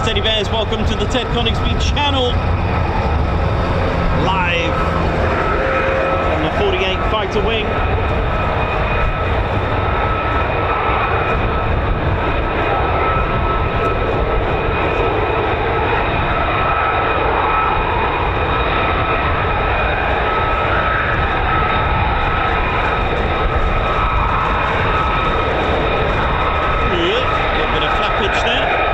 Teddy Bears, welcome to the Ted Coningsby channel, live on the 48 Fighter Wing. Yeah, a little bit of flappage there.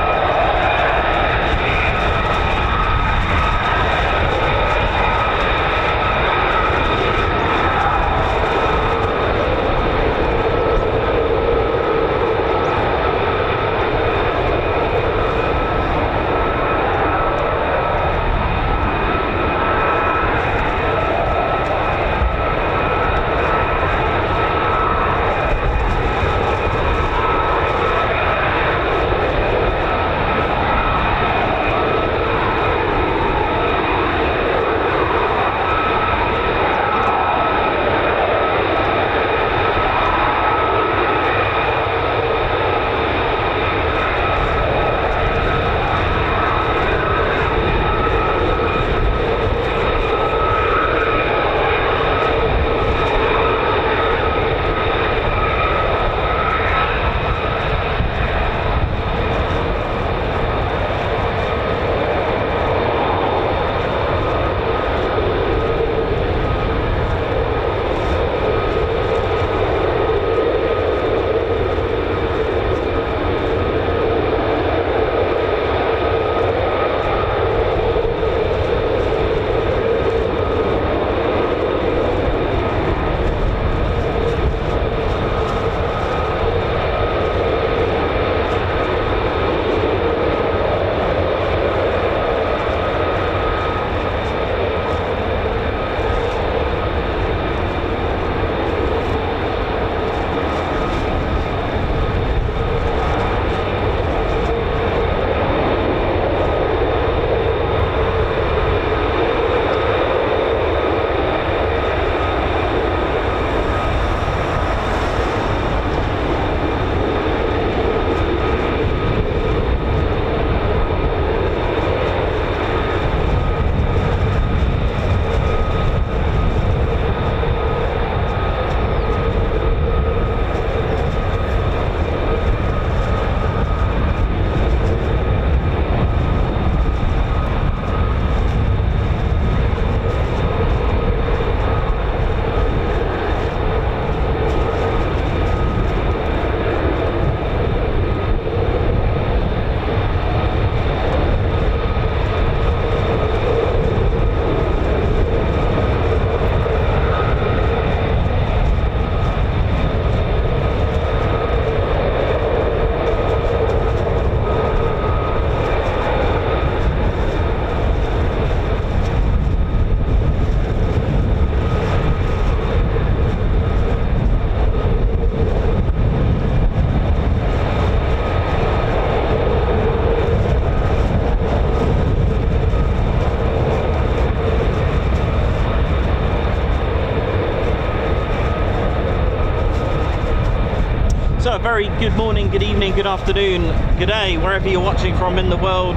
very good morning, good evening, good afternoon, good day, wherever you're watching from in the world.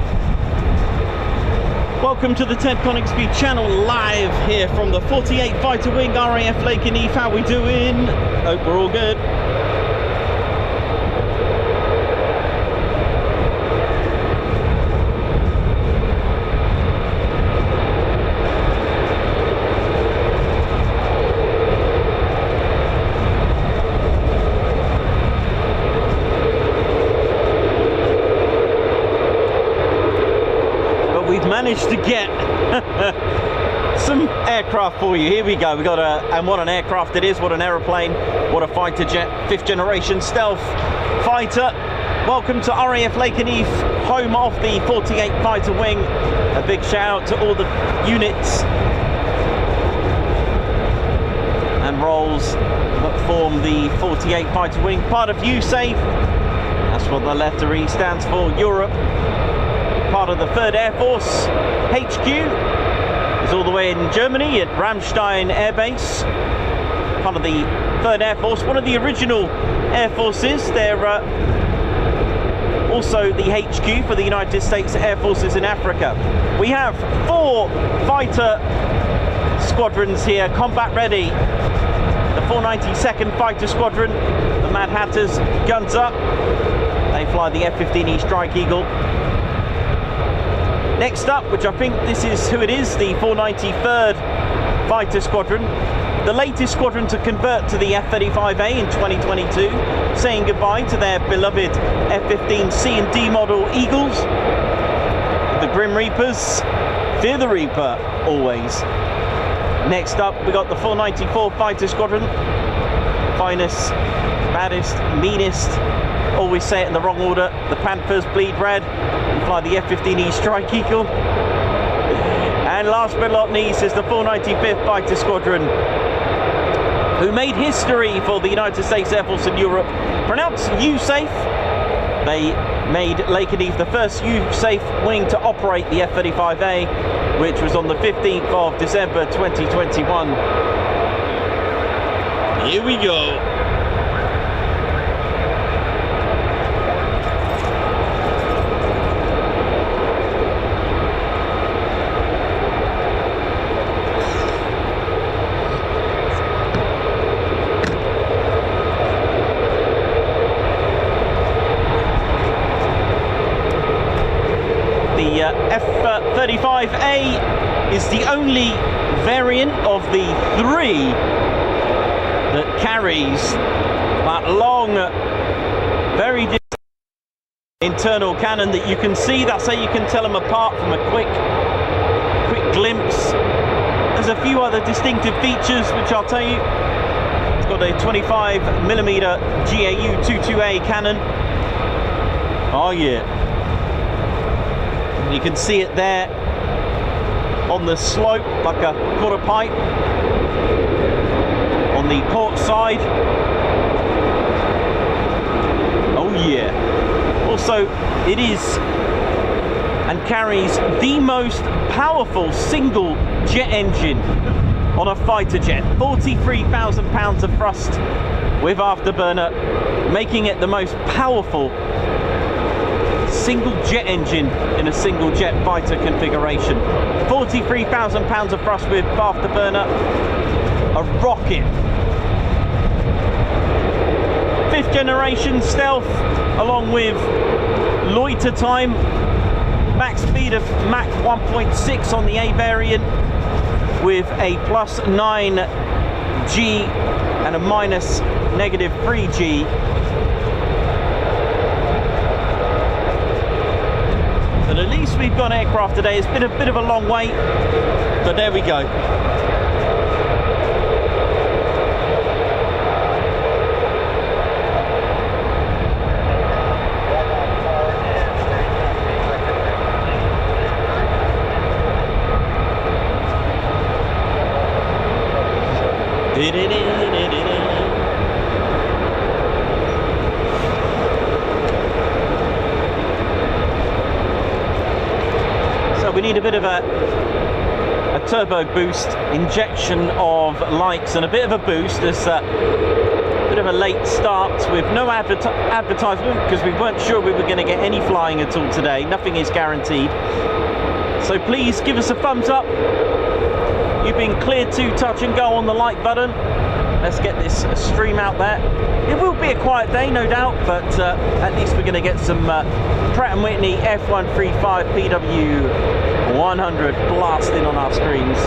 Welcome to the Ted Coningsby channel, live here from the 48 Fighter Wing RAF Lakenheath. How we doing? Hope we're all good. Managed to get some aircraft for you. Here we go. We got and what an aircraft it is, what an aeroplane, what a fighter jet, 5th generation stealth fighter. Welcome to RAF Lakenheath, home of the 48 Fighter Wing. A big shout out to all the units and roles that form the 48 Fighter Wing, part of USAF. That's what the letter E stands for, Europe. Part of the 3rd Air Force. HQ is all the way in Germany at Ramstein Air Base. Part of the 3rd Air Force, one of the original Air Forces. They're also the HQ for the United States Air Forces in Africa. We have 4 fighter squadrons here, combat ready. The 492nd Fighter Squadron, the Mad Hatters, guns up. They fly the F-15E Strike Eagle. Next up, which I think this is who it is, the 493rd Fighter Squadron, the latest squadron to convert to the F-35A in 2022, saying goodbye to their beloved F-15 C and D model Eagles. The Grim Reapers, fear the Reaper, always. Next up, we got the 494 Fighter Squadron, finest, baddest, meanest, always say it in the wrong order, the Panthers bleed red, fly the F-15E Strike Eagle. And last but not least is the 495th Fighter Squadron, who made history for the United States Air Force in Europe, pronounced USAF. They made Lakenheath the first USAF wing to operate the F-35A, which was on the 15th of December 2021. Here we go. F-35A is the only variant of the 3 that carries that long, very internal cannon that you can see. That's how you can tell them apart from a quick glimpse. There's a few other distinctive features which I'll tell you. It's got a 25mm GAU 22A cannon. Oh yeah. You can see it there on the slope like a quarter pipe on the port side. Oh yeah. Also, it is and carries the most powerful single jet engine on a fighter jet. 43,000 pounds of thrust with afterburner, making it the most powerful single jet engine in a single jet fighter configuration. 43,000 pounds of thrust with afterburner, a rocket. 5th generation stealth, along with loiter time, max speed of Mach 1.6 on the A variant, with a +9 G and a -3 G. But at least we've got aircraft today. It's been a bit of a long wait, but there we go. So we need a bit of a turbo boost, injection of lights and a bit of a boost as Bit of a late start with no advertisement because we weren't sure we were going to get any flying at all today. Nothing is guaranteed. So please give us a thumbs up. You've been cleared to touch and go on the like button. Let's get this stream out there. It will be a quiet day, no doubt, but at least we're going to get some Pratt & Whitney F-135 PW100 blasting on our screens.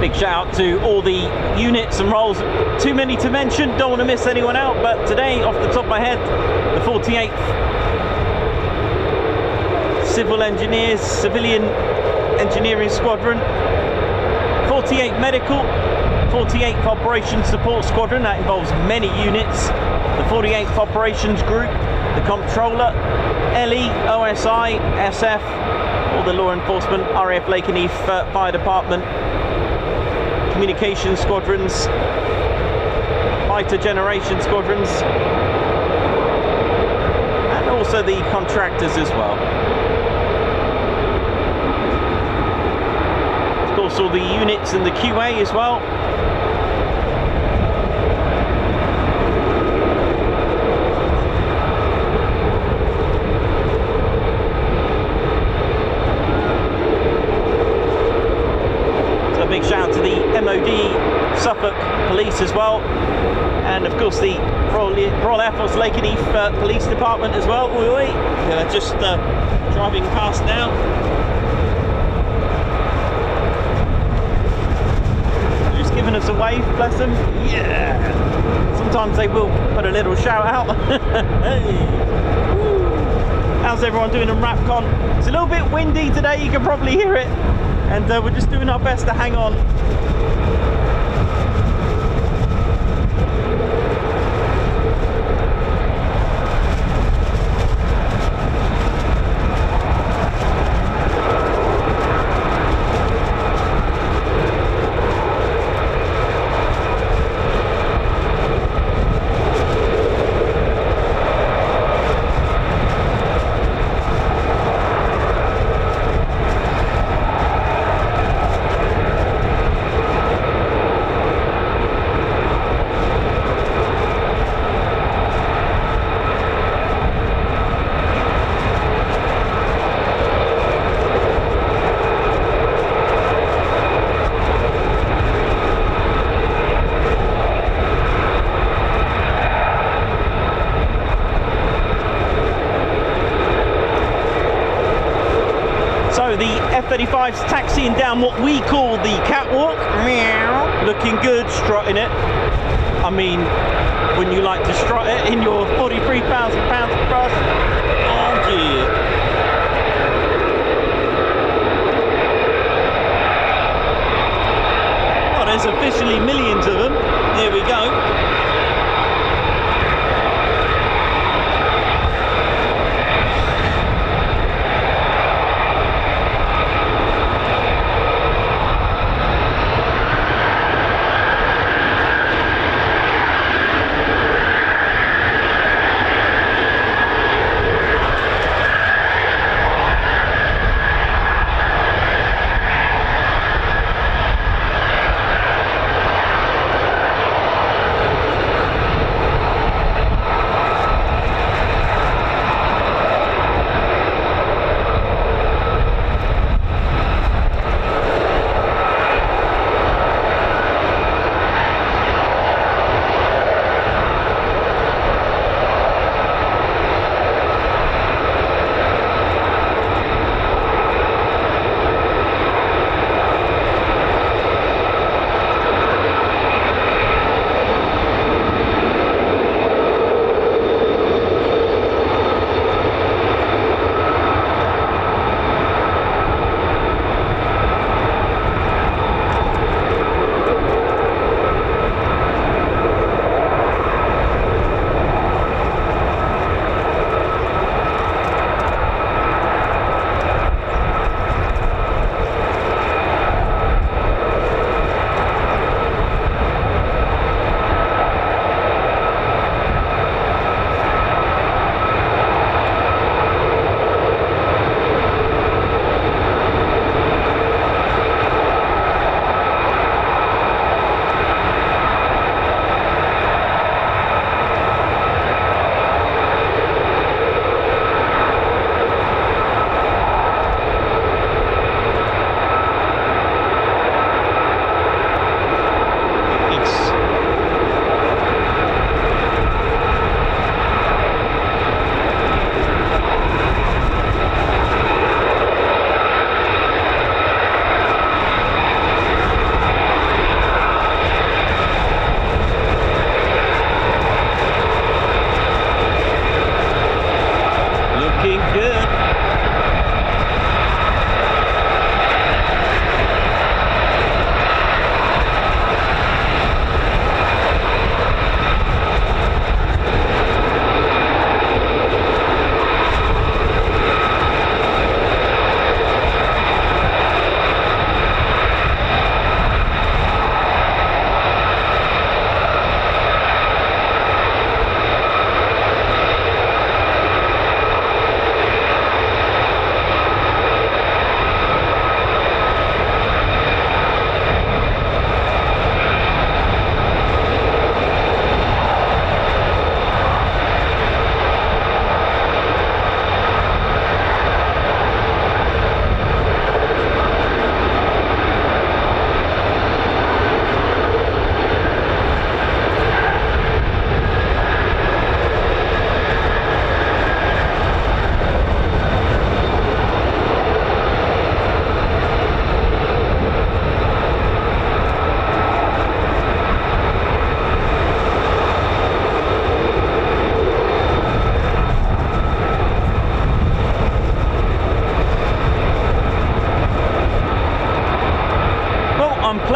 Big shout out to all the units and roles. Too many to mention, don't want to miss anyone out, but today, off the top of my head, the 48th Civilian Engineering Squadron, 48th Medical, 48th Operations Support Squadron, that involves many units, the 48th Operations Group, the Comptroller, LE, OSI, SF, all the law enforcement, RAF Lakenheath Fire Department, communication squadrons, fighter generation squadrons, and also the contractors as well. Of course, all the units in the QA as well. Big shout out to the MOD Suffolk Police as well, and of course the Royal Air Force Lakenheath Police Department as well. They're just driving past now. Just giving us a wave, bless them. Yeah. Sometimes they will put a little shout out. Hey. Woo. How's everyone doing in RAPCon? It's a little bit windy today, you can probably hear it. And we're just doing our best to hang on. The F-35's taxiing down what we call the catwalk. Meow. Looking good, strutting it. I mean, wouldn't you like to strut it in your £43,000 bus? Oh dear. Oh, there's officially millions of them. Here we go.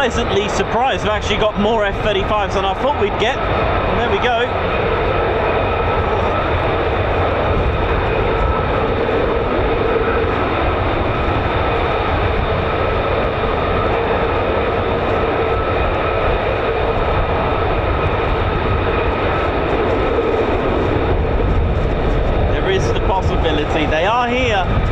pleasantly surprised. I've actually got more F-35s than I thought we'd get. And there we go. There is the possibility. They are here.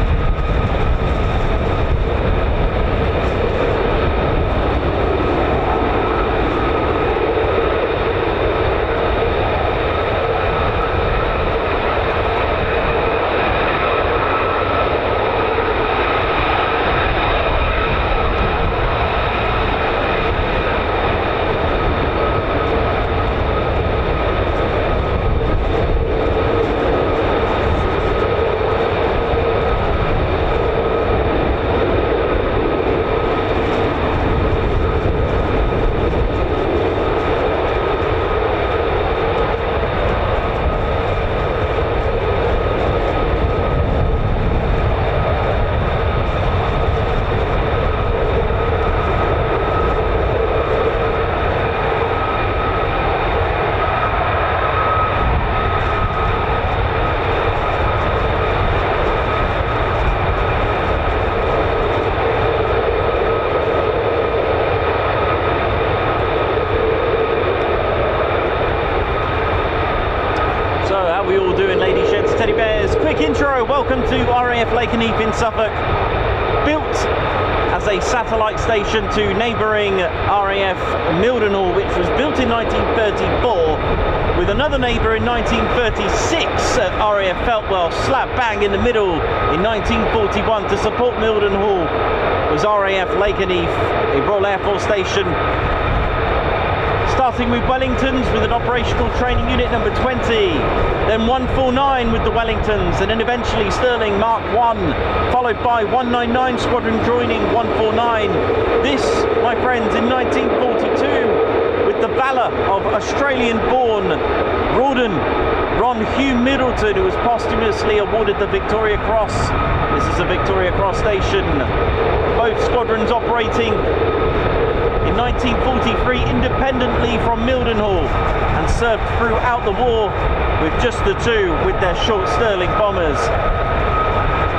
Welcome to RAF Lakenheath in Suffolk. Built as a satellite station to neighbouring RAF Mildenhall, which was built in 1934, with another neighbour in 1936 at RAF Feltwell, slap bang in the middle in 1941. To support Mildenhall was RAF Lakenheath, a Royal Air Force station, starting with Wellingtons with an operational training unit number 20, then 149 with the Wellingtons, and then eventually Stirling Mark 1, followed by 199 Squadron joining 149. This, my friends, in 1942, with the valour of Australian-born Ron Hugh Middleton, who was posthumously awarded the Victoria Cross. This is a Victoria Cross station. Both squadrons operating in 1943 independently from Mildenhall and served throughout the war with just the two with their short Stirling bombers.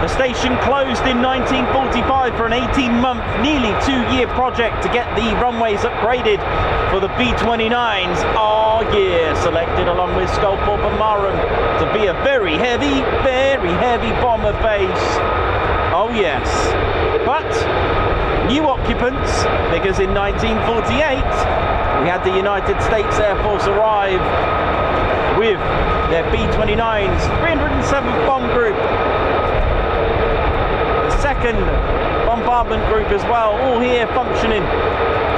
The station closed in 1945 for an 18-month, nearly 2-year project to get the runways upgraded for the B-29s. Oh yeah, selected along with Sculthorpe and Marham to be a very heavy bomber base. Oh yes. But new occupants, because in 1948 we had the United States Air Force arrive with their B-29s, 307th Bomb Group, the 2nd Bombardment Group as well, all here functioning,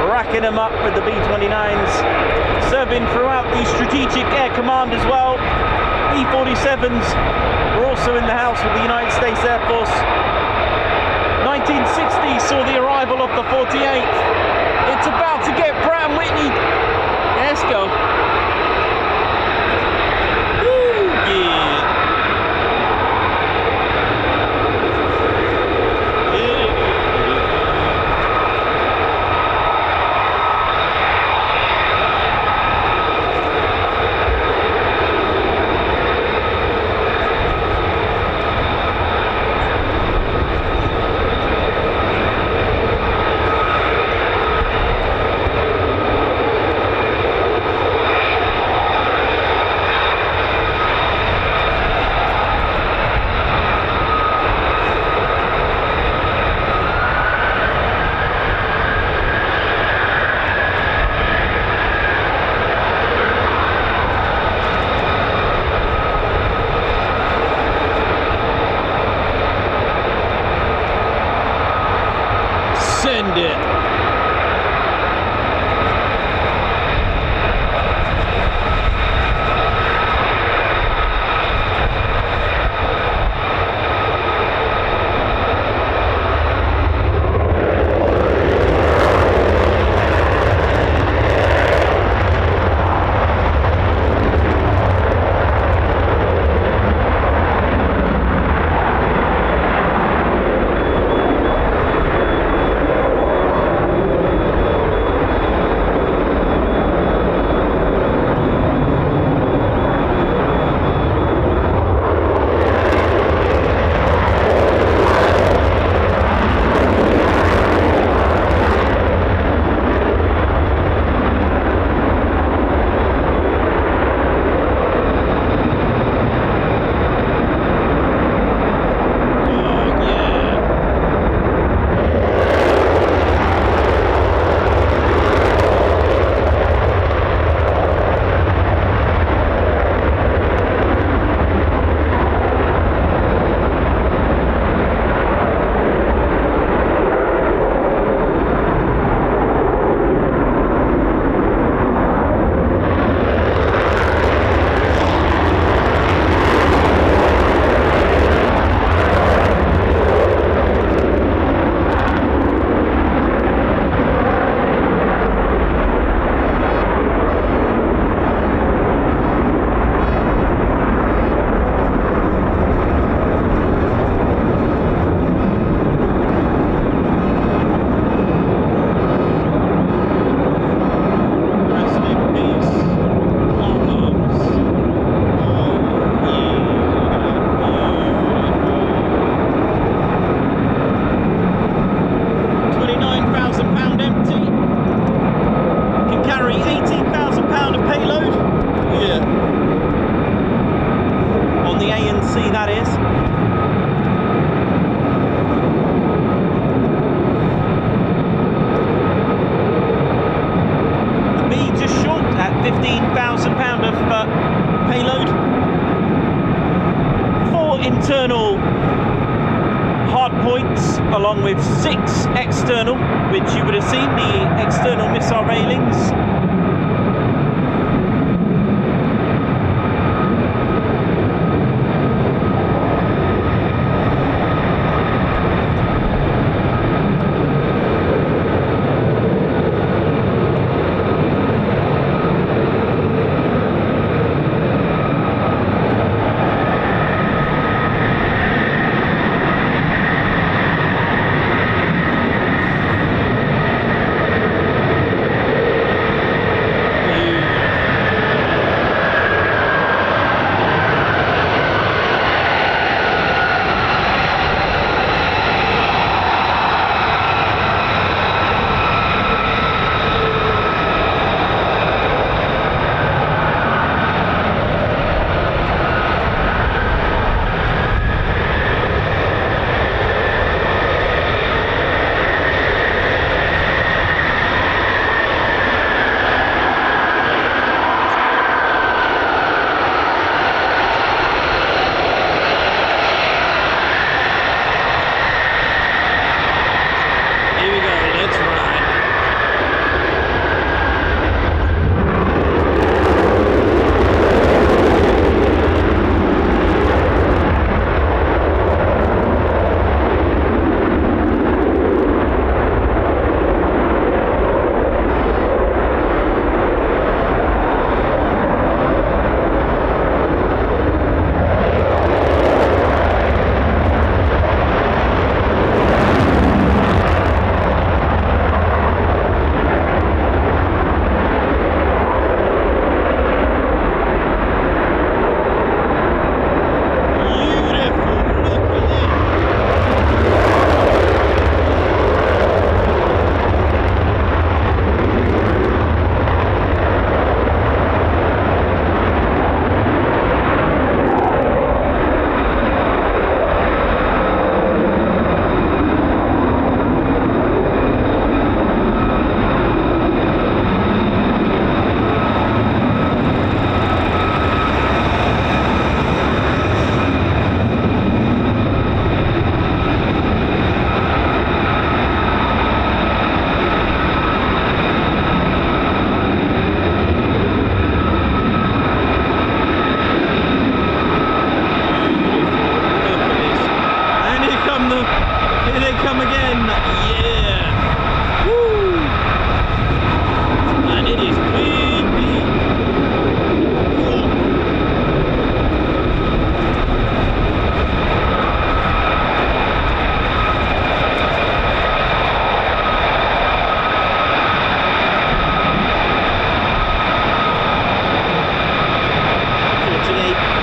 racking them up with the B-29s, serving throughout the Strategic Air Command as well. B-47s were also in the house with the United States Air Force. 1960 saw the arrival of the 48th. It's about to get Pratt & Whitney. Let's go. Woo, yeah. A&C, that is. The B just short at £15,000 of payload. 4 internal hard points along with 6 external, which you would have seen, the external missile railings.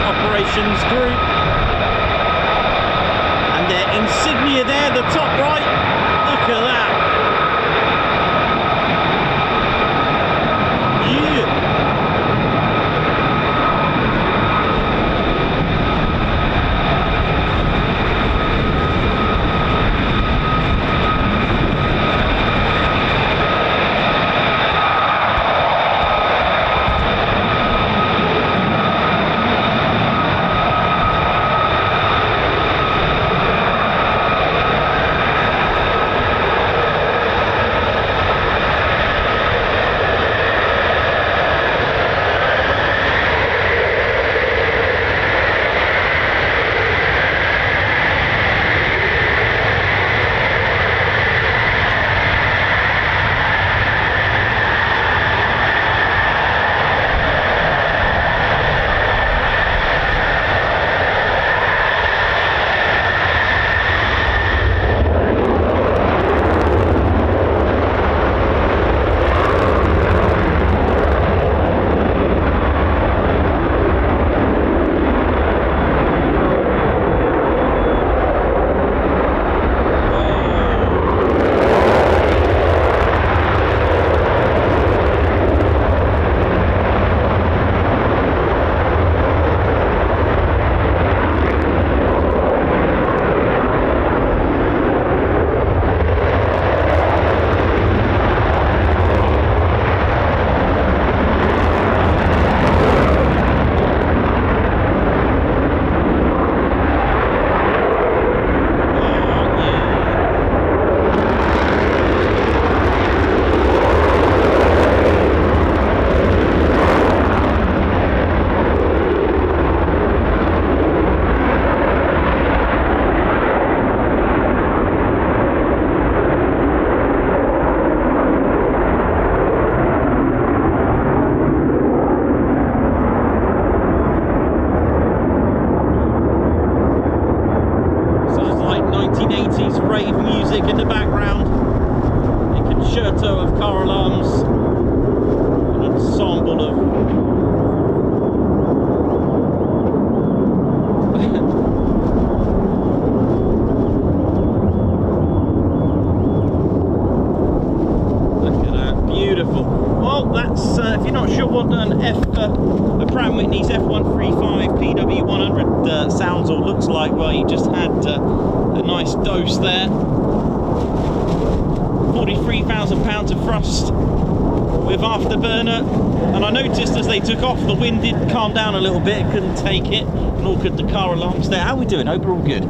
Operations Group, and their insignia there, the top right, look at that. Yeah. that sounds or looks like, well, you just had a nice dose there. 43,000 pounds of thrust with Afterburner, and I noticed as they took off the wind did calm down a little bit. It couldn't take it, nor could the car alarms there. How are we doing? Hope we're all good.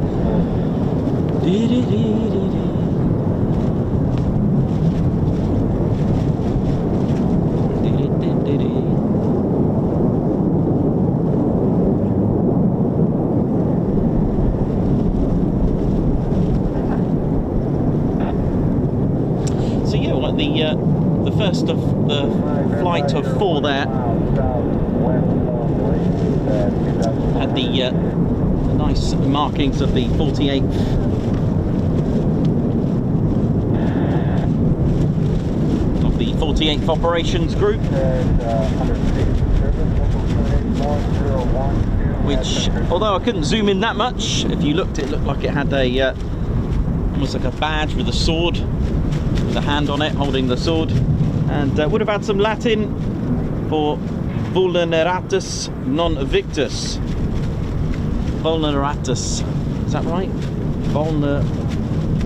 So yeah, well, the first of the flight of 4 there had the nice markings of the 48th of the 48th Operations Group, which, although I couldn't zoom in that much, if you looked, it looked like it had a almost like a badge with a sword, with a hand on it holding the sword, and would have had some Latin for vulneratus non victus. Vulneratus, is that right?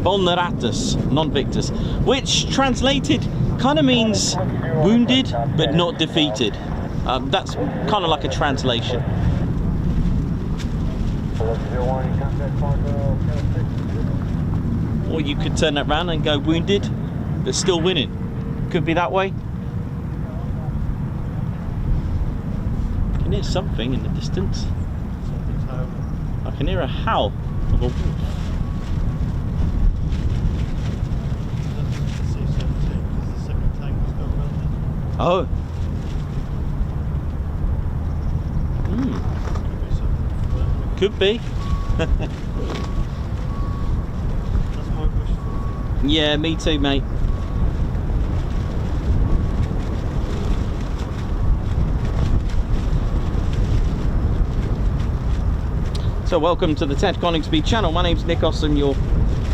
Vulneratus non victus, which translated kind of means wounded but not defeated. That's kind of like a translation. Or you could turn that around and go wounded but still winning. Could be that way. I can hear something in the distance. I can hear a howl of a wolf. Oh. Could be. Yeah, me too, mate. So welcome to the Ted Coningsby channel. My name's Nick Ossum, your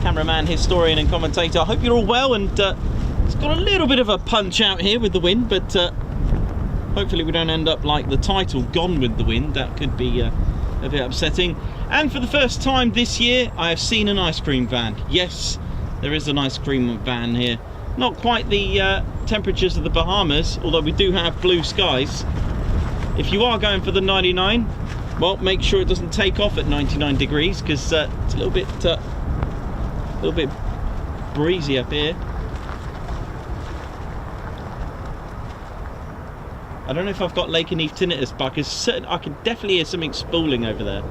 cameraman, historian and commentator. I hope you're all well, and it's got a little bit of a punch out here with the wind, but hopefully we don't end up like the title, Gone with the Wind. That could be a bit upsetting. And for the first time this year, I have seen an ice cream van. Yes, there is an ice cream van here. Not quite the temperatures of the Bahamas, although we do have blue skies. If you are going for the 99, well, make sure it doesn't take off at 99 degrees, because it's a little bit breezy up here. I don't know if I've got Lakenheath tinnitus, but I can definitely hear something spooling over there.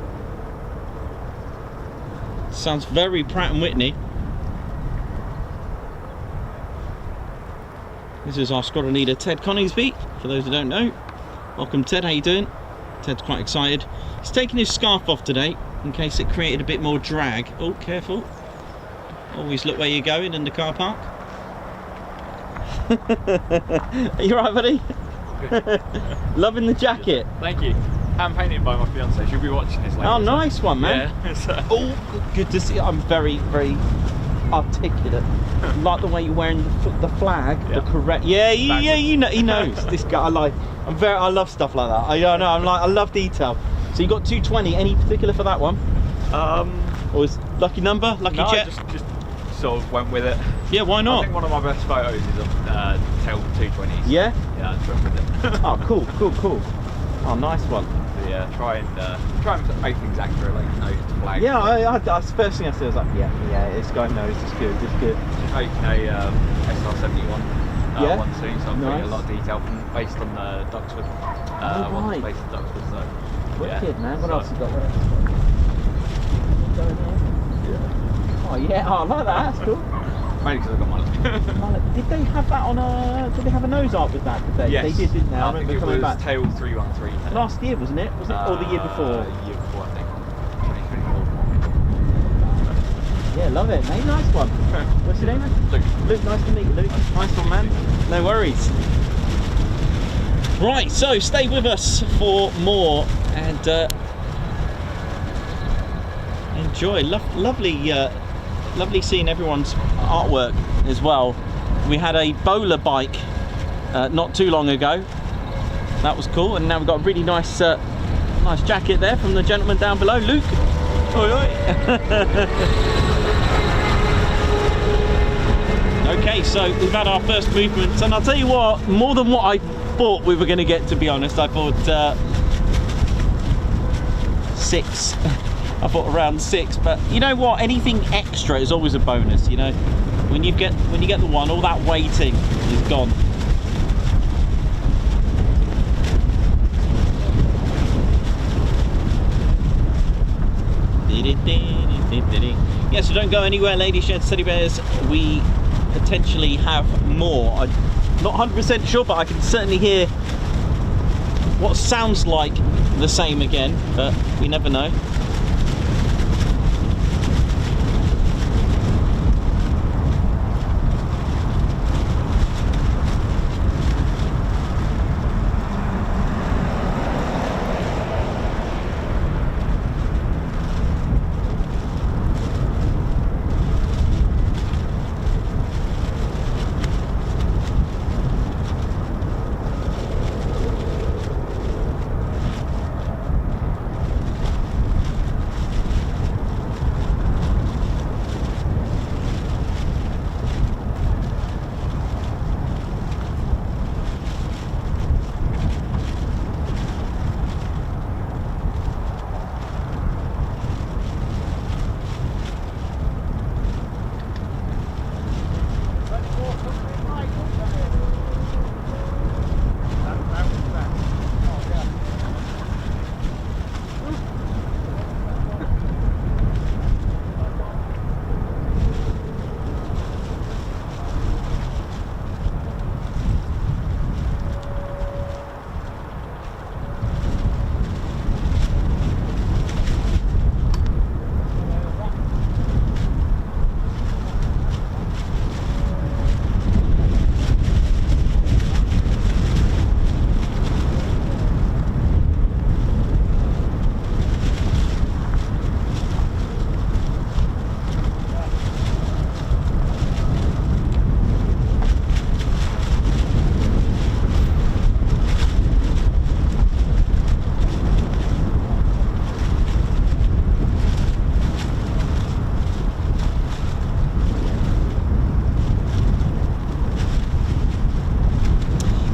Sounds very Pratt & Whitney. This is our squadron leader, Ted Coningsby, for those who don't know. Welcome, Ted, how you doing? Ted's quite excited. He's taking his scarf off today, in case it created a bit more drag. Oh, careful. Always look where you're going in the car park. Are you alright, buddy? Loving the jacket. Thank you. Hand painted by my fiance. She'll be watching this later. Oh, nice one, man. Yeah. Oh, good to see. I'm very, very articulate. Like the way you're wearing the flag, yeah. The correct. Yeah, you know, he knows. This guy, I love stuff like that. I know. I love detail. So you got 220. Any particular for that one? Or was lucky number, lucky jet? Just sort of went with it. Yeah, why not? I think one of my best photos is of tail 220s. Yeah. Yeah, I just went with it. Oh, cool. Oh, nice one. So yeah, try and make things accurate, like nose to flag. Yeah, that's the first thing I said. I was like, yeah, this guy knows. It's good. Just making a SR71 one soon, so I'm putting a lot of detail based on the Duxford. One based on Duxford, so. Wicked, man. What else you got there? Yeah. Oh yeah, I like that. That's cool. Mainly because I've got mullet. Did they have that on a? Did they have a nose art with that? Did they? Yes. They did, didn't they? I think it was back. Tail 313. Last year, wasn't it? Was it or the year before? Year before, I think. 2024. Yeah, love it, mate. Nice one. What's your name, man? Luke. Nice to meet you, Luke. Nice one, man. No worries. Right, so stay with us for more and enjoy. Lovely seeing everyone's artwork as well. We had a bowler bike not too long ago. That was cool, and now we've got a really nice Nice jacket there from the gentleman down below, Luke. Oi, oi. Okay, so we've had our first movements, and I'll tell you what, more than what I thought we were going to get, to be honest. I thought 6. I thought around 6, but you know what? Anything extra is always a bonus. You know, when you get the one, all that waiting is gone. Yeah, so don't go anywhere, ladies, gents, teddy bears. We potentially have more. I'm not 100% sure, but I can certainly hear what sounds like the same again, but we never know.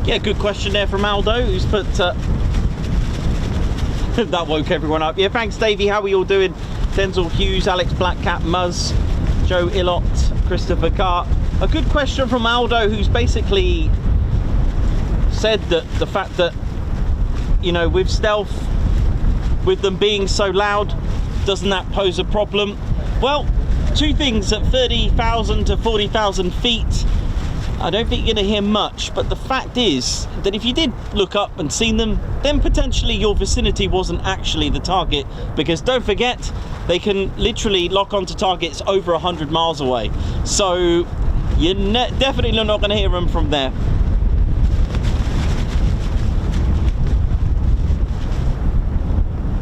Yeah, good question there from Aldo, who's put that woke everyone up. Yeah, thanks Davey, how are you all doing? Denzel Hughes, Alex Blackcat, Muzz, Joe Illott, Christopher Carr. A good question from Aldo, who's basically said that the fact that, you know, with stealth, with them being so loud, doesn't that pose a problem? Well, two things: at 30,000 to 40,000 feet, I don't think you're going to hear much, but the fact is that if you did look up and seen them, then potentially your vicinity wasn't actually the target, because don't forget, they can literally lock onto targets over 100 miles away. So you're definitely not going to hear them from there.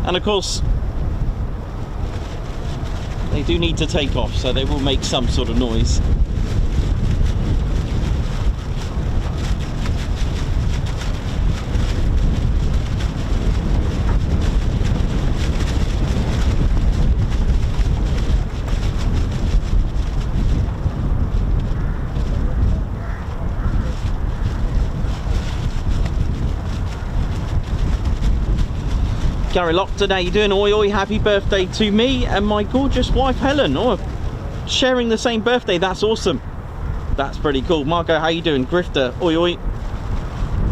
And of course, they do need to take off, so they will make some sort of noise. Gary Lockton, how you doing? Oi oi, happy birthday to me and my gorgeous wife Helen. Oh, sharing the same birthday, that's awesome. That's pretty cool. Marco, how you doing? Grifter, oi oi.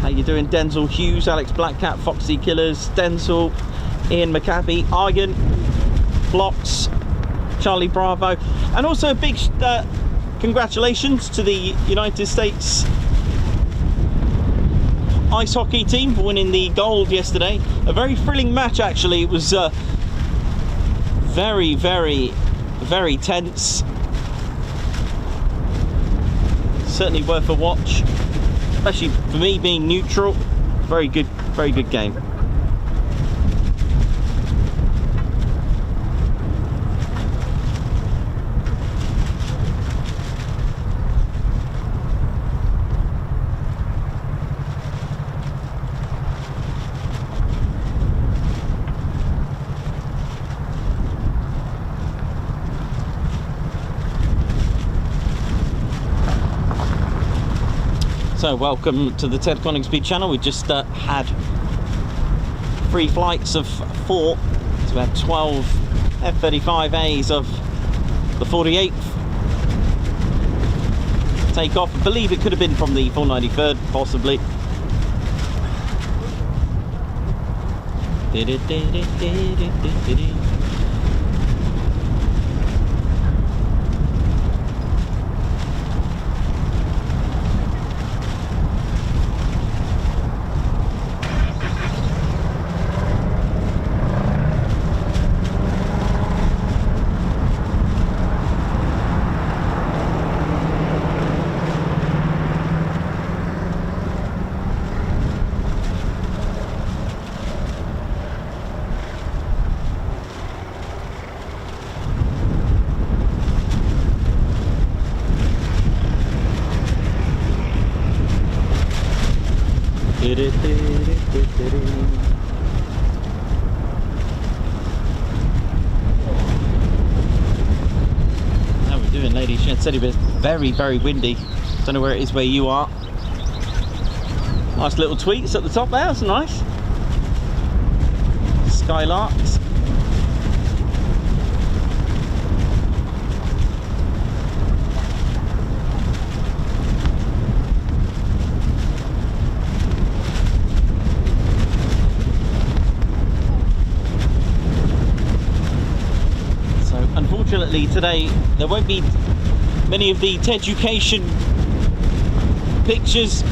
How you doing? Denzel Hughes, Alex Blackcat, Foxy Killers, Denzel, Ian McAfee, Argan, Blocks, Charlie Bravo, and also a big congratulations to the United States ice hockey team for winning the gold yesterday. A very thrilling match, actually. It was very, very, very tense. Certainly worth a watch, especially for me being neutral. Very good game. So welcome to the Ted Coningsby channel. We just had 3 flights of 4, so we had 12 F-35As of the 48th take off. I believe it could have been from the 493rd, possibly. How we doing, ladies? She said it was very, very windy. Don't know where it is where you are. Nice little tweets at the top there. That's nice. Skylarks. Unfortunately today there won't be many of the Teducation pictures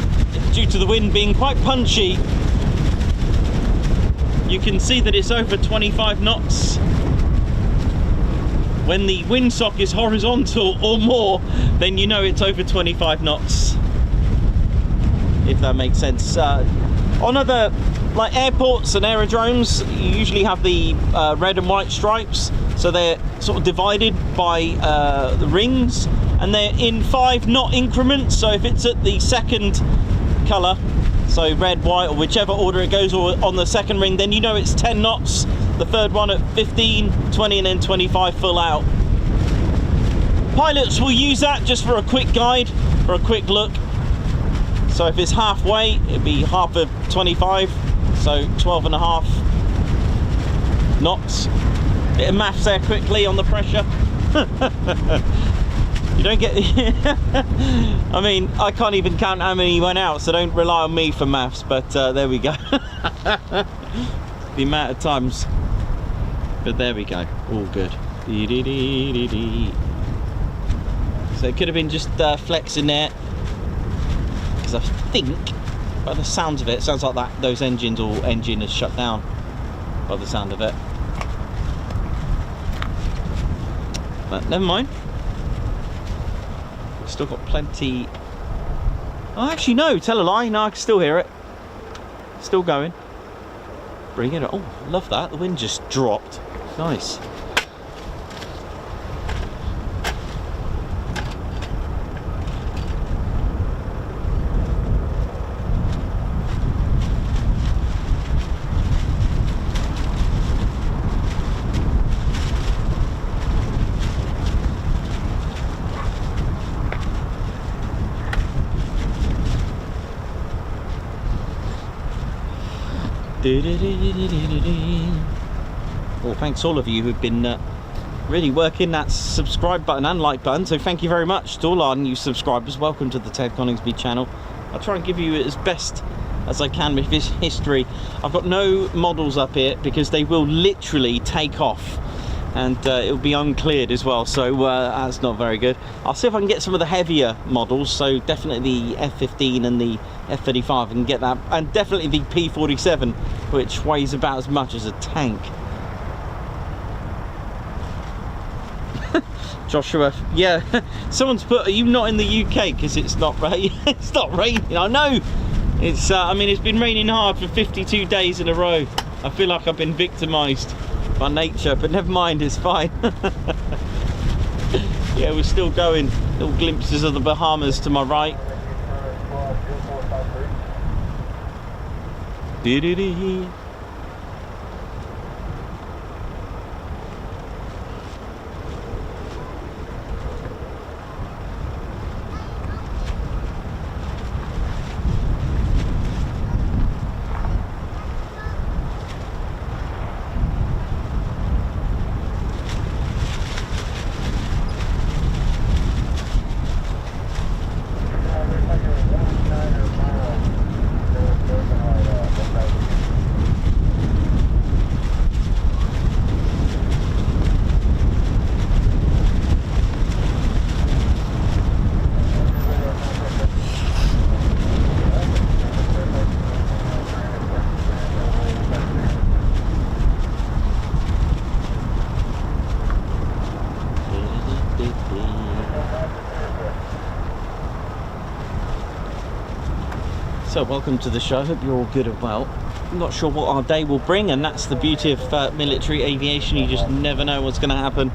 due to the wind being quite punchy. You can see that it's over 25 knots. When the windsock is horizontal or more, then you know it's over 25 knots, if that makes sense. On other like airports and aerodromes, you usually have the red and white stripes, so they're sort of divided by the rings, and they're in 5 knot increments. So if it's at the second colour, so red, white, or whichever order it goes, or on the second ring, then you know it's 10 knots. The third one at 15, 20, and then 25 full out. Pilots will use that just for a quick guide, for a quick look. So if it's halfway, it'd be half of 25, so 12 and a half knots. Bit of maths there quickly on the pressure. You don't get I mean, I can't even count how many went out, so don't rely on me for maths, but there we go. The amount of times, but there we go, all good. So it could have been just flexing there, because I think by the sounds of it, it sounds like that those engines or engine is shut down by the sound of it. But never mind. We've still got plenty. Oh, actually no, tell a lie. No, I can still hear it. Still going. Bring it. Oh, love that. The wind just dropped. Nice. Well, thanks all of you who've been really working that subscribe button and like button, so thank you very much to all our new subscribers. Welcome to the Ted Coningsby channel. I'll try and give you as best as I can with this history. I've got no models up here because they will literally take off, and it'll be uncleared as well, so that's not very good. I'll see if I can get some of the heavier models, so definitely the F-15 and the F-35, and get that, and definitely the P-47, which weighs about as much as a tank. Joshua, yeah, someone's put, are you not in the UK because it's not raining? It's not raining, I know. It's I mean, it's been raining hard for 52 days in a row. I feel like I've been victimised by nature, but never mind, it's fine. Yeah, we're still going. Little glimpses of the Bahamas to my right. So welcome to the show, hope you're all good and well. I'm not sure what our day will bring, and that's the beauty of military aviation, you just never know what's going to happen.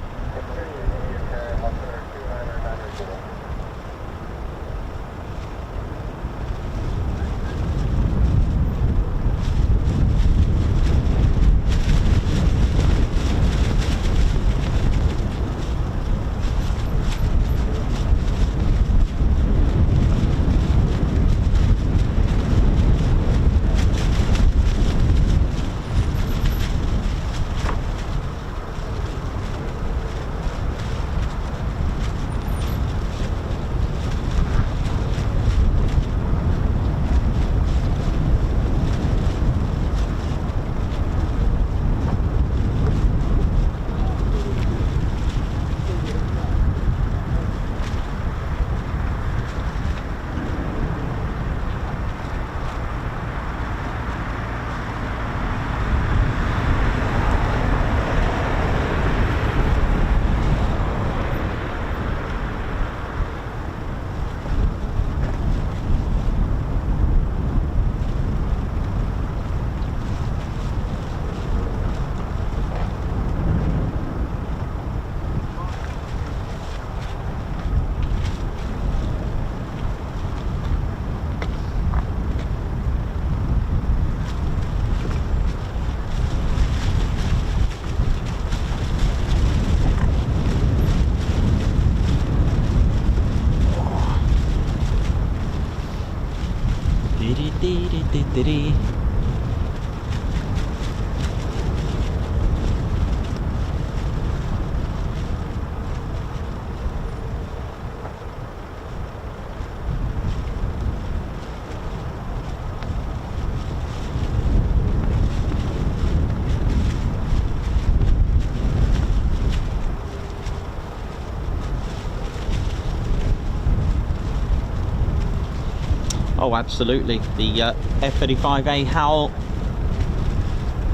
Oh, absolutely. The F-35A howl,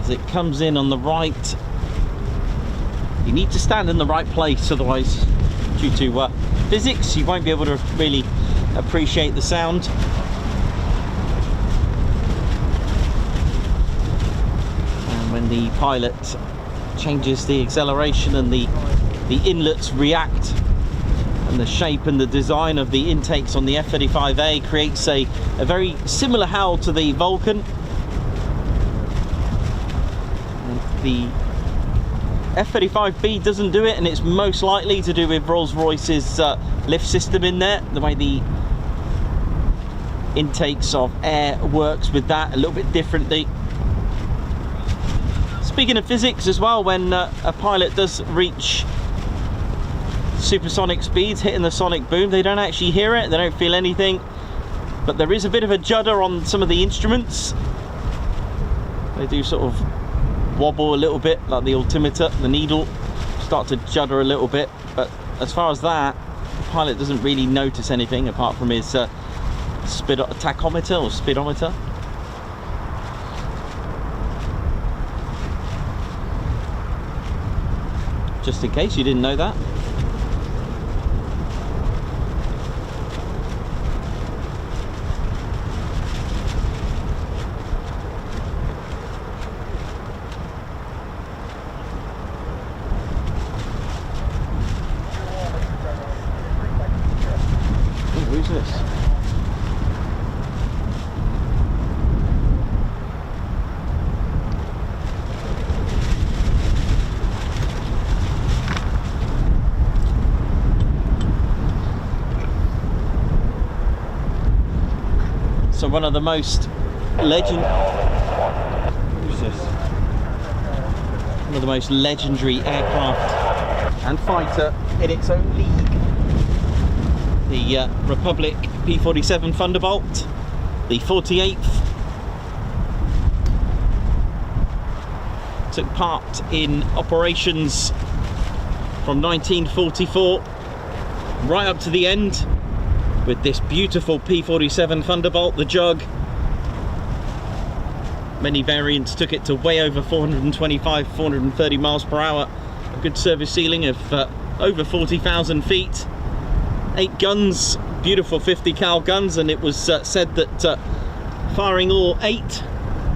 as it comes in on the right. You need to stand in the right place, otherwise, due to physics, you won't be able to really appreciate the sound. And when the pilot changes the acceleration and the inlets react, and the shape and the design of the intakes on the F-35A creates a very similar howl to the Vulcan. And the F-35B doesn't do it, and it's most likely to do with Rolls-Royce's lift system in there, the way the intakes of air works with that a little bit differently. Speaking of physics as well, when a pilot does reach supersonic speeds, hitting the sonic boom, they don't actually hear it, they don't feel anything, but there is a bit of a judder on some of the instruments. They do sort of wobble a little bit, like the altimeter, the needle start to judder a little bit, but as far as that, the pilot doesn't really notice anything apart from his tachometer or speedometer. Just in case you didn't know that. Who's this? So one of the most Who's this? One of the most legendary aircraft and fighter in its own league. The Republic P-47 Thunderbolt, the 48th, took part in operations from 1944 right up to the end with this beautiful P-47 Thunderbolt, the Jug. Many variants took it to way over 425, 430 miles per hour, a good service ceiling of over 40,000 feet. 8 guns, beautiful 50 cal guns, and it was said that firing all 8,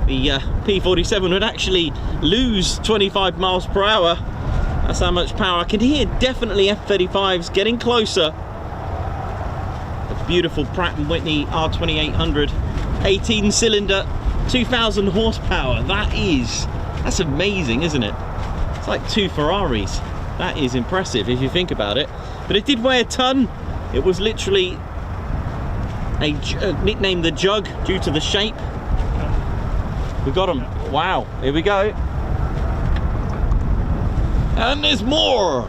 the P-47 would actually lose 25 miles per hour. That's how much power. I can hear definitely F-35s getting closer. A beautiful Pratt & Whitney R2800, 18-cylinder, 2,000 horsepower. That's amazing, isn't it? It's like 2 Ferraris. That is impressive if you think about it. But it did weigh a ton. It was literally nicknamed the Jug due to the shape. We got them. Wow, here we go. And there's more.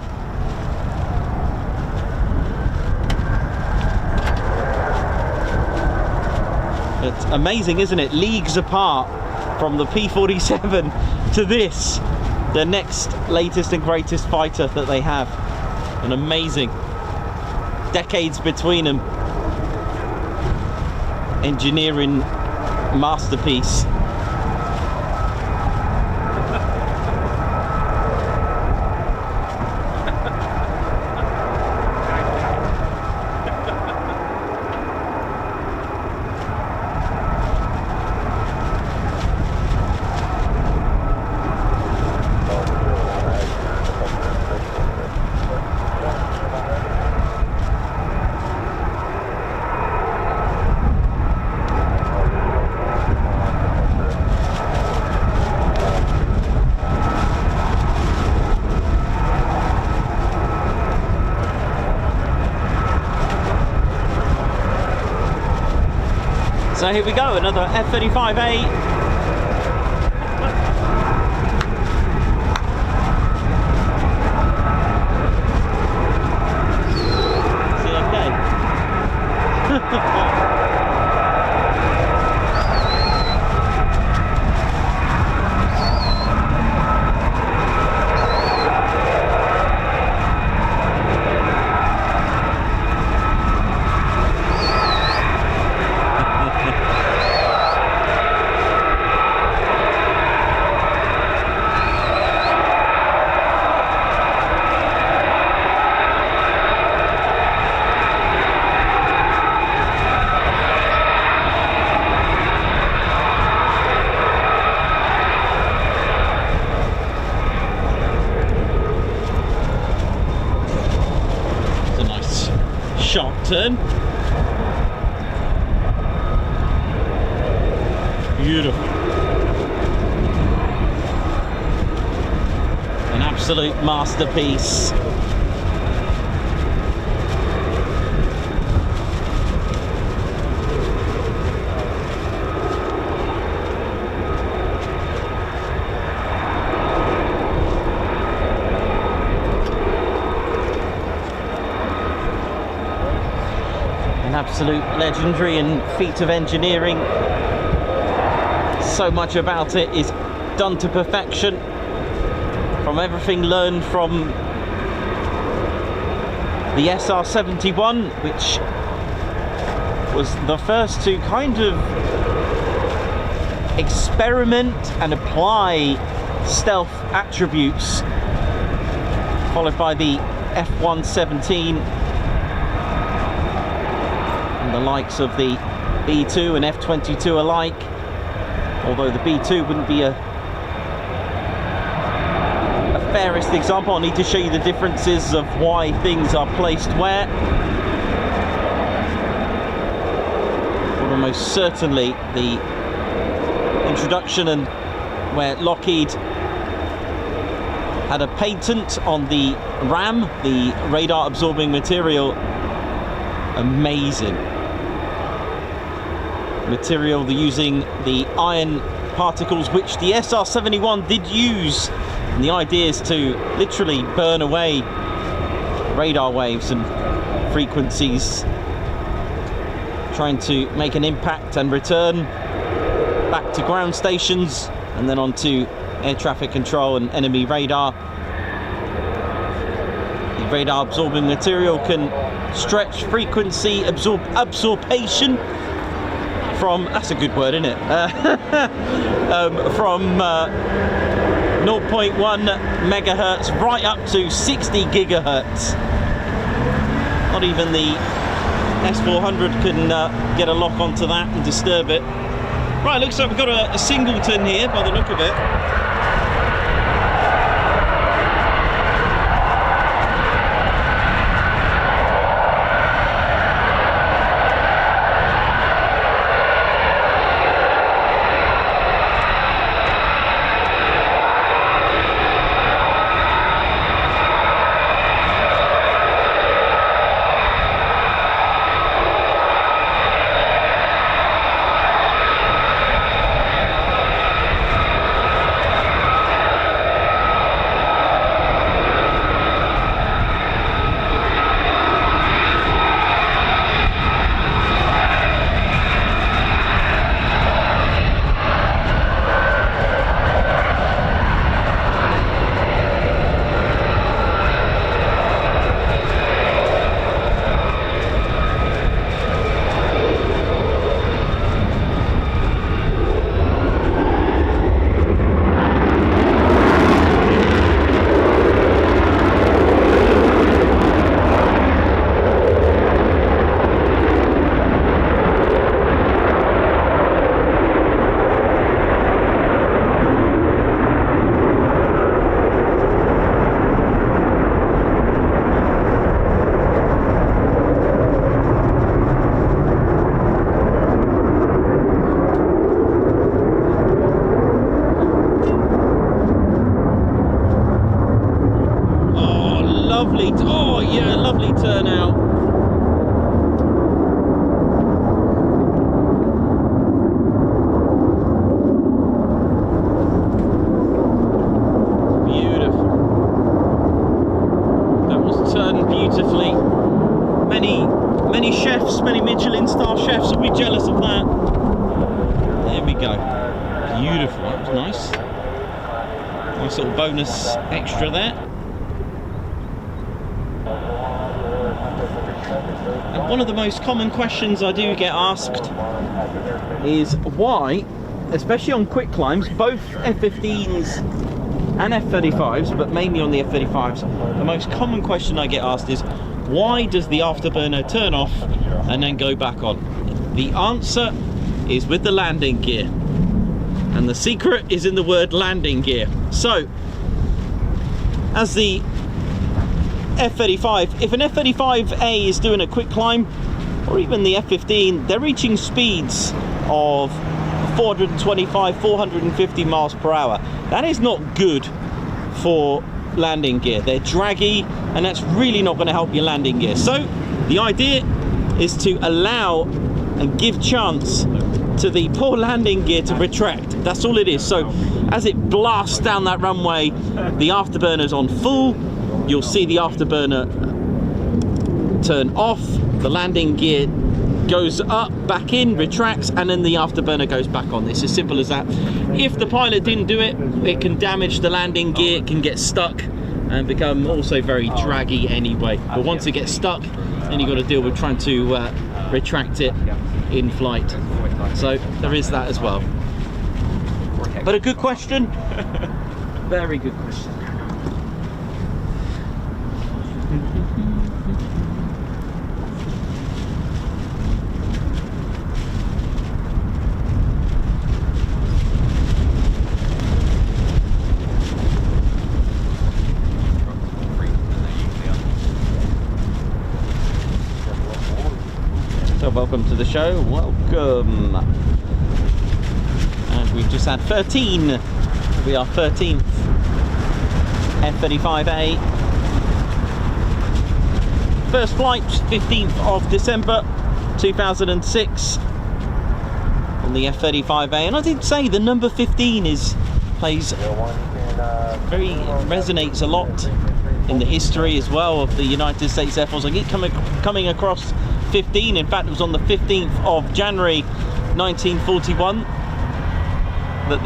It's amazing, isn't it? Leagues apart from the P-47 to this, the next latest and greatest fighter that they have. An amazing decades between them. Engineering masterpiece. So here we go, another F-35A. Sharp turn. Beautiful. An absolute masterpiece. Absolute legendary and feat of engineering. So much about it is done to perfection. From everything learned from the SR-71, which was the first to kind of experiment and apply stealth attributes, followed by the F-117, the likes of the B2 and F-22 alike, although the B2 wouldn't be a fairest example. I need to show you the differences of why things are placed where. But most certainly the introduction and where Lockheed had a patent on the RAM, the radar absorbing material. Amazing material. They're using the iron particles which the SR-71 did use, and the idea is to literally burn away radar waves and frequencies, trying to make an impact and return back to ground stations and then onto air traffic control and enemy radar. The radar absorbing material can stretch frequency absorption from, that's a good word, isn't it? From 0.1 megahertz right up to 60 gigahertz. Not even the S400 can get a lock onto that and disturb it. Right, looks like we've got a singleton here by the look of it. Oh yeah, lovely turnout. Beautiful. That was turned beautifully. Many chefs, many Michelin star chefs will be jealous of that. There we go. Beautiful. That was nice. Nice little bonus extra there. And one of the most common questions I do get asked is why, especially on quick climbs, both F-15s and F-35s, but mainly on the F-35s, the most common question I get asked is why does the afterburner turn off and then go back on? The answer is with the landing gear, and the secret is in the word landing gear. So, as the F-35, if an F-35A is doing a quick climb, or even the F-15, they're reaching speeds of 425, 450 miles per hour. That is not good for landing gear. They're draggy, and that's really not going to help your landing gear. So the idea is to allow and give chance to the poor landing gear to retract. That's all it is. So as it blasts down that runway, the afterburner's on full. You'll see the afterburner turn off, the landing gear goes up, back in, retracts, and then the afterburner goes back on. It's as simple as that. If the pilot didn't do it, it can damage the landing gear, it can get stuck and become also very draggy anyway. But once it gets stuck, then you've got to deal with trying to retract it in flight. So there is that as well. But a good question. Very good question. So welcome to the show, welcome. And we've just had 13, we are 13th F-35A. First flight, 15th of December 2006 on the F-35A. And I did say the number 15 resonates a lot in the history as well of the United States Air Force. I keep coming across 15. In fact, it was on the 15th of January 1941 that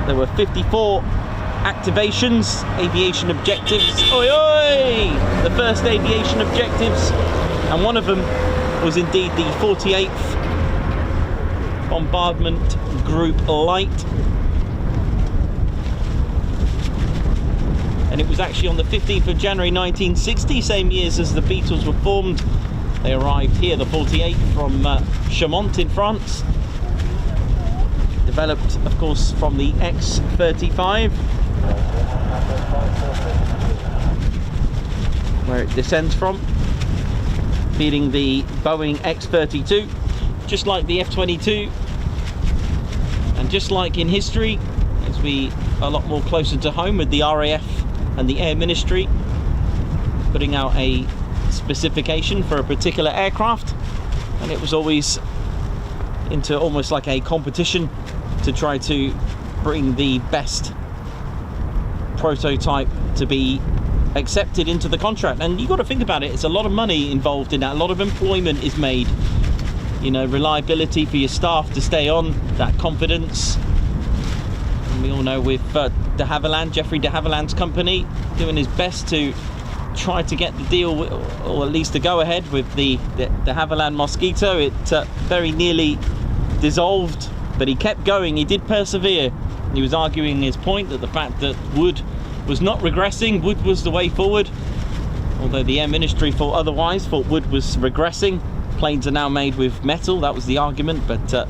there were 54 activations, aviation objectives. Oi oi! The first aviation objectives, and one of them was indeed the 48th Bombardment Group Light. And it was actually on the 15th of January 1960, same years as the Beatles were formed. They arrived here, the 48th, from Chaumont in France. developed, of course, from the X-35, where it descends from, feeding the Boeing X-32, just like the F-22, and just like in history, as we are a lot more closer to home with the RAF and the Air Ministry putting out a specification for a particular aircraft, and it was always into almost like a competition to try to bring the best prototype to be accepted into the contract. And you've got to think about it, it's a lot of money involved in that, a lot of employment is made, you know, reliability for your staff to stay on, that confidence. And we all know with de Havilland, Jeffrey de Havilland's company, doing his best to try to get the deal, or at least to go ahead with the de Havilland Mosquito. It very nearly dissolved, but he kept going, he did persevere. He was arguing his point that the fact that wood was not regressing, wood was the way forward, although the Air Ministry thought otherwise, thought wood was regressing. Planes are now made with metal, that was the argument, but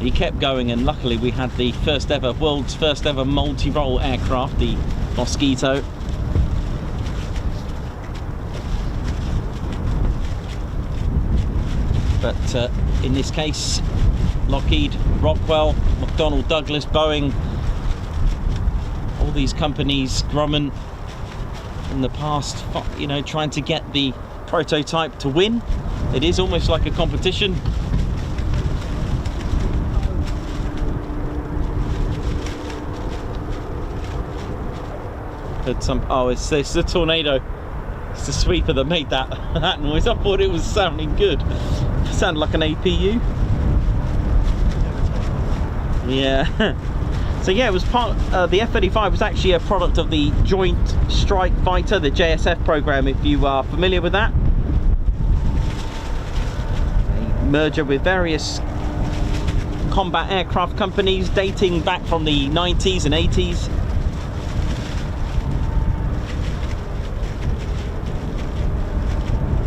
he kept going, and luckily we had the first ever, world's first ever multi-role aircraft, the Mosquito. But in this case, Lockheed, Rockwell, McDonnell Douglas, Boeing, all these companies, Grumman, in the past, you know, trying to get the prototype to win. It is almost like a competition. But it's the tornado. It's the sweeper that made that that noise. I thought it was sounding good. It sounded like an APU. Yeah. So yeah, it was part. The F-35 was actually a product of the Joint Strike Fighter, the JSF program. If you are familiar with that, a merger with various combat aircraft companies dating back from the 90s and 80s.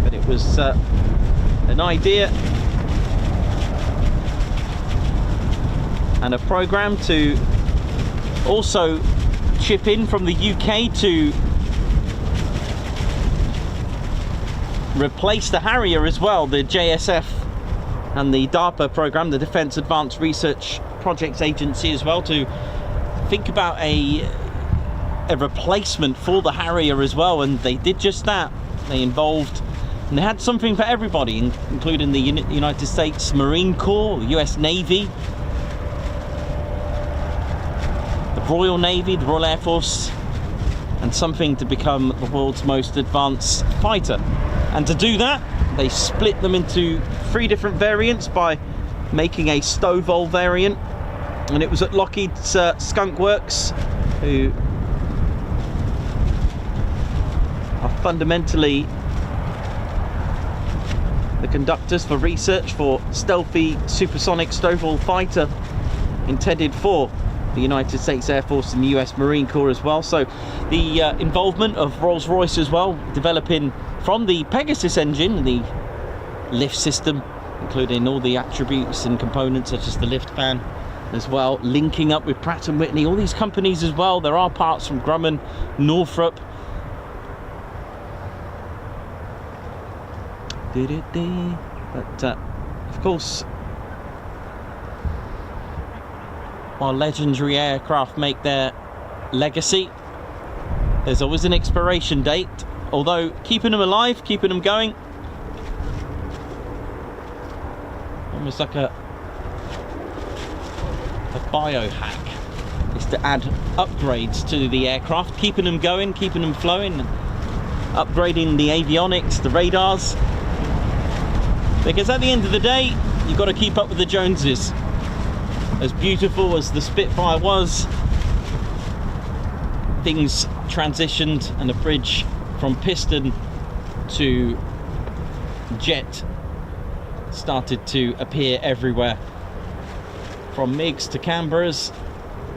But it was an idea and a program to also chip in from the UK to replace the Harrier as well, the JSF and the DARPA program, the Defence Advanced Research Projects Agency as well, to think about a replacement for the Harrier as well, and they did just that. They involved, and they had something for everybody, including the United States Marine Corps, the US Navy, Royal Navy, the Royal Air Force, and something to become the world's most advanced fighter. And to do that, they split them into 3 different variants by making a Stovall variant, and it was at Lockheed's Skunk Works, who are fundamentally the conductors for research for stealthy supersonic Stovall fighter intended for the United States Air Force and the US Marine Corps as well. So the involvement of Rolls-Royce as well, developing from the Pegasus engine, the lift system, including all the attributes and components such as the lift fan as well, linking up with Pratt & Whitney, all these companies as well. There are parts from Grumman, Northrop. But of course, while legendary aircraft make their legacy, there's always an expiration date. Although keeping them alive, keeping them going, almost like a biohack, is to add upgrades to the aircraft, keeping them going, keeping them flowing, upgrading the avionics, the radars, because at the end of the day, you've got to keep up with the Joneses. As beautiful as the Spitfire was, things transitioned, and a bridge from piston to jet started to appear everywhere. From MiGs to Canberras,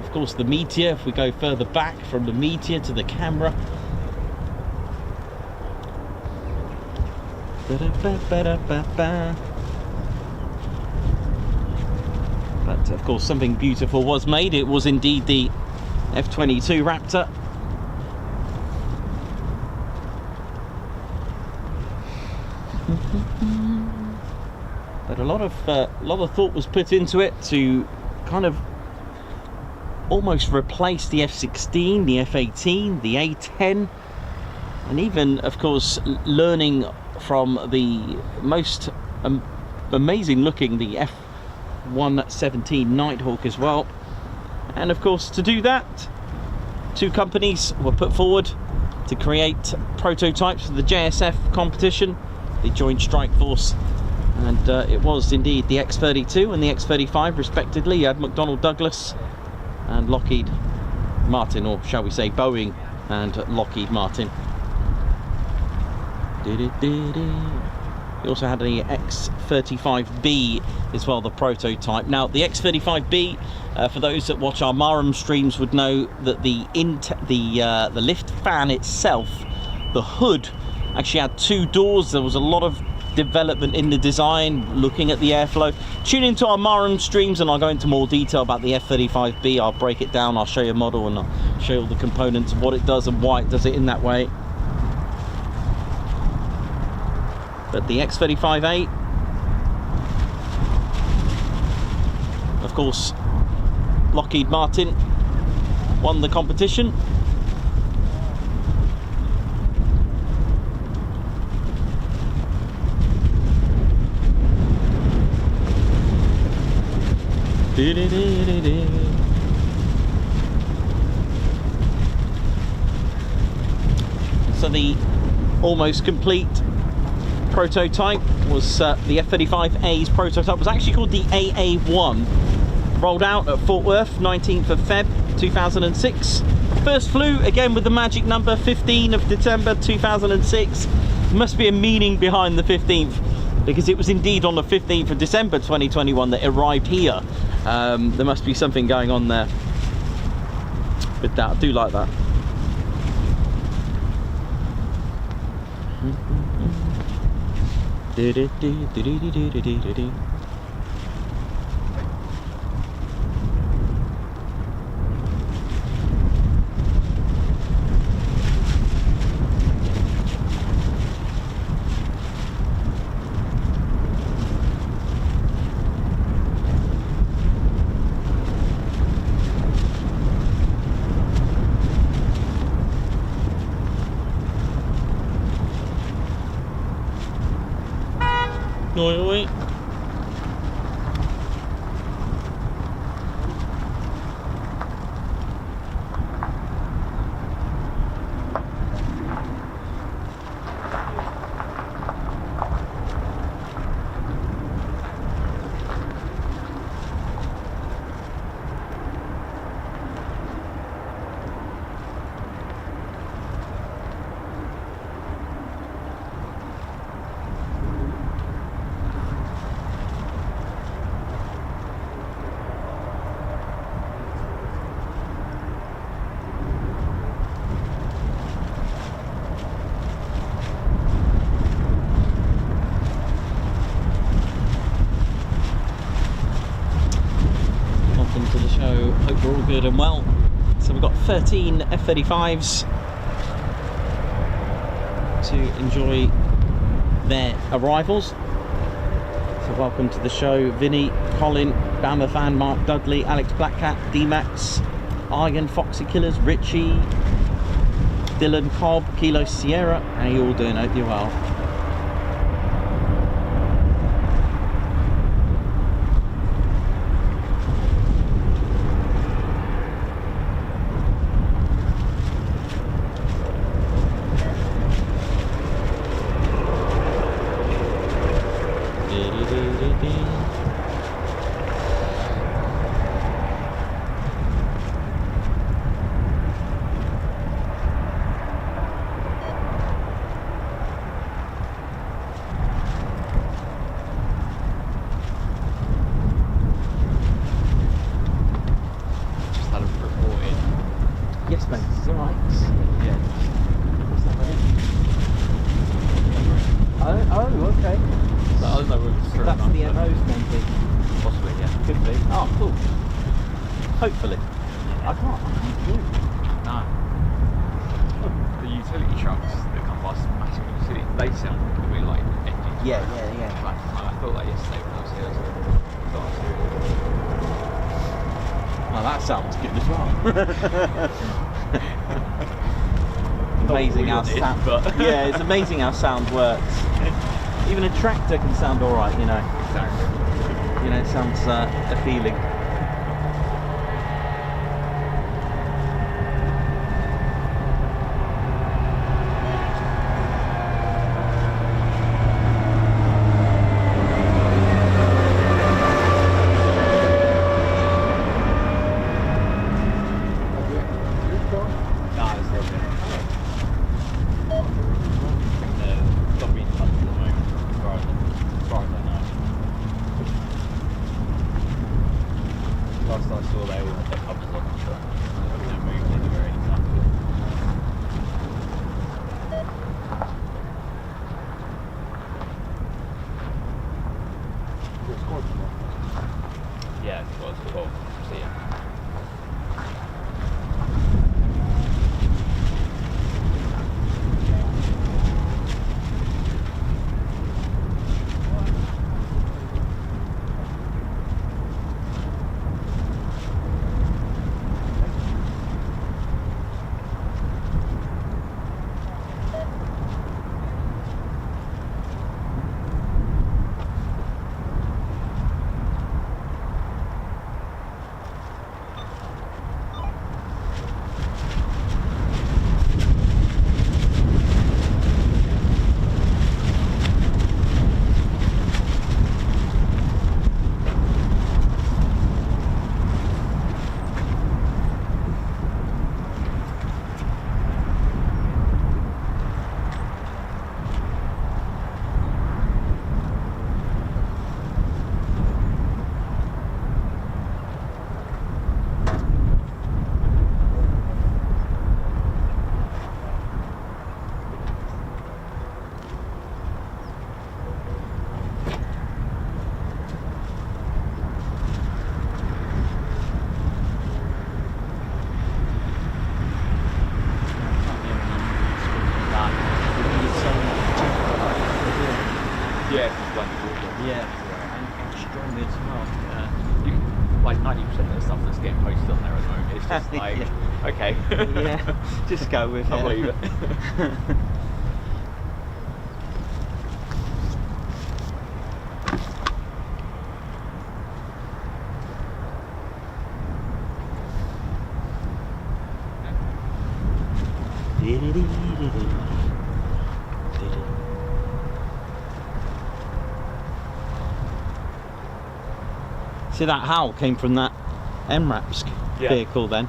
of course the Meteor, if we go further back, from the Meteor to the Canberra. But of course something beautiful was made. It was indeed the F-22 Raptor. But a lot of thought was put into it to kind of almost replace the F-16, the F-18, the A-10, and even, of course, learning from the most amazing looking, the F-117 Nighthawk as well. And of course, to do that, two companies were put forward to create prototypes for the JSF competition, the Joint Strike Force. And it was indeed the X-32 and the X-35 respectively. You had McDonnell Douglas and Lockheed Martin, or shall we say Boeing and Lockheed Martin. You also had the X-35B as well, the prototype. Now the X-35B, for those that watch our Marham streams would know that the lift fan itself, the hood, actually had two doors. There was a lot of development in the design, looking at the airflow. Tune into our Marham streams and I'll go into more detail about the F-35B. I'll break it down, I'll show you a model and I'll show you all the components of what it does and why it does it in that way. But the X-35A, of course, Lockheed Martin won the competition. So the almost complete prototype was the F-35A's prototype was actually called the AA-1. Rolled out at Fort Worth, 19th of Feb 2006. First flew again with the magic number 15 of December 2006. Must be a meaning behind the 15th, because it was indeed on the 15th of December 2021 that it arrived here. There must be something going on there with that. I do like that. Oi. We're all good and well. So we've got 13 F-35s to enjoy their arrivals. So welcome to the show, Vinny, Colin, Bama Fan, Mark Dudley, Alex Blackcat, D-Max, Argan, Foxy Killers, Richie, Dylan Cobb, Kilo Sierra. How you all doing? Hope you're well. could be. Oh, cool. Hopefully. I can't do it. No. The utility trucks that come past massive utility, they sound a bit like engines. Yeah. Like, I felt like yesterday when I was here. Well, that sounds good as well. Amazing how sound. Yeah, it's amazing how sound works. Even a tractor can sound all right, you know. Exactly. You know, it sounds appealing. Yeah, it was cool. See ya. Yeah, and strong as well. Like 90% of the stuff that's getting posted on there at the moment, it's just like, okay. Yeah, just go with it. I'll believe it. See, that howl came from that MRAP's vehicle then.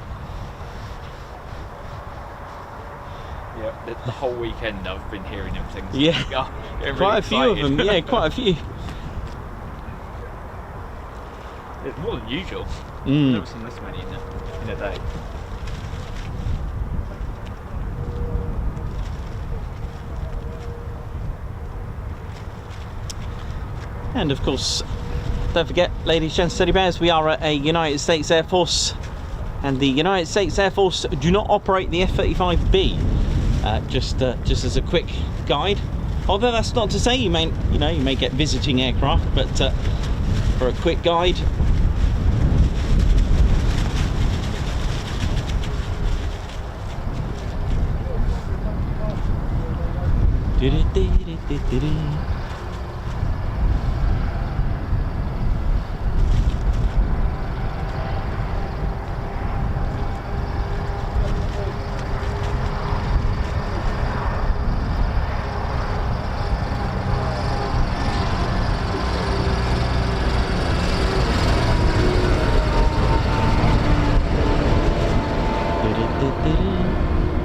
Yeah, the whole weekend I've been hearing them things. Yeah, Getting quite really a few of them. Yeah, quite a few. It's more than usual. I've Mm. never seen this many in a day. And of course, don't forget, ladies, gents, teddy bears, we are at a United States Air Force, and the United States Air Force do not operate the F-35B. Just as a quick guide. Although that's not to say you may get visiting aircraft, but for a quick guide.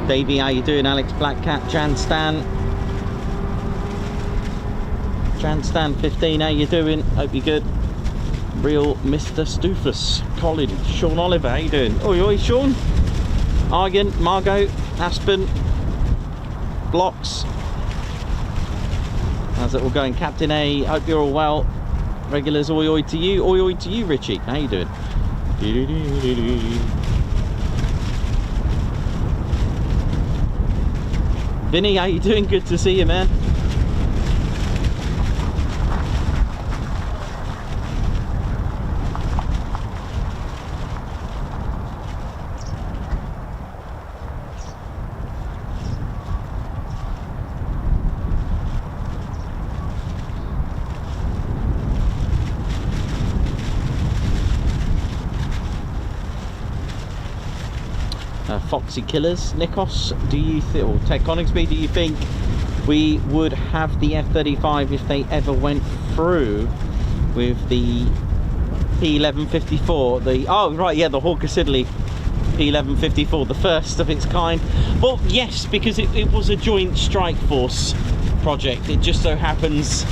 Davey, how you doing? Alex Black Cat, Jan Stan 15, how you doing? Hope you're good. Real Mr. Stoofus, Colin, Sean Oliver, how you doing? Oi oi Sean, Argan, Margot, Aspen, Blocks. How's it all going? Captain A, hope you're all well. Regulars, oi oi to you. Oi oi to you, Richie. How you doing? Vinny, how you doing? Good to see you, man. Foxy Killers, Nikos, do you think, or Tech Coningsby, do you think we would have the F-35 if they ever went through with the P1154, the Hawker Siddeley P1154, the first of its kind? Well, yes, because it was a joint strike force project. It just so happens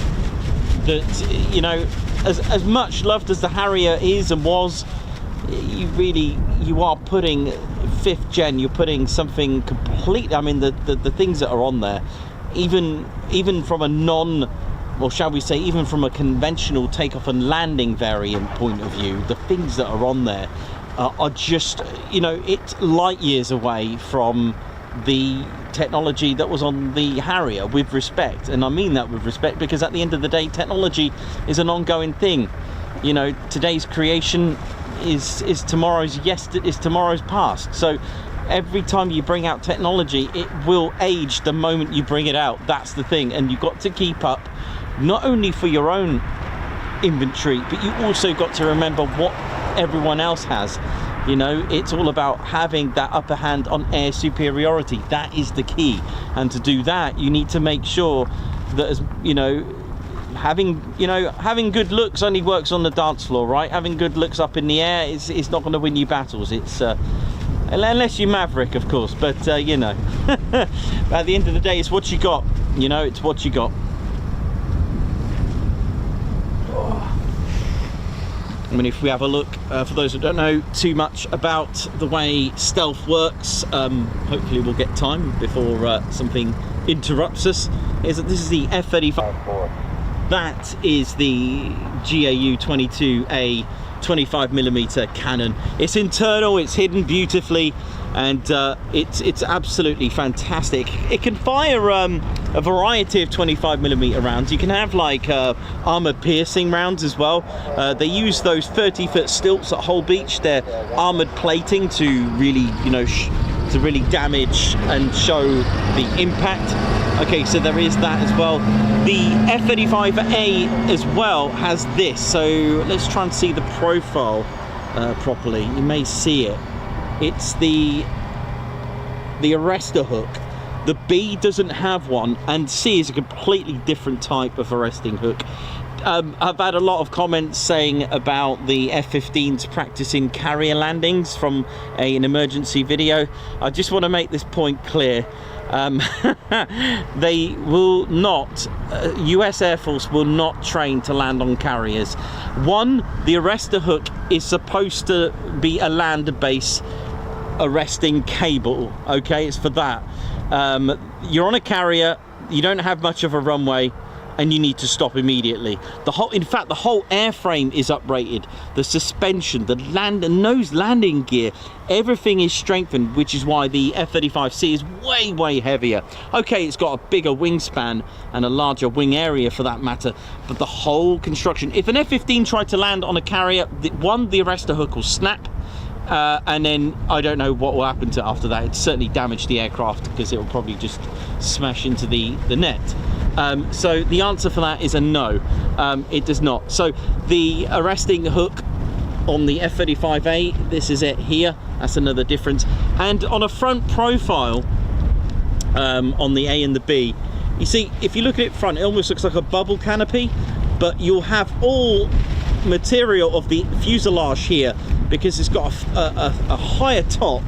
that, you know, as much loved as the Harrier is and was, you are putting 5th gen, you're putting something complete. I mean, the things that are on there, even from a non, or shall we say, even from a conventional takeoff and landing variant point of view, the things that are on there are just, you know, it's light years away from the technology that was on the Harrier, with respect. And I mean that with respect, because at the end of the day, technology is an ongoing thing. You know, today's creation is tomorrow's past. So every time you bring out technology, it will age the moment you bring it out. That's the thing. And you've got to keep up, not only for your own inventory, but you also got to remember what everyone else has. You know, it's all about having that upper hand on air superiority. That is the key. And to do that, you need to make sure that, as you know, having good looks only works on the dance floor, right? Having good looks up in the air is not going to win you battles. It's unless you're Maverick, of course, but you know, at the end of the day, it's what you got. You know, it's what you got. I mean, if we have a look, for those who don't know too much about the way stealth works, hopefully we'll get time before something interrupts us. This is the F-35. That is the GAU 22A 25mm cannon. It's internal, it's hidden beautifully, and it's absolutely fantastic. It can fire a variety of 25mm rounds. You can have like armored piercing rounds as well. They use those 30-foot stilts at Hull Beach. They're armored plating to really, you know, to really damage and show the impact. Okay, so there is that as well. The F-35A as well has this. So let's try and see the profile properly. You may see it. It's the arrestor hook. The B doesn't have one, and C is a completely different type of arresting hook. I've had a lot of comments saying about the F-15s practicing carrier landings from an emergency video. I just want to make this point clear. They will not, US Air Force will not train to land on carriers. One, the arrestor hook is supposed to be a land base arresting cable. Okay, it's for that. You're on a carrier, you don't have much of a runway, and you need to stop immediately. In fact, the whole airframe is uprated. The suspension, the nose landing gear, everything is strengthened, which is why the F-35C is way, way heavier. Okay, it's got a bigger wingspan and a larger wing area for that matter, but the whole construction, if an F-15 tried to land on a carrier, the arrestor hook will snap, and then I don't know what will happen to after that. It's certainly damage the aircraft, because it will probably just smash into the net. So the answer for that is a no. It does not. So the arresting hook on the F-35A, this is it here. That's another difference. And on a front profile, on the A and the B, you see, if you look at it front, it almost looks like a bubble canopy, but you'll have all material of the fuselage here, because it's got a higher top,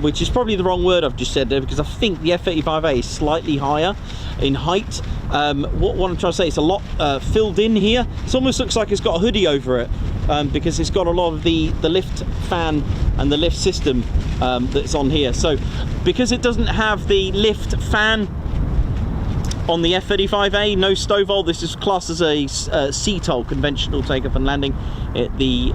which is probably the wrong word I've just said there, because I think the F-35A is slightly higher in height. What I'm trying to say, it's a lot filled in here. It almost looks like it's got a hoodie over it, because it's got a lot of the lift fan and the lift system that's on here. So because it doesn't have the lift fan On the F-35A, no STOVL. This is classed as a CTOL, conventional takeoff and landing. The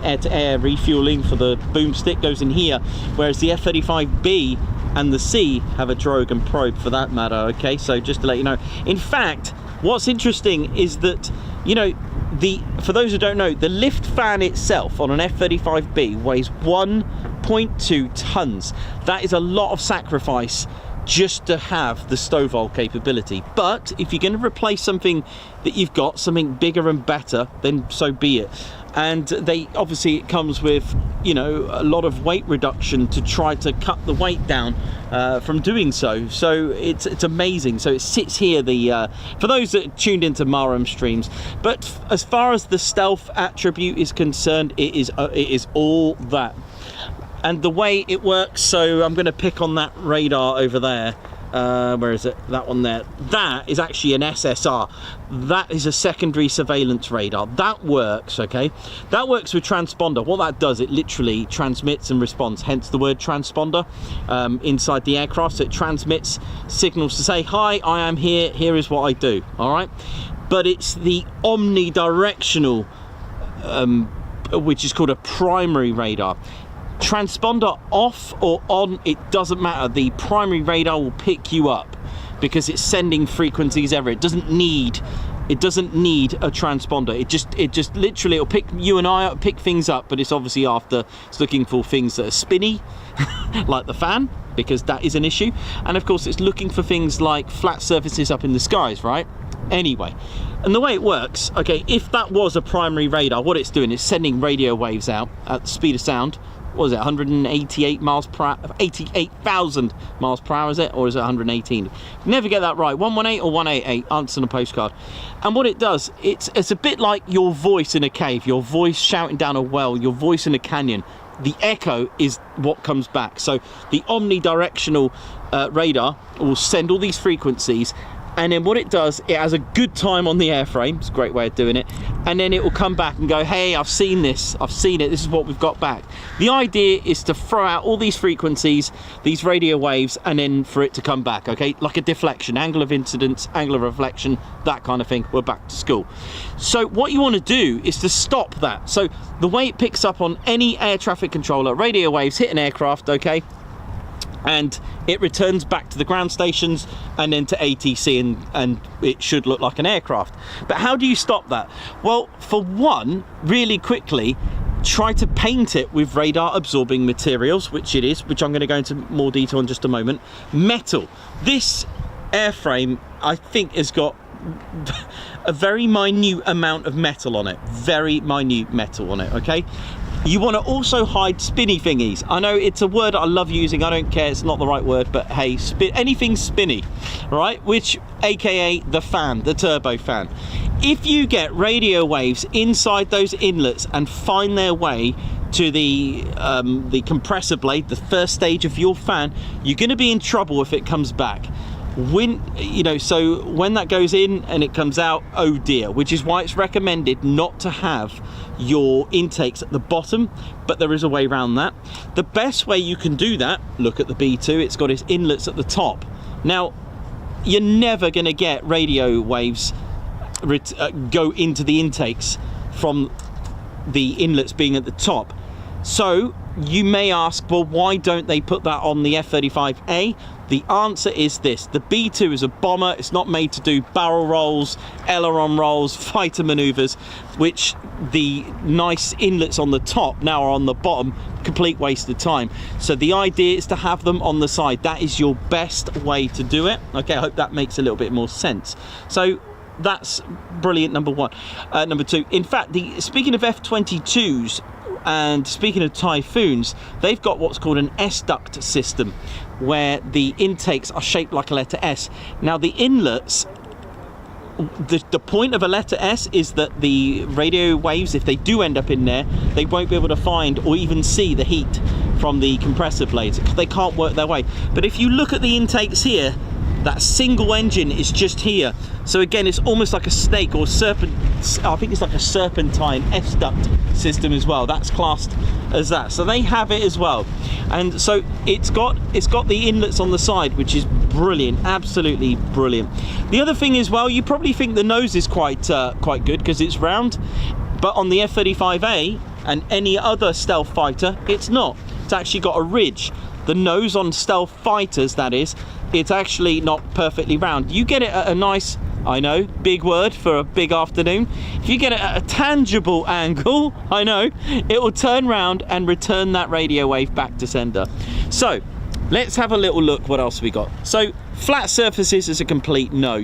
air-to-air refueling for the boomstick goes in here, whereas the F-35B and the C have a drogue and probe for that matter. Okay, so just to let you know. In fact, what's interesting is that, you know, for those who don't know, the lift fan itself on an F-35B weighs 1.2 tons. That is a lot of sacrifice just to have the STOVL capability. But if you're going to replace something that you've got, something bigger and better, then so be it. And they obviously, it comes with, you know, a lot of weight reduction to try to cut the weight down from doing so. So it's amazing. So it sits here, for those that tuned into Marum streams. But as far as the stealth attribute is concerned, it is all that. And the way it works, so I'm going to pick on that radar over there. Where is it? That one there. That is actually an SSR. That is a secondary surveillance radar. That works, okay? That works with transponder. What that does, it literally transmits and responds, hence the word transponder, inside the aircraft. So it transmits signals to say, hi, I am here, here is what I do, all right? But it's the omnidirectional, which is called a primary radar. Transponder off or on, it doesn't matter. The primary radar will pick you up because it's sending frequencies everywhere. It doesn't need a transponder. It just literally, it'll pick you and I up, pick things up, but it's obviously it's looking for things that are spinny like the fan, because that is an issue. And of course it's looking for things like flat surfaces up in the skies, right? Anyway, and the way it works, okay, if that was a primary radar, what it's doing is sending radio waves out at the speed of sound. What is it, 188 miles per hour, 88,000 miles per hour, is it? Or is it 118? Never get that right. 118 or 188, answer on a postcard. And what it does, it's a bit like your voice in a cave, your voice shouting down a well, your voice in a canyon. The echo is what comes back. So the omnidirectional radar will send all these frequencies, and then what it does, it has a good time on the airframe. It's a great way of doing it. And then it will come back and go, hey, I've seen this, I've seen it, this is what we've got back. The idea is to throw out all these frequencies, these radio waves, and then for it to come back, okay? Like a deflection, angle of incidence, angle of reflection, that kind of thing. We're back to school. So what you want to do is to stop that. So the way it picks up on any air traffic controller, radio waves hit an aircraft, okay? And it returns back to the ground stations and then to ATC, and it should look like an aircraft. But how do you stop that? Well, for one, really quickly, try to paint it with radar absorbing materials, which it is, which I'm going to go into more detail in just a moment. Metal. This airframe, I think, has got a very minute amount of metal on it. Very minute metal on it, okay? You want to also hide spinny thingies. I know it's a word I love using, I don't care, it's not the right word, but hey, anything spinny, right? Which, aka the fan, the turbo fan. If you get radio waves inside those inlets and find their way to the compressor blade, the first stage of your fan, you're going to be in trouble if it comes back. So when that goes in and it comes out, oh dear, which is why it's recommended not to have your intakes at the bottom, but there is a way around that. The best way you can do that, look at the B2, it's got its inlets at the top. Now, you're never going to get radio waves go into the intakes from the inlets being at the top. So you may ask, well, why don't they put that on the F-35A? The answer is this: the B2 is a bomber. It's not made to do barrel rolls, aileron rolls, fighter maneuvers, which the nice inlets on the top now are on the bottom. Complete waste of time. So the idea is to have them on the side. That is your best way to do it. Okay, I hope that makes a little bit more sense. So that's brilliant, number one. Number two, in fact, speaking of F-22s, and speaking of Typhoons, they've got what's called an S-duct system, where the intakes are shaped like a letter S. Now the inlets, the point of a letter S is that the radio waves, if they do end up in there, they won't be able to find or even see the heat from the compressor blades. They can't work their way. But if you look at the intakes here, That single engine is just here. So again, it's almost like a snake or serpent. I think it's like a serpentine S-duct system as well. That's classed as that. So they have it as well. And so it's got the inlets on the side, which is brilliant, absolutely brilliant. The other thing as well, you probably think the nose is quite good because it's round, but on the F-35A and any other stealth fighter, it's not. It's actually got a ridge. The nose on stealth fighters, that is, it's actually not perfectly round. You get it at a nice, I know, big word for a big afternoon. If you get it at a tangible angle, I know, it will turn round and return that radio wave back to sender. So let's have a little look what else we got. So flat surfaces is a complete no.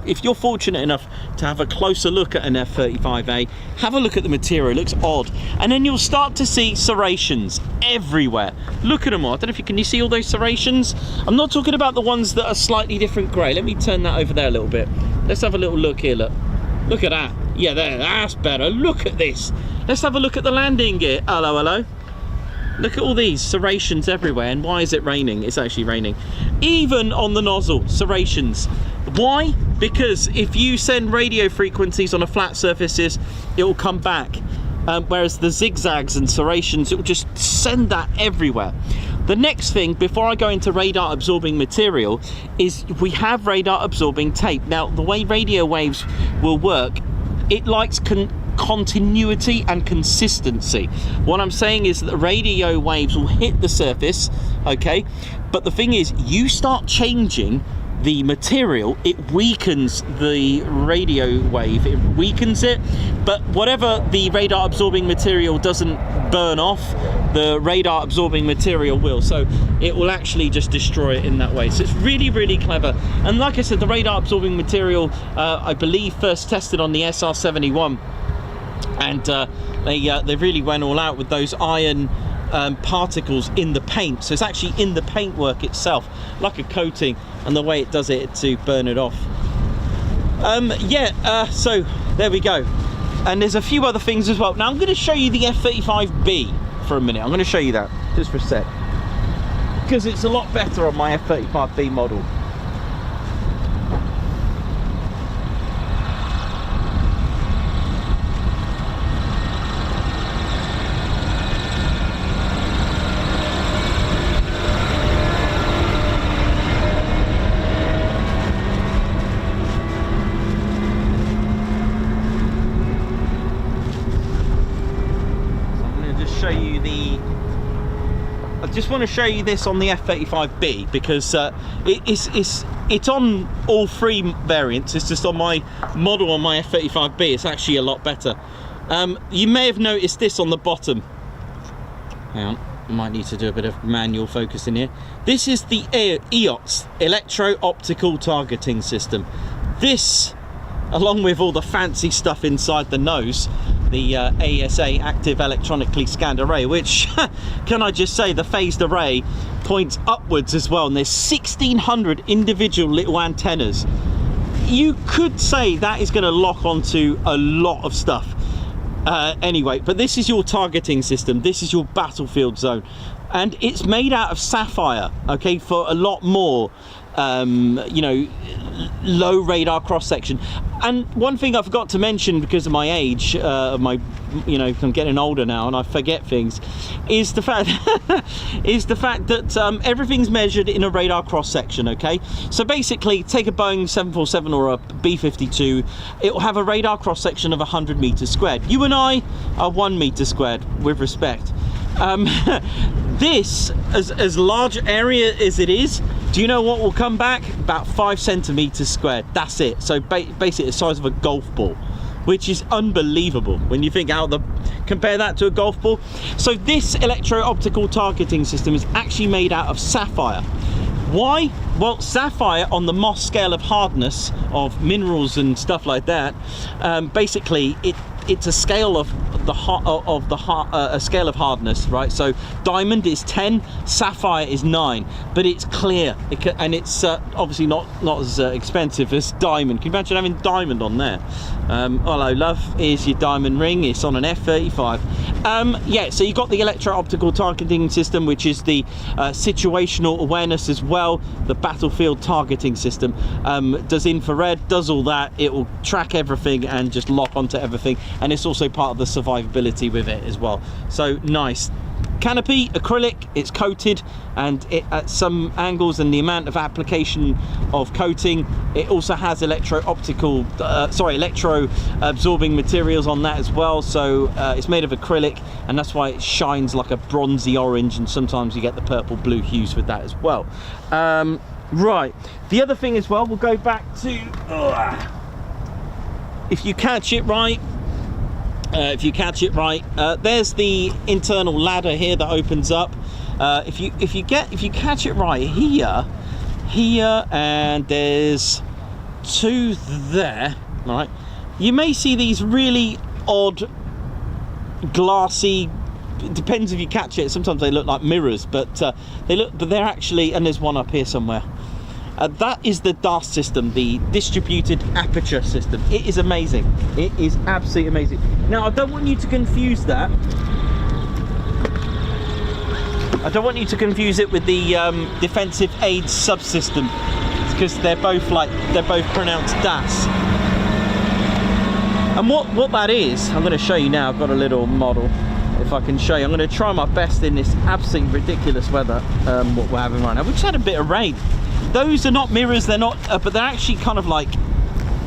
If you're fortunate enough to have a closer look at an F-35A, have a look at the material. It looks odd, and then you'll start to see serrations everywhere. Look at them all. I don't know if can you see all those serrations? I'm not talking about the ones that are slightly different grey. Let me turn that over there a little bit. Let's have a little look here. Look at that. Yeah, there, that's better. Look at this. Let's have a look at the landing gear. Hello. Look at all these serrations everywhere. And why is it raining? It's actually raining. Even on the nozzle, serrations. Why? Because if you send radio frequencies on a flat surfaces, it will come back. Whereas the zigzags and serrations, it will just send that everywhere. The next thing, before I go into radar absorbing material, is we have radar absorbing tape. Now, the way radio waves will work, it likes continuity and consistency. What I'm saying is that the radio waves will hit the surface, okay, but the thing is, you start changing the material, it weakens the radio wave, it weakens it, but whatever the radar absorbing material doesn't burn off, the radar absorbing material will, so it will actually just destroy it in that way. So it's really, really clever. And like I said, the radar absorbing material, I believe first tested on the SR-71, and they really went all out with those iron particles in the paint. So it's actually in the paintwork itself, like a coating, and the way it does it to burn it off. So there we go. And there's a few other things as well. Now I'm going to show you the F-35B for a minute. I'm going to show you that just for a sec, because it's a lot better on my F-35B model. I just want to show you this on the F-35B because it's on all three variants. It's just on my model on my F-35B, it's actually a lot better. You may have noticed this on the bottom. Hang on, I might need to do a bit of manual focusing here. This is the EOTS, Electro-Optical Targeting System. This, along with all the fancy stuff inside the nose, the AESA Active Electronically Scanned Array, which, can I just say, the phased array points upwards as well, and there's 1,600 individual little antennas. You could say that is going to lock onto a lot of stuff. Anyway, but this is your targeting system, this is your battlefield zone, and it's made out of sapphire, okay, for a lot more you know, low radar cross section. And one thing I forgot to mention, because of my age, you know, I'm getting older now and I forget things, is the fact that everything's measured in a radar cross section. Okay, so basically, take a Boeing 747 or a B-52, it will have a radar cross section of 100 meters squared. You and I are 1 meter squared, with respect. This, as large area as it is, do you know what will come back? About 5 centimeters squared. That's it. So basically the size of a golf ball, which is unbelievable when you think how compare that to a golf ball. So this electro-optical targeting system is actually made out of sapphire. Why? Well, sapphire, on the Mohs scale of hardness of minerals and stuff like that, basically it's a scale of a scale of hardness, right? So diamond is 10, sapphire is 9, but it's clear, and it's obviously not as expensive as diamond. Can you imagine having diamond on there? Hello love, here's your diamond ring. It's on an F-35. Yeah, so you've got the electro-optical targeting system, which is the situational awareness as well. The battlefield targeting system does infrared, does all that. It will track everything and just lock onto everything, and it's also part of the survivability with it as well. So nice. Canopy, acrylic, it's coated, and it, at some angles and the amount of application of coating, it also has electro-optical, electro-absorbing materials on that as well. So it's made of acrylic, and that's why it shines like a bronzy orange, and sometimes you get the purple blue hues with that as well. Right, the other thing as well, we'll go back to if you catch it right. There's the internal ladder here that opens up. If you catch it right here, and there's 2 there, right? You may see these really odd glassy. It depends if you catch it. Sometimes they look like mirrors, but they're actually. And there's one up here somewhere. That is the DAS system, the distributed aperture system. It is amazing. It is absolutely amazing. Now, I don't want you to confuse that. I don't want you to confuse it with the defensive aid subsystem, because they're both pronounced DAS. And what that is, I'm going to show you now. I've got a little model. If I can show you, I'm going to try my best in this absolutely ridiculous weather. What we're having right now. We just had a bit of rain. Those are not mirrors, they're not, but they're actually kind of like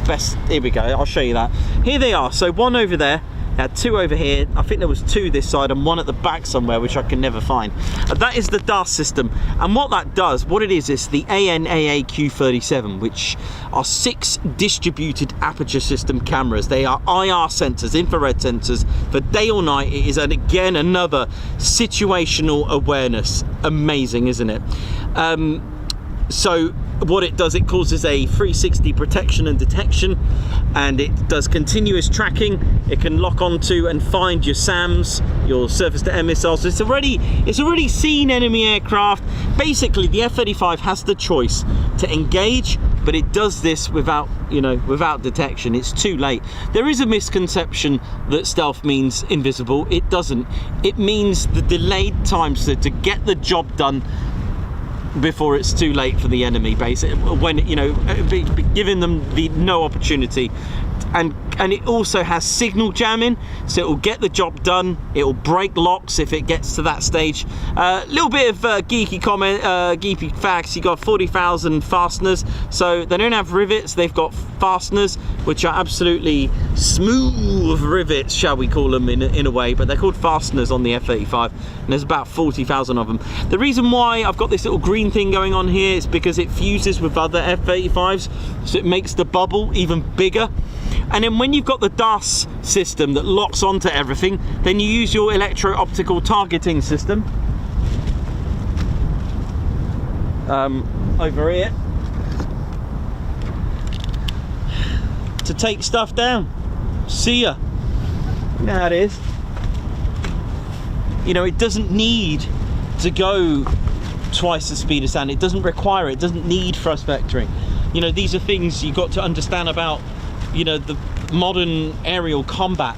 best. Here we go, I'll show you that. Here they are. So one over there, had 2 over here. I think there was 2 this side and 1 at the back somewhere, which I can never find. That is the DAS system, and what that does, what it is the ANAAQ37, which are 6 distributed aperture system cameras. They are IR sensors, infrared sensors for day or night. It is, again, another situational awareness. Amazing, isn't it? So what it does, it causes a 360 protection and detection, and it does continuous tracking. It can lock onto and find your SAMs, your surface to air missiles. It's already seen enemy aircraft. Basically, the F-35 has the choice to engage, but it does this without detection. It's too late. There is a misconception that stealth means invisible. It doesn't. It means the delayed time to get the job done before it's too late for the enemy, basically, when giving them no opportunity. And it also has signal jamming, so it will get the job done. It will break locks if it gets to that stage. Little bit of geeky comment, geeky facts. You got 40,000 fasteners, so they don't have rivets. They've got fasteners, which are absolutely smooth rivets, shall we call them, in a way. But they're called fasteners on the F-35, and there's about 40,000 of them. The reason why I've got this little green thing going on here is because it fuses with other F-35s, so it makes the bubble even bigger. And then when you've got the DAS system that locks onto everything, then you use your electro-optical targeting system over here to take stuff down. See ya. You know how it is. It doesn't need to go twice the speed of sound. It doesn't require it. It doesn't need thrust vectoring. These are things you've got to understand about the modern aerial combat.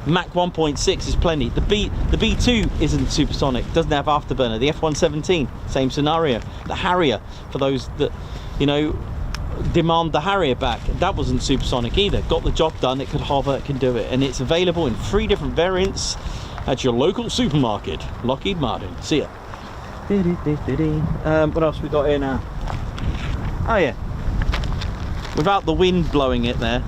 Mach 1.6 is plenty. The B2 isn't supersonic, doesn't have afterburner. The F-117, same scenario. The Harrier, for those that demand the Harrier back, that wasn't supersonic either. Got the job done. It could hover, it can do it, and it's available in 3 different variants at your local supermarket. Lockheed Martin. See ya. What else we got here now? Oh yeah, without the wind blowing it there.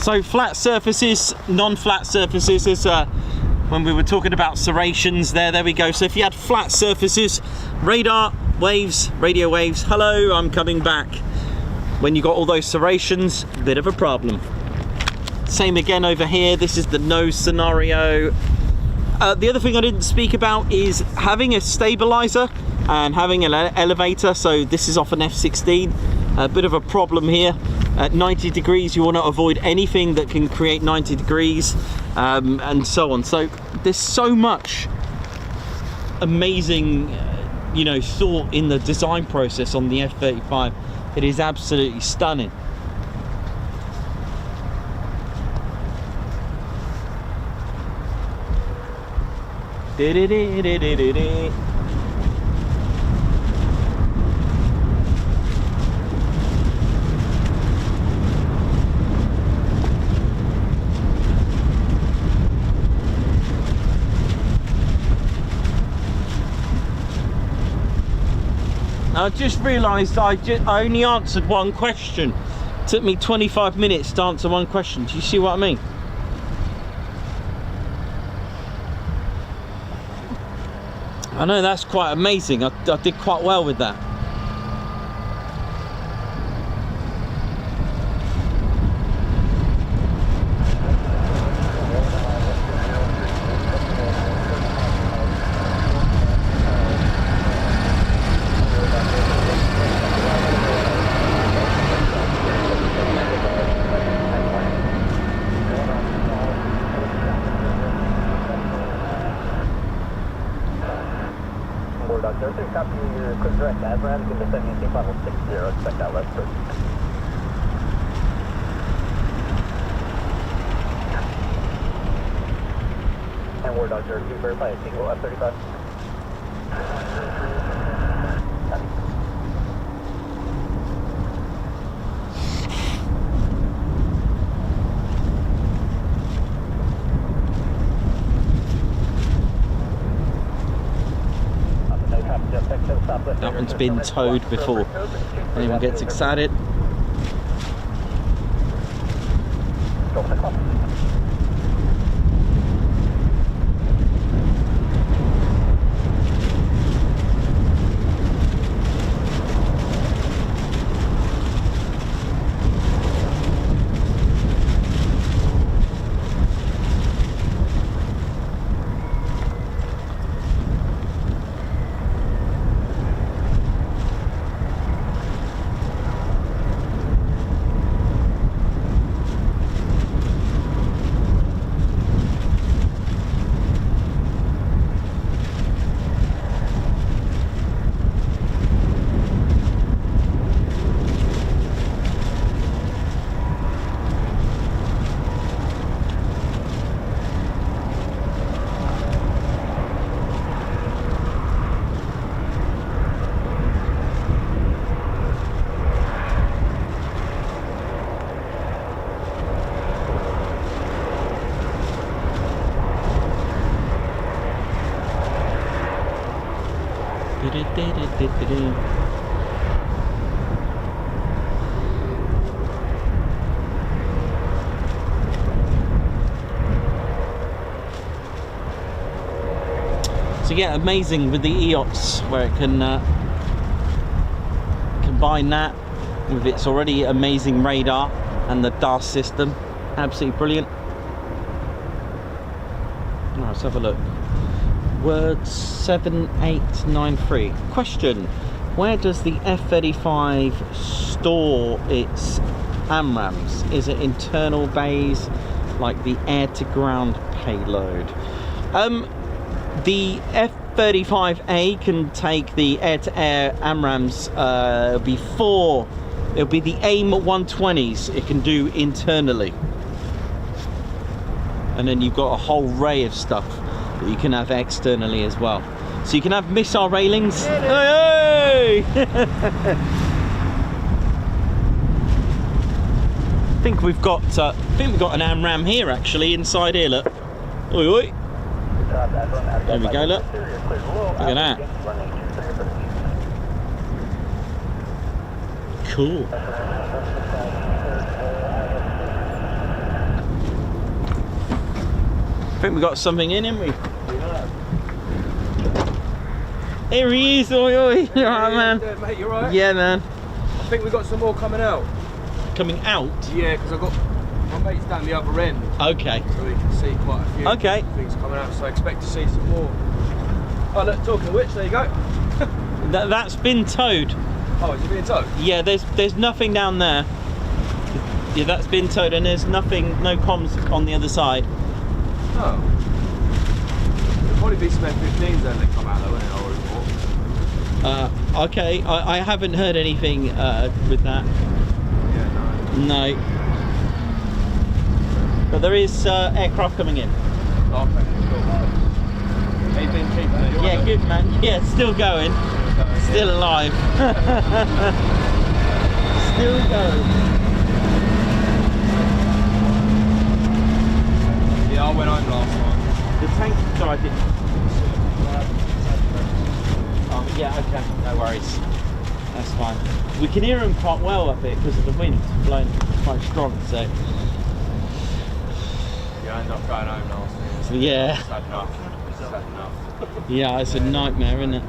So flat surfaces, non-flat surfaces is when we were talking about serrations there we go. So if you had flat surfaces, radar waves, radio waves, hello, I'm coming back. When you got all those serrations, bit of a problem. Same again over here, this is the nose scenario. The other thing I didn't speak about is having a stabilizer and having an elevator. So this is off an F-16. A bit of a problem here. At 90 degrees, you want to avoid anything that can create 90 degrees, and so on. So there's so much amazing, you know, thought in the design process on the F-35. It is absolutely stunning. I just realised I only answered one question. It took me 25 minutes to answer one question. Do you see what I mean? I know, that's quite amazing. I did quite well with that. Copy your quick direct ASRAM, give us anything level 60, expect that left first. And War Dog 02, verify a single F-35. That one's been towed before. Anyone gets excited? So yeah, amazing with the EOTS, where it can combine that with its already amazing radar and the DAS system. Absolutely brilliant. Right, let's have a look. Word 7893. Question: where does the F-35 store its AMRAAMs? Is it internal bays, like the air-to-ground payload? The F-35A can take the air-to-air AMRAAMs before. It'll be the AIM 120s it can do internally. And then you've got a whole array of stuff that you can have externally as well. So you can have missile railings. Hey, hey! I think we've got an AMRAAM here actually inside here. Look. Oi, oi. There we go. Look. Look at that. Cool. I think we got something in, haven't we? Here he is, oi oi. You alright, man? Yeah, mate, you alright? Yeah, man. I think we've got some more coming out. Coming out? Yeah, because I've got my mates down the other end. Okay. So we can see quite a few things coming out, so I expect to see some more. Oh look, talking of which, there you go. That's been towed. Oh, is it being towed? Yeah, there's nothing down there. Yeah, that's been towed, and there's nothing, no comms on the other side. Oh. There'll probably be some F-15s then that come out though, won't it, I would have thought. Okay, I haven't heard anything with that. Yeah, no. No. But there is aircraft coming in. Okay, cool. How you been keeping it? Yeah, good man. Yeah, still going. Still alive. Still going. Yeah, I went home last night. The tank, sorry, I didn't. Oh, yeah, okay, no worries. That's fine. We can hear them quite well up here because of the wind blowing quite strong, so. Yeah, I ended up going home last night. So yeah. It's had enough. It's had enough. Yeah, it's a nightmare, isn't it?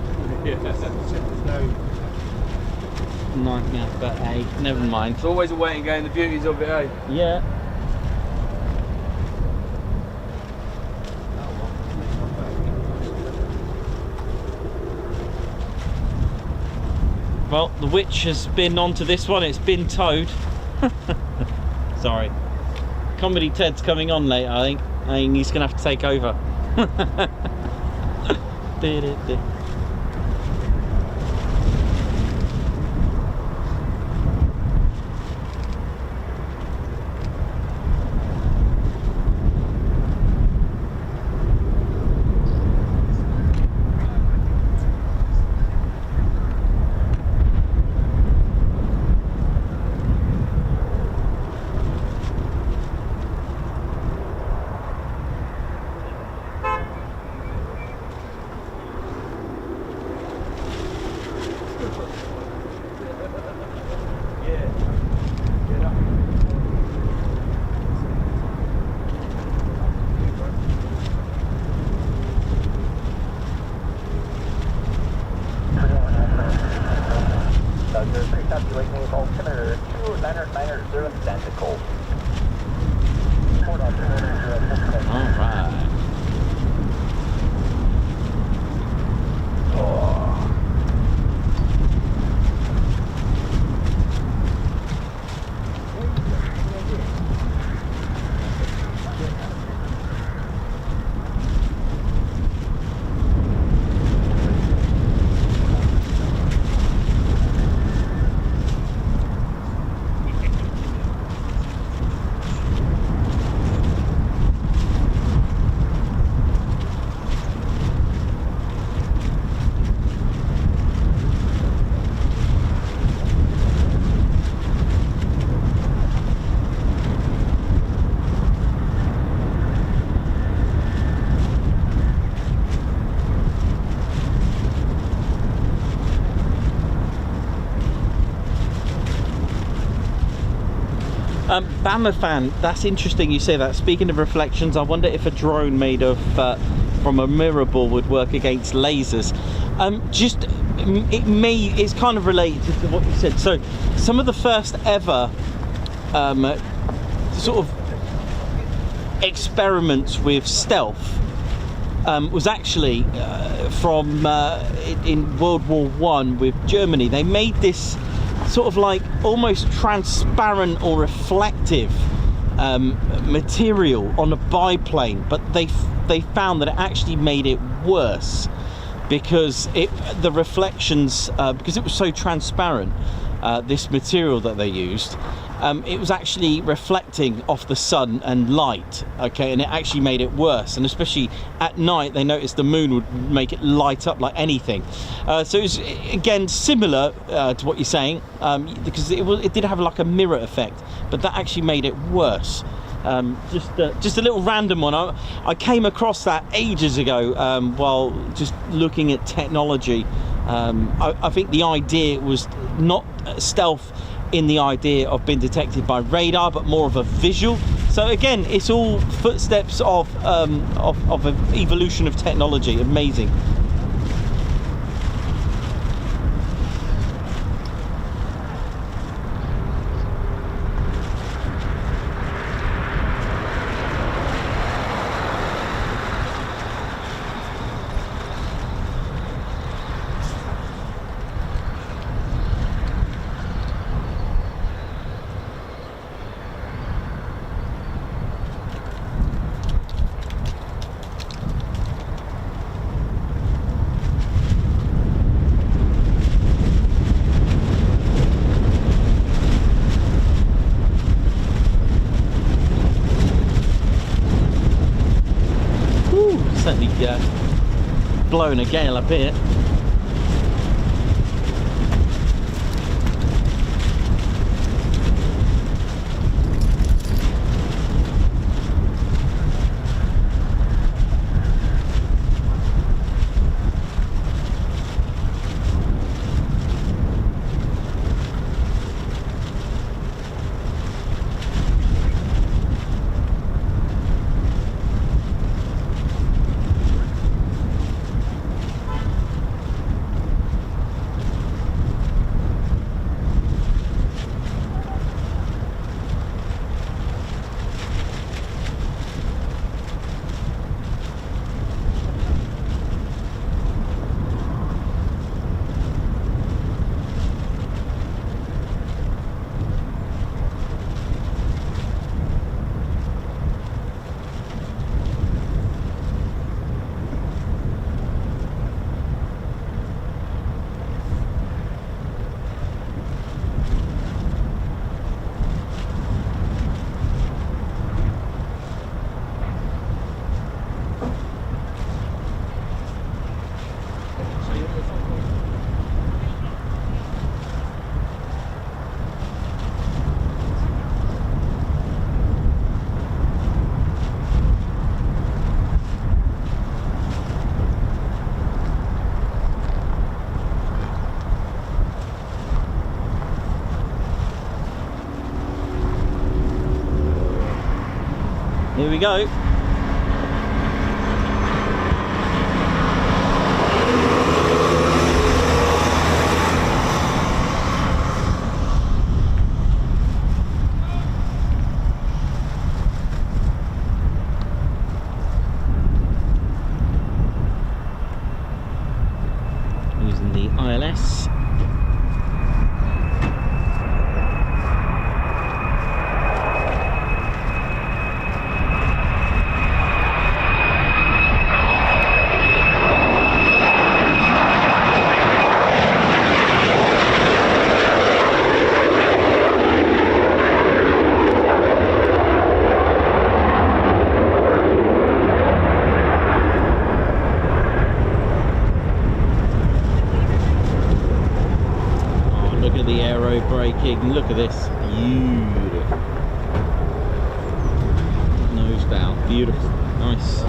Yeah, there's no... Nightmare, but hey, never mind. It's always a waiting game, the beauties of it, eh? Yeah. Well, the witch has been onto this one, it's been towed. Sorry. Comedy Ted's coming on later, I think. He's going to have to take over. Bama fan, that's interesting you say that. Speaking of reflections, I wonder if a drone made of from a mirror ball would work against lasers. It's kind of related to what you said. So some of the first ever sort of experiments with stealth was actually from in World War I with Germany. They made this sort of like almost transparent or reflective material on a biplane, but they found that it actually made it worse because the reflections, because it was so transparent, this material that they used, it was actually reflecting off the sun and light, okay, and it actually made it worse. And especially at night, they noticed the moon would make it light up like anything. So it was, again, similar to what you're saying, because it did have like a mirror effect, but that actually made it worse. Just a little random one. I came across that ages ago while just looking at technology. I think the idea was not stealth in the idea of being detected by radar, but more of a visual. So again, it's all footsteps of an evolution of technology. Amazing. blowing a gale up here. Here we go. Using the ILS. Braking, look at this, beautiful. Nose down, beautiful, nice.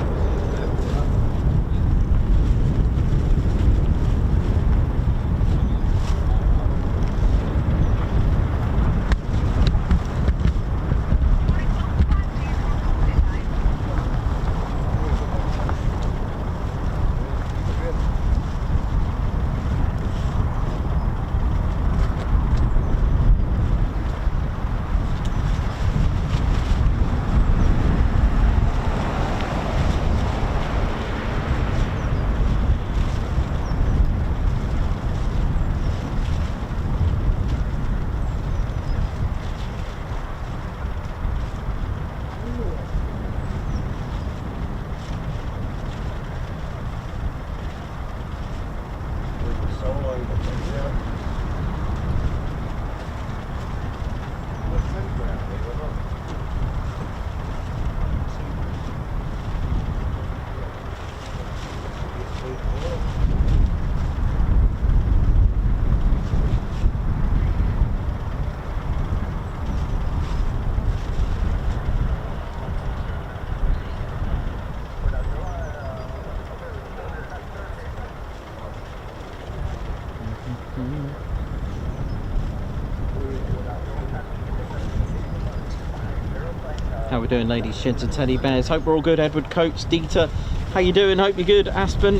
How we doing, ladies, gents and teddy bears? Hope we're all good. Edward Coates, Dieter, how you doing? Hope you're good. Aspen,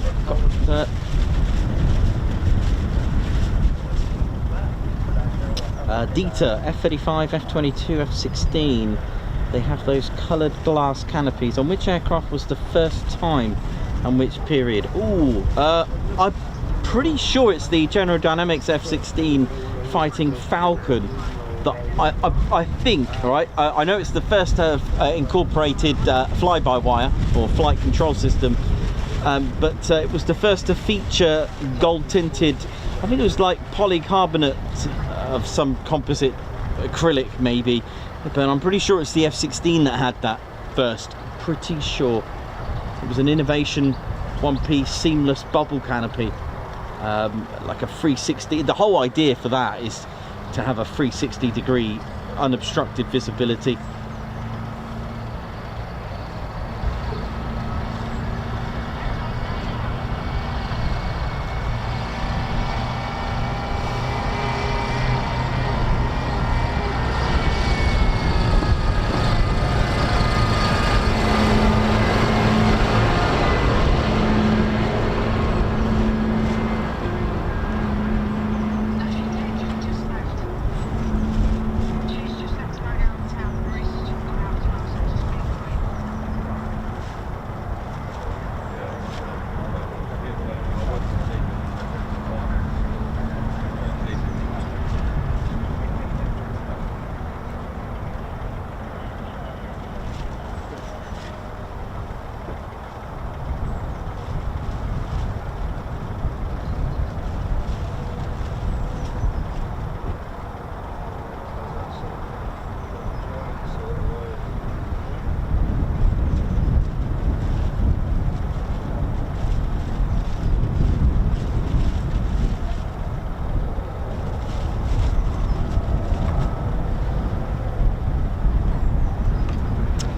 Dieter, F-35, F-22, F-16. They have those coloured glass canopies. On which aircraft was the first time and which period? Ooh, I'm pretty sure it's the General Dynamics F-16 fighting Falcon. I think, right? I know it's the first to have incorporated fly-by-wire or flight control system, but it was the first to feature gold-tinted. I think it was like polycarbonate of some composite acrylic, maybe. But I'm pretty sure it's the F-16 that had that first. Pretty sure it was an innovation one-piece seamless bubble canopy, like a 360. The whole idea for that is to have a 360-degree unobstructed visibility.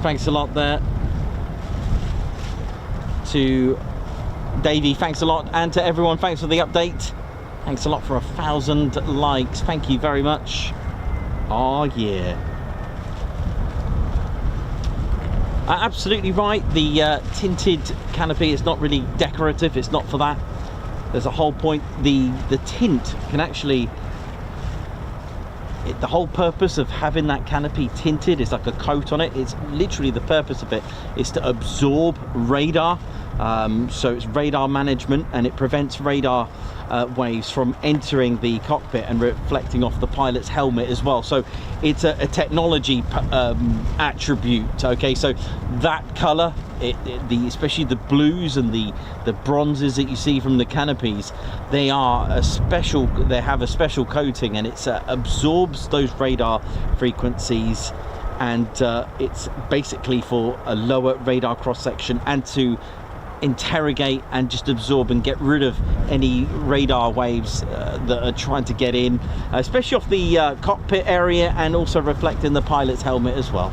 Thanks a lot there to Davey, thanks a lot, and to everyone, thanks for the update. Thanks a lot for 1,000 likes, thank you very much. Oh yeah. Absolutely right, the tinted canopy is not really decorative, it's not for that. There's a whole point, the tint can actually, the whole purpose of having that canopy tinted is like a coat on it. It's literally, the purpose of it is to absorb radar. So it's radar management, and it prevents radar waves from entering the cockpit and reflecting off the pilot's helmet as well. So it's a technology attribute. Okay, so that color, especially the blues and the bronzes that you see from the canopies, they have a special coating, and it absorbs those radar frequencies, and it's basically for a lower radar cross section and to interrogate and just absorb and get rid of any radar waves that are trying to get in, especially off the cockpit area, and also reflecting the pilot's helmet as well.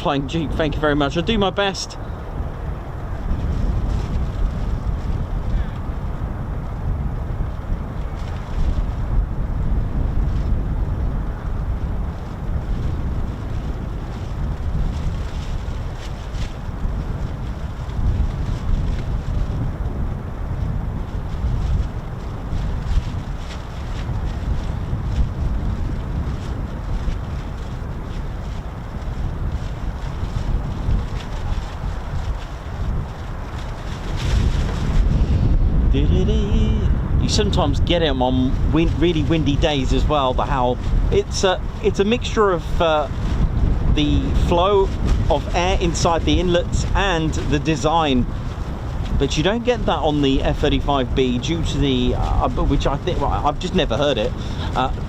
Flying Duke, thank you very much. I'll do my best. You sometimes get it on really windy days as well. The howl, it's a mixture of the flow of air inside the inlets and the design, but you don't get that on the F-35B due to the which I think, well, I've just never heard it.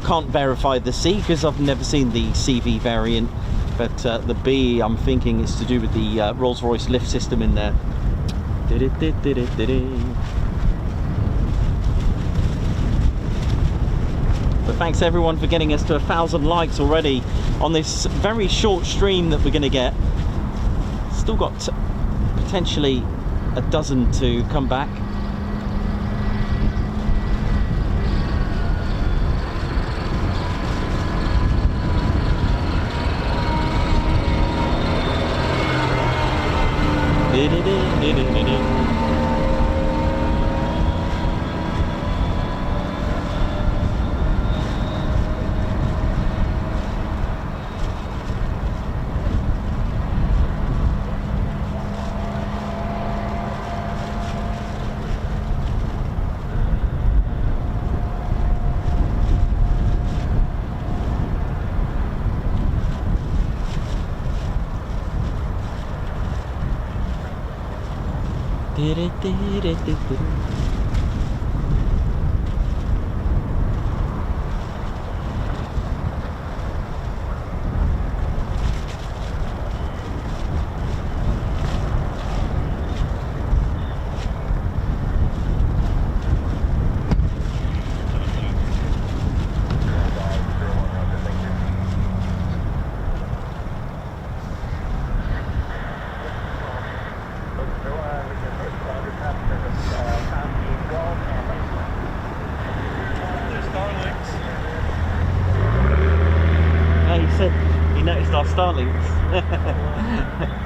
Can't verify the C because I've never seen the CV variant, but the B, I'm thinking it's to do with the Rolls-Royce lift system in there. But thanks everyone for getting us to 1,000 likes already on this very short stream that we're going to get. Still got potentially a dozen to come back. He noticed our Starlinks.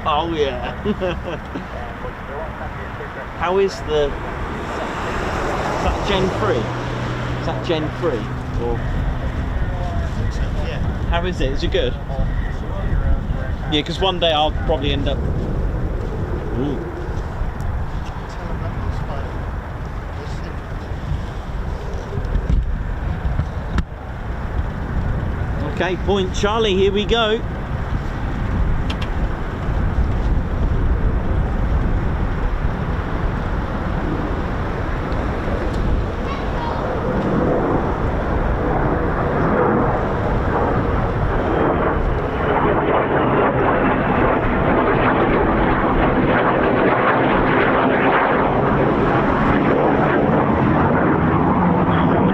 Oh yeah. How is the... Is that Gen 3? Is that Gen 3? Or... Yeah. How is it? Is it good? Yeah, because one day I'll probably end up... Ooh. Okay, Point Charlie, here we go.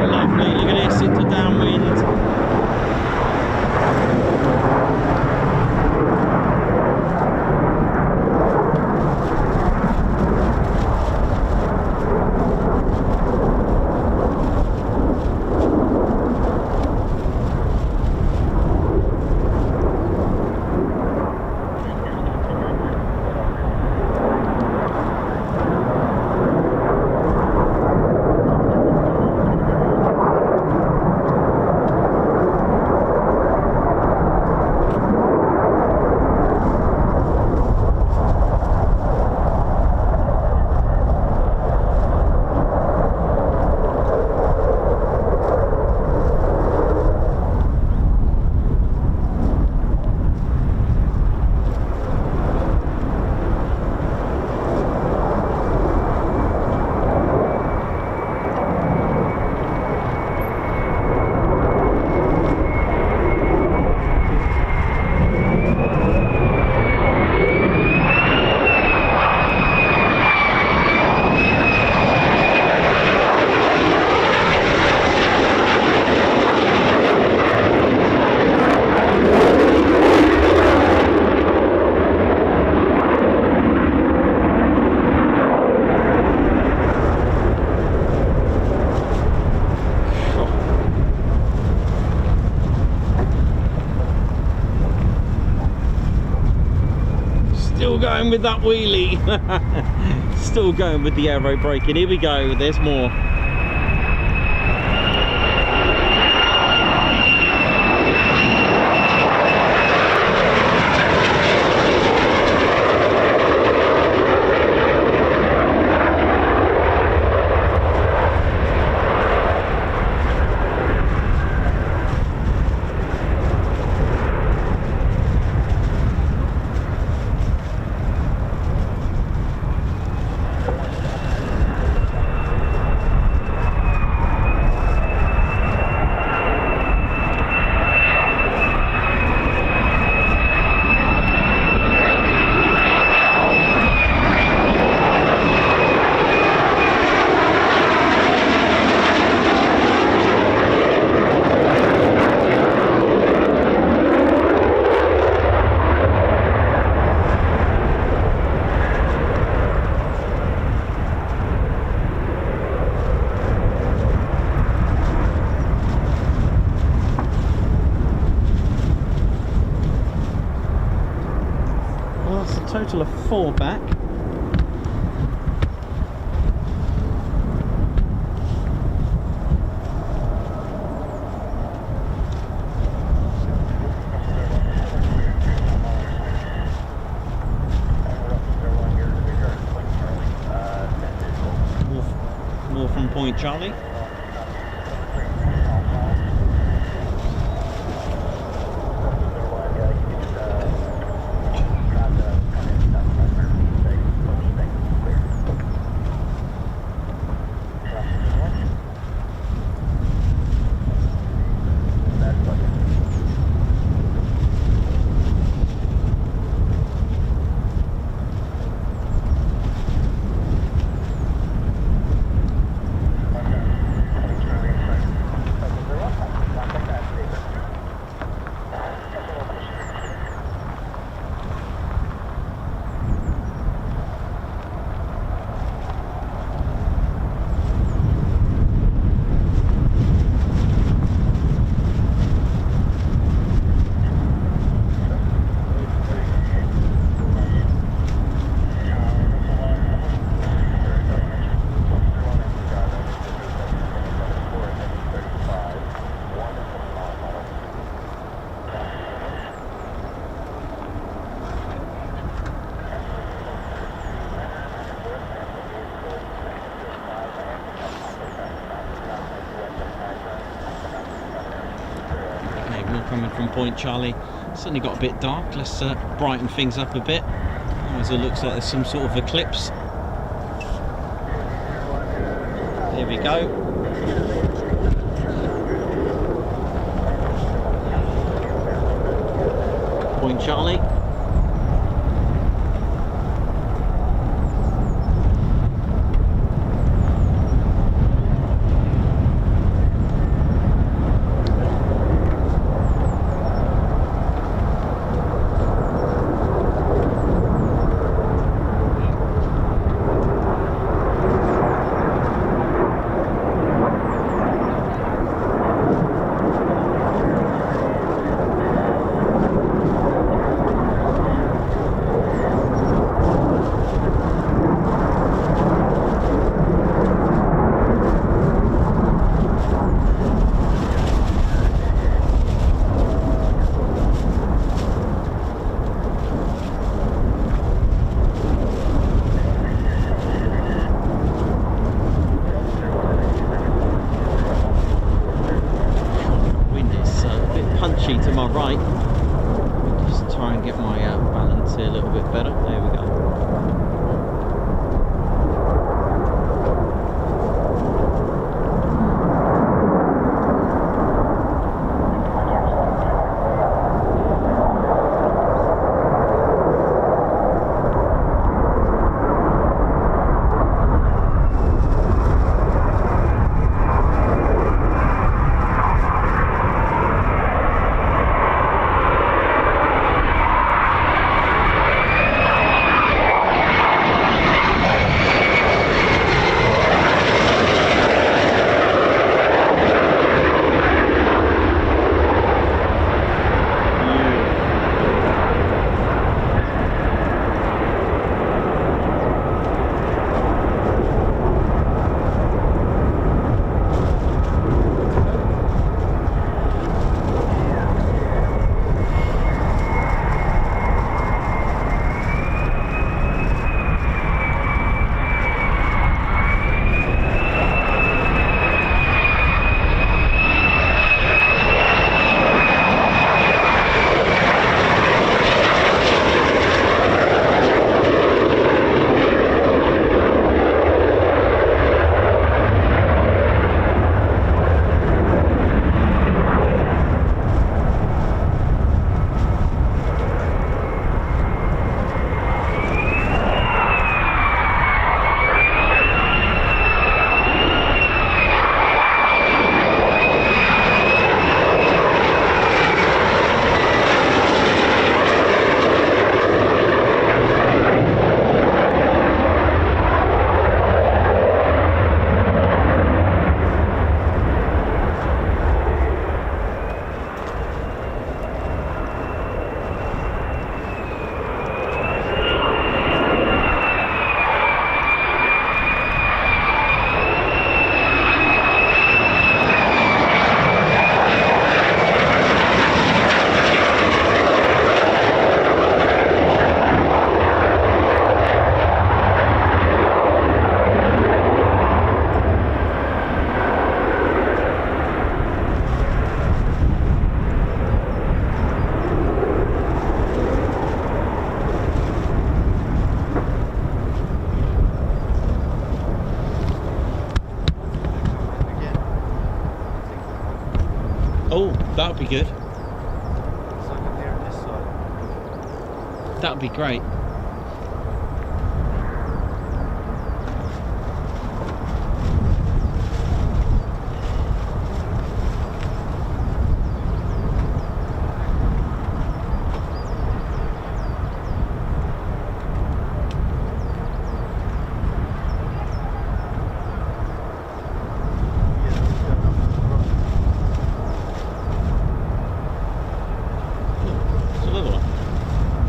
Lovely, look at this, into downwind. Still going with that wheelie. Still going with the aero braking. Here we go, there's more. Total of 4 back. More from Point Charlie. coming from Point Charlie. Suddenly got a bit dark. Let's brighten things up a bit. As it looks like there's some sort of eclipse. There we go. Point Charlie. To my right, just try and get my balance here a little bit better. There we go. Oh, that would be good. So I can hear it this side. That would be great.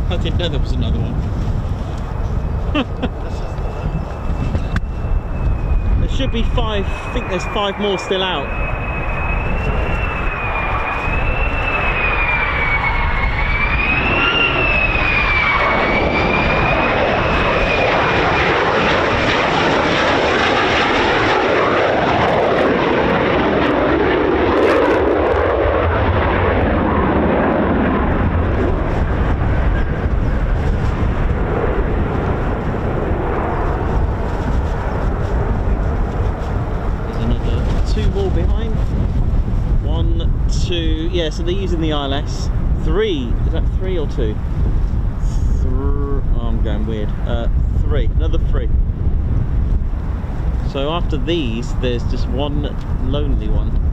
I didn't know there was another one. There should be 5. I think there's 5 more still out. yeah, so they're using the ILS 3. Is that 3 or 2? Oh, I'm going weird. 3, another 3. So after these, there's just one lonely one.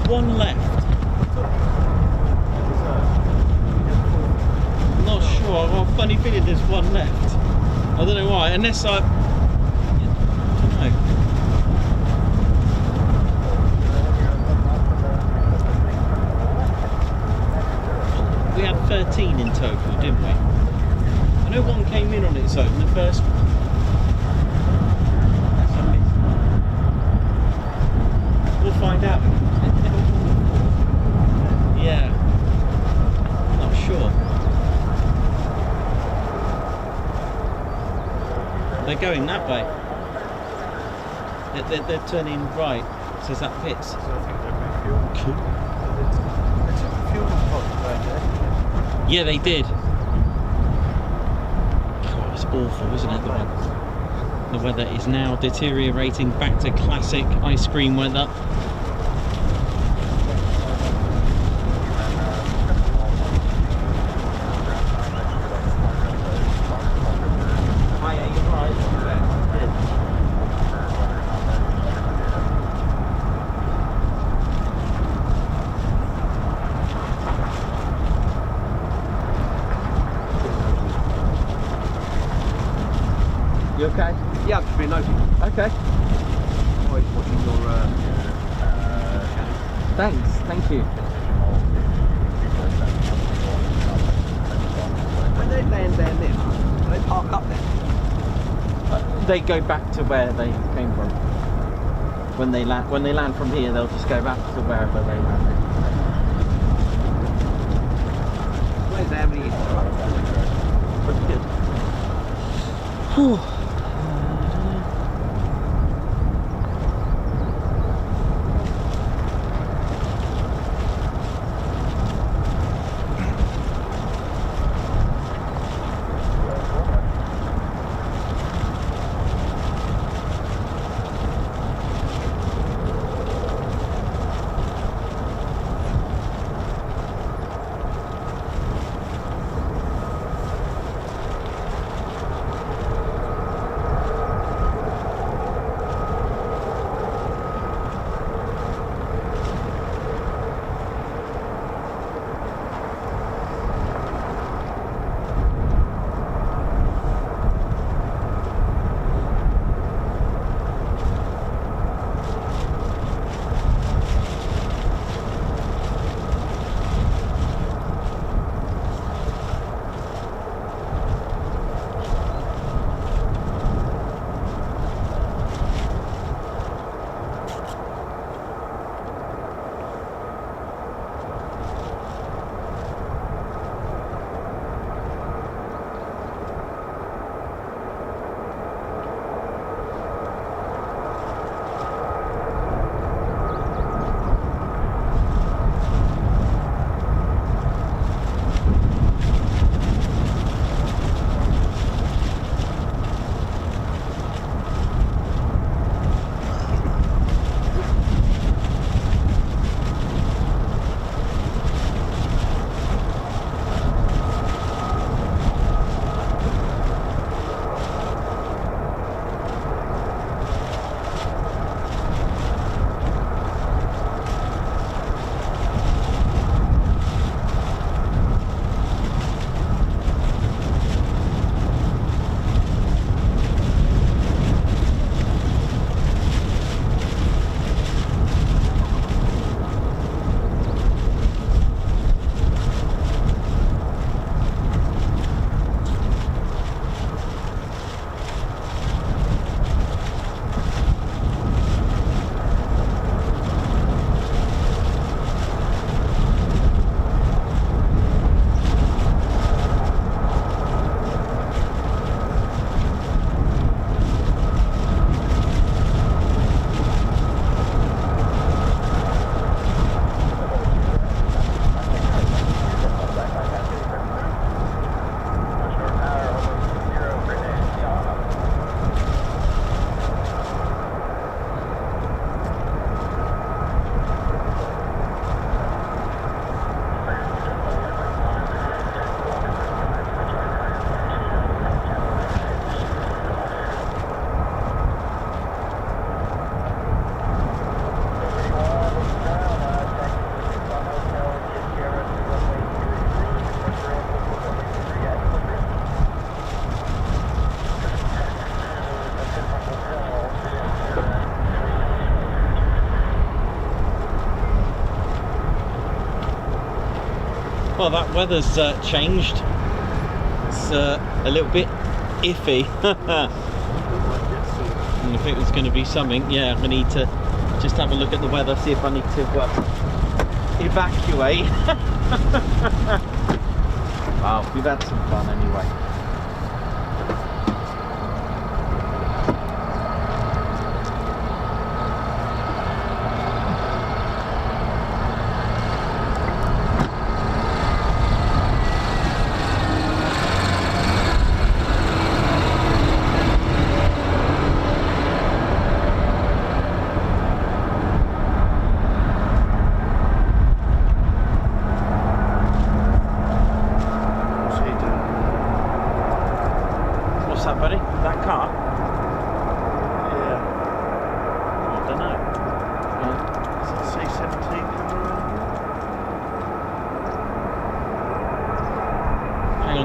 One left. I'm not sure. I've got a funny feeling there's one left. I don't know why, unless I don't know. We had 13 in total, didn't we? I know one came in on its own, the first one. We'll find out. Yeah, not sure. They're going that way. They're turning right. Says that fits. So I think they're going fuel. Cool. They took the fuel pod right there. Yeah, they did. God, it's awful, isn't it? The weather is now deteriorating back to classic ice cream weather. You okay? Yeah, I've just been noting. Okay. Always watching your Thanks, thank you. when they land down there, do they park up there? They go back to where they came from. When they land from here, they'll just go back to wherever they landed. Where's the avenue? Pretty good. Whew. Well, that weather's changed. It's a little bit iffy. And if it was going to be something, yeah, I need to just have a look at the weather, see if I need to evacuate. Wow, we've had some fun anyway.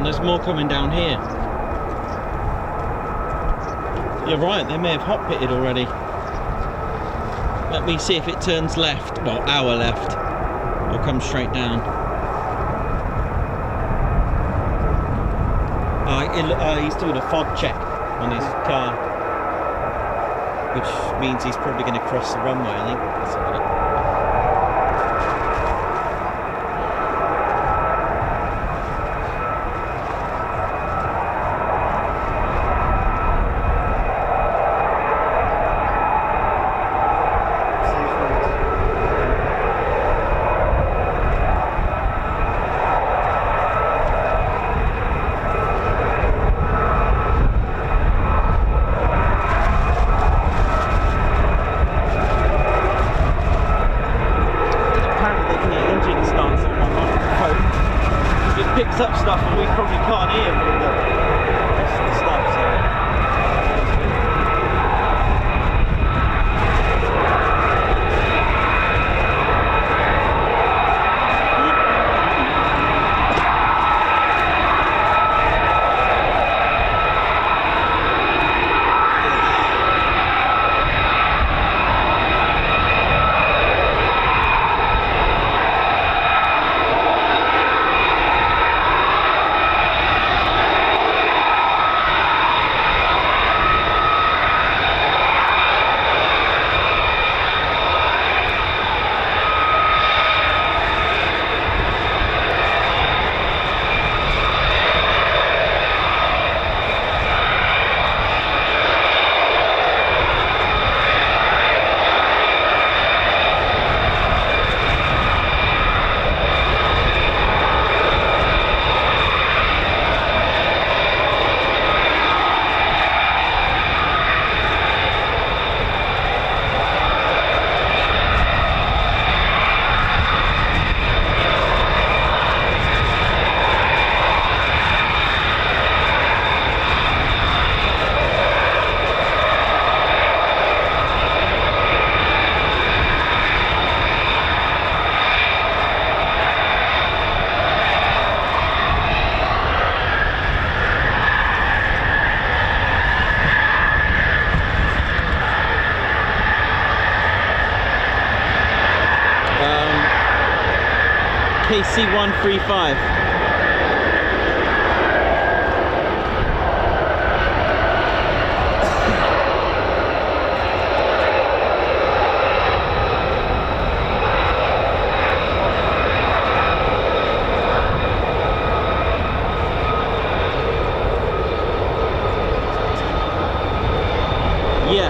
There's more coming down here. You're right, they may have hot pitted already. Let me see if it turns left, well, our left, or comes straight down. He's doing a fog check on his car, which means he's probably going to cross the runway, I think. Let's have a look. Picks up stuff and we probably can't hear all the rest of the stuff, so. KC-135. Yeah.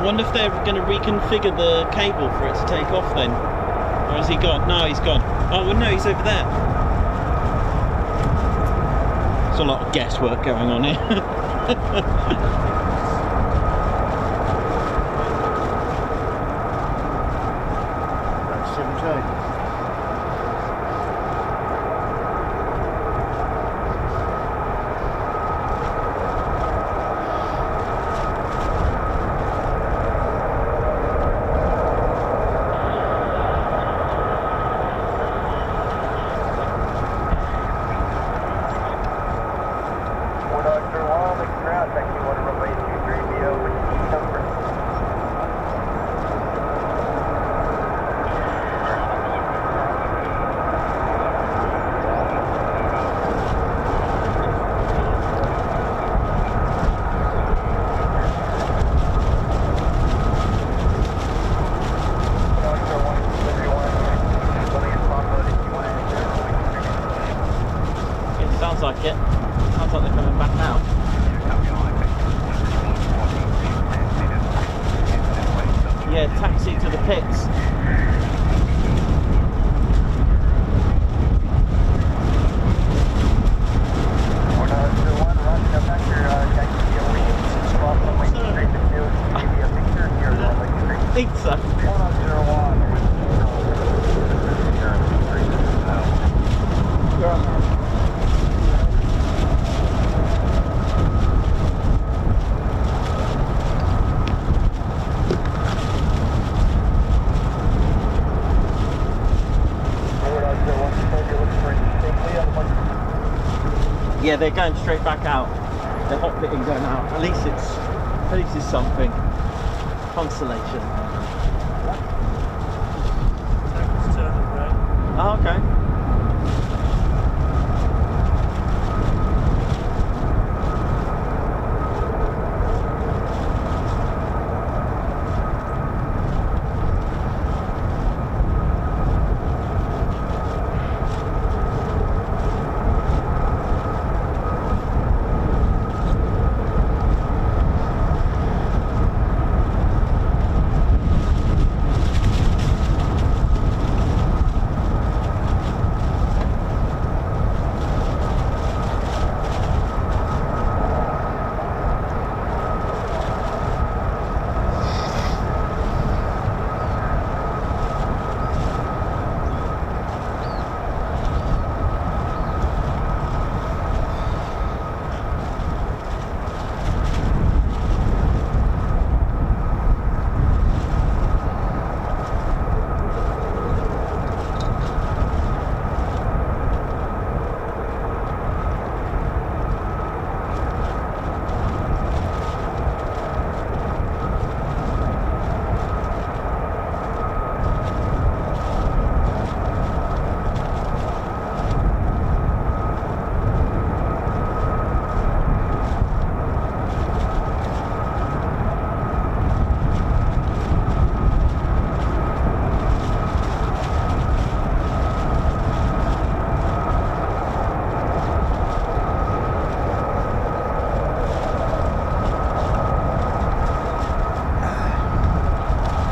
wonder if they're going to reconfigure the cable for it to take off then. Or has he gone? No, he's gone. Oh, well, no, he's over there. There's a lot of guesswork going on here. That's 17. Sounds like it. Sounds like they're coming back out. Yeah, taxi to the pits. I think so. Yeah, they're going straight back out. They're hot pitting going out. At least it's something. Consolation. Oh, okay.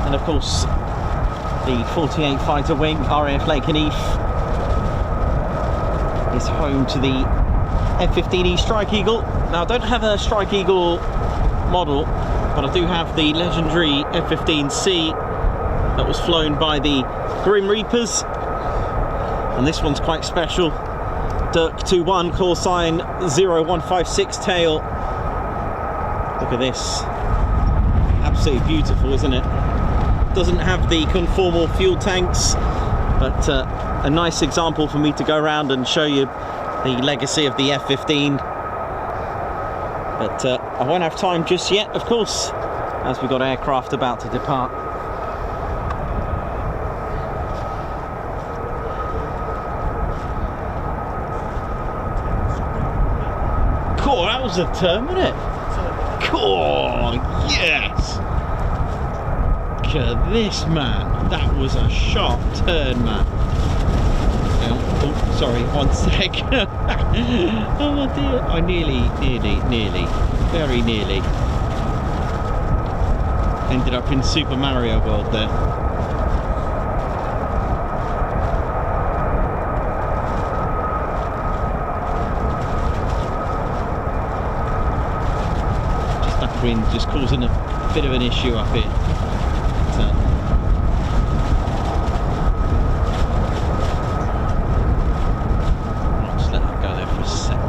And of course, the 48 Fighter Wing, RAF Lakenheath, is home to the F-15E Strike Eagle. Now, I don't have a Strike Eagle model, but I do have the legendary F-15C that was flown by the Grim Reapers. And this one's quite special. Dirk 21, call sign 0156 tail. Look at this. Absolutely beautiful, isn't it? Doesn't have the conformal fuel tanks, but a nice example for me to go around and show you the legacy of the F-15. But I won't have time just yet, of course, as we've got aircraft about to depart. Cool, that was a turn, wasn't it? Cool, yes! Look at this, man. That was a sharp turn, man. Oh, sorry, 1 sec. Oh dear. I nearly, very nearly. Ended up in Super Mario World there. Just that wind just causing a bit of an issue up here. Right, just let that go there for a second.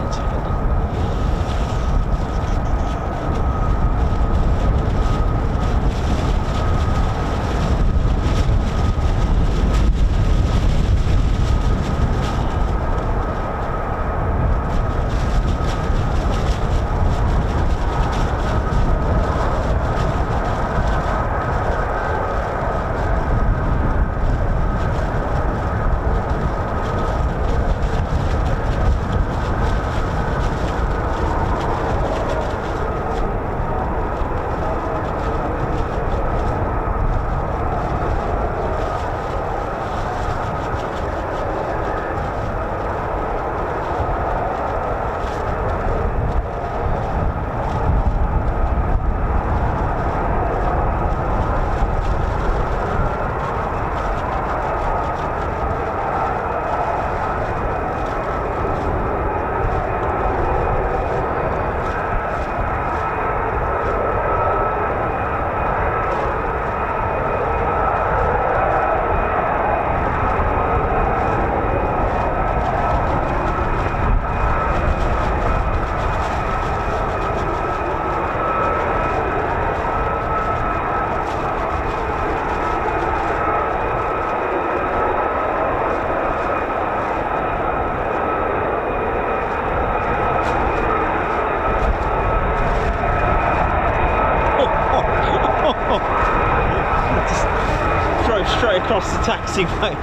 Straight across the taxiway.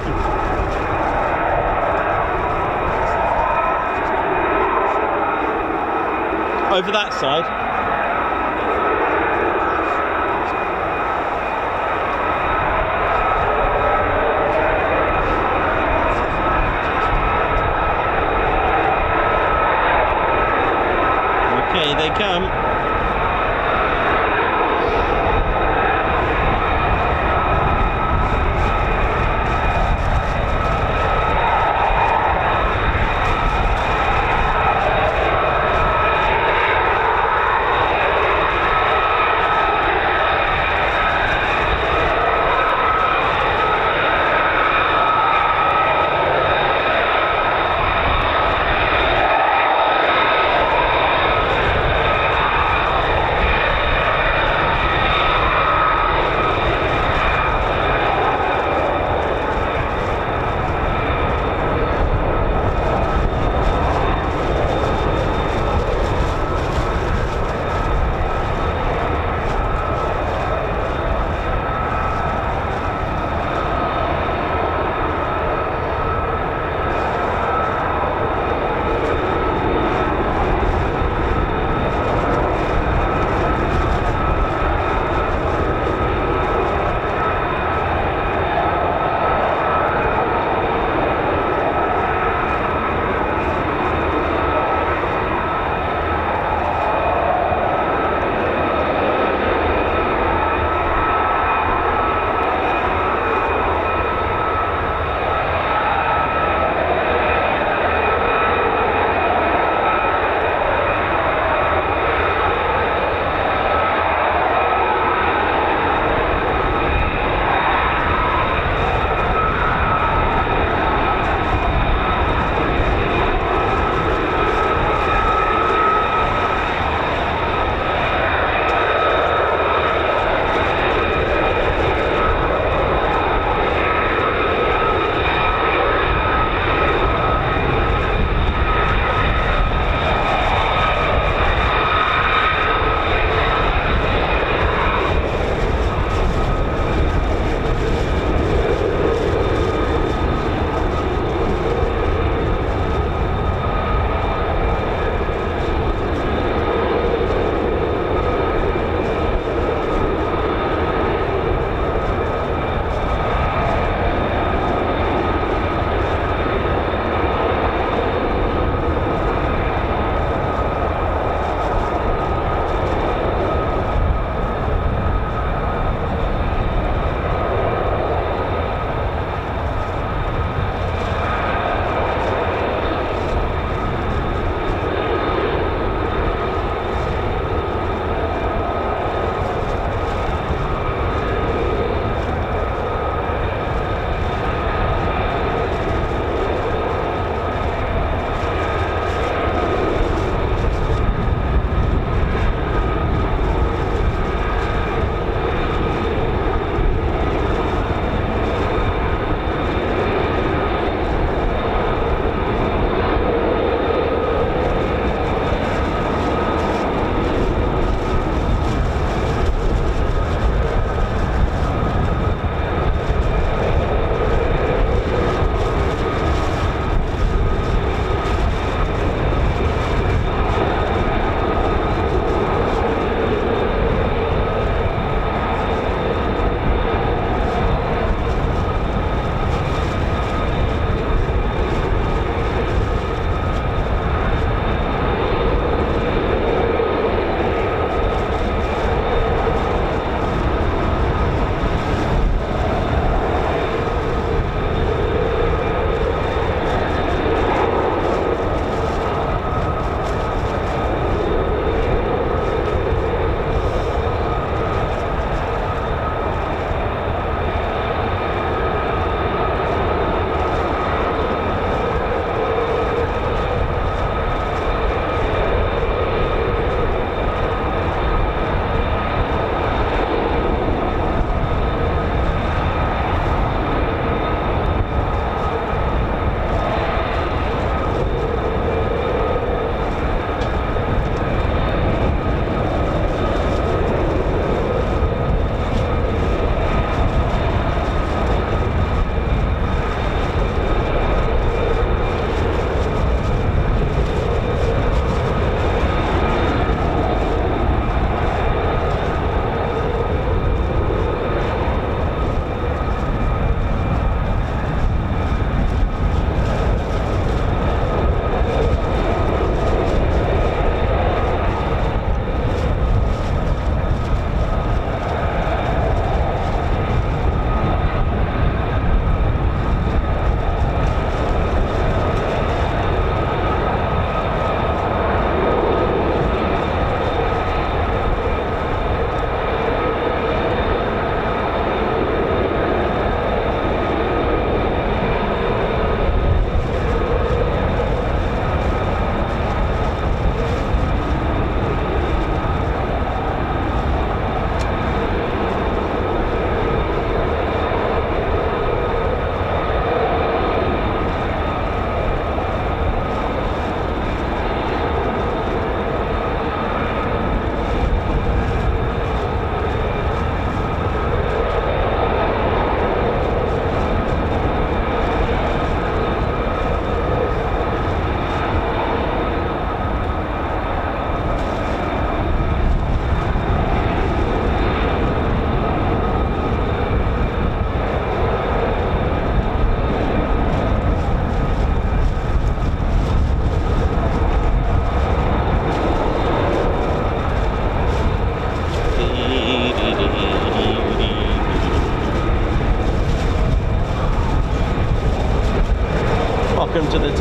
Over that side. Okay, they come.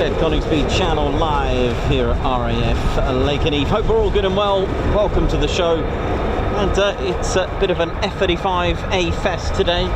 said, Coningsby Channel live here at RAF Lakenheath. Hope we're all good and well. Welcome to the show. And it's a bit of an F-35A fest today.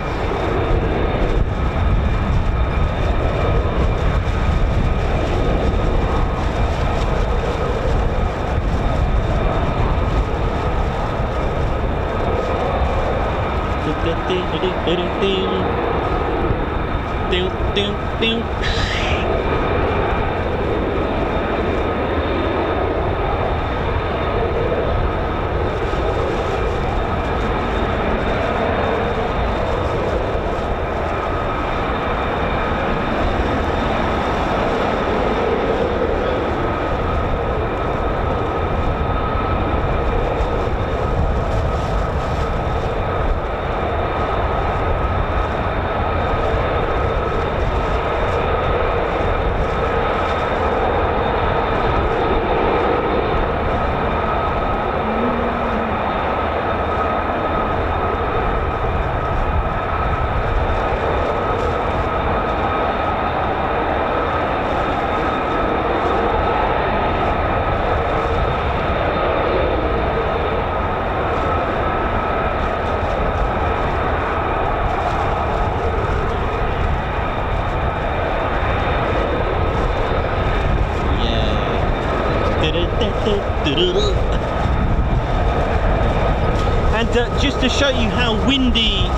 And just to show you how windy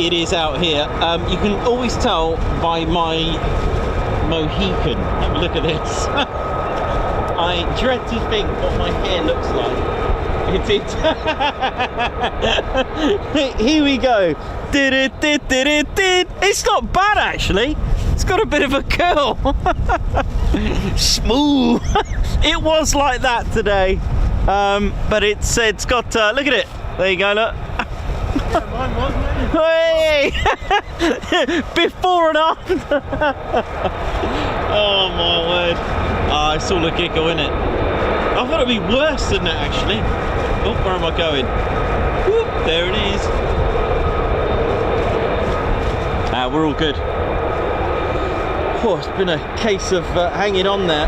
it is out here, you can always tell by my Mohican. Have a look at this. I dread to think what my hair looks like. Here we go. It's not bad actually. It's got a bit of a curl. Smooth. It was like that today, but it's got. Look at it. There you go. Look. Yeah, mine was, mate. Hey! Before and after. Oh my word. Oh, it's all a giggle, isn't it? I thought it'd be worse than that actually. Oh, where am I going? Whoop, there it is. We're all good. Oh, it's been a case of hanging on there.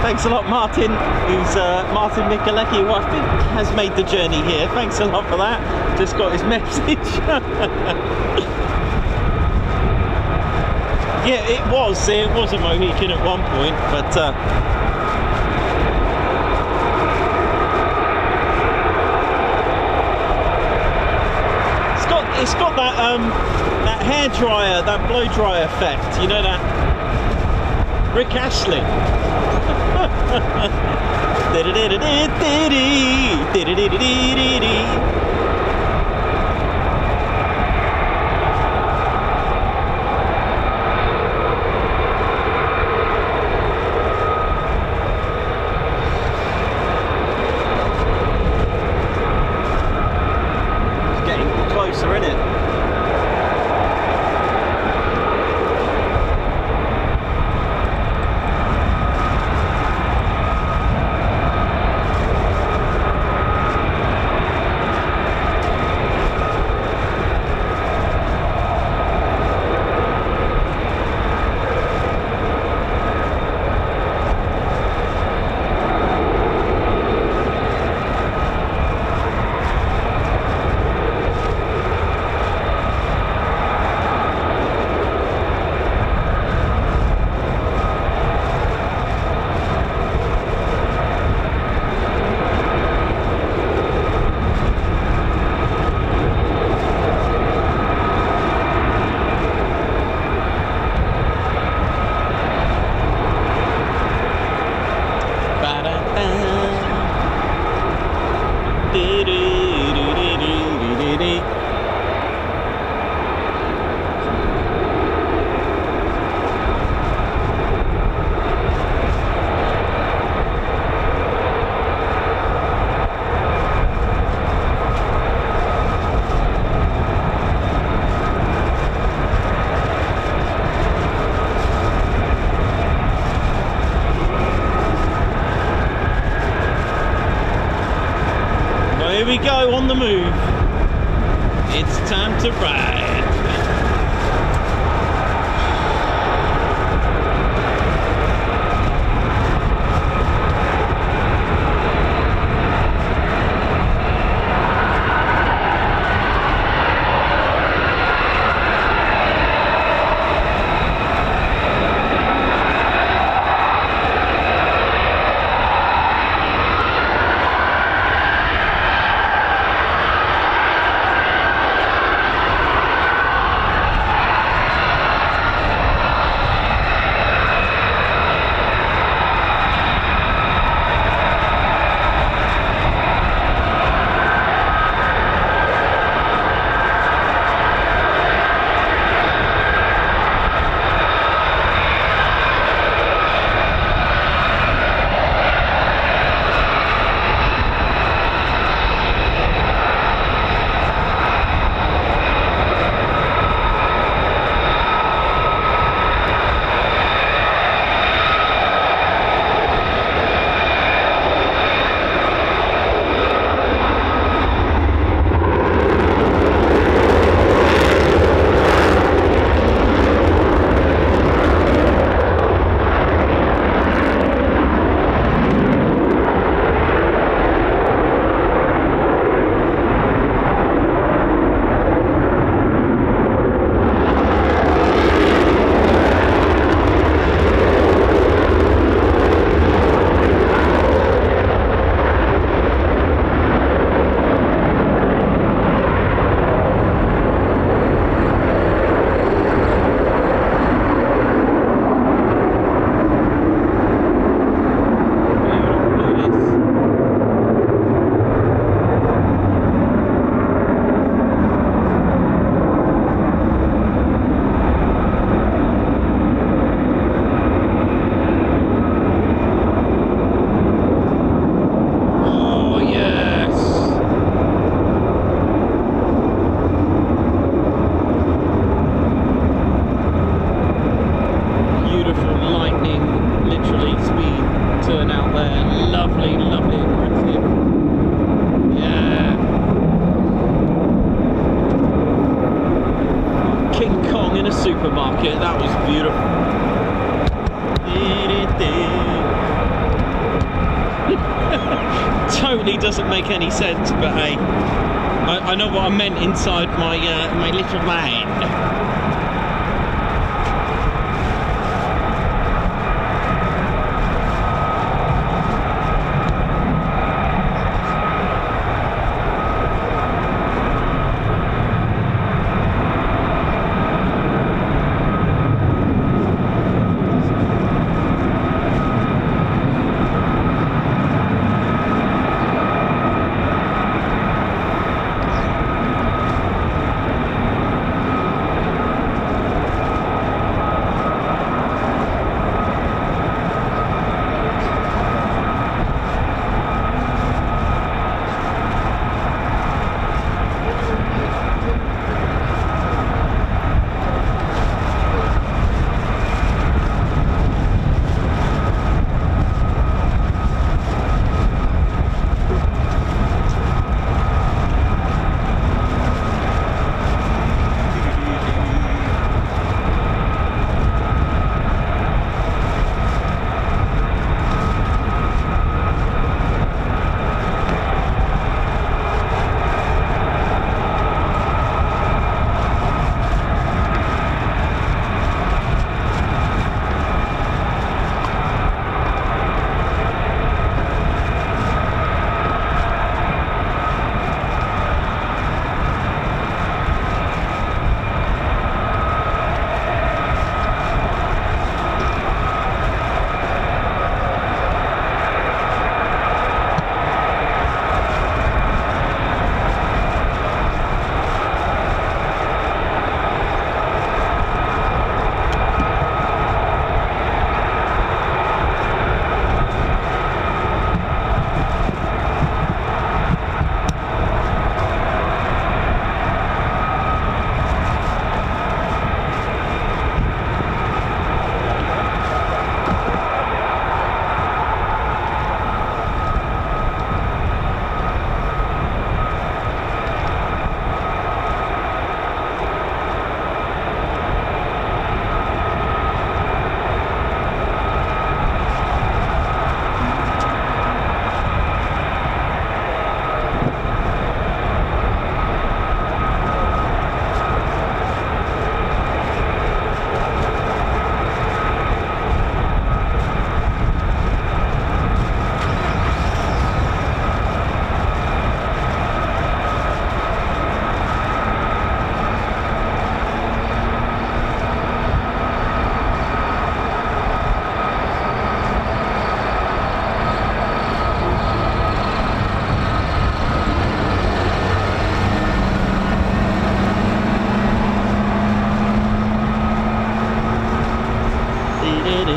Thanks a lot, Martin, who's Martin Mikalecki, who I think has made the journey here. Thanks a lot for that. Just got his message. Yeah, it was a Mohican at one point, but it's got that that hair dryer, that blow dry effect. You know that Rick Astley. It's getting closer, isn't it? to ride. Supermarket, that was beautiful. Totally doesn't make any sense, but hey, I know what I meant inside my my little mind.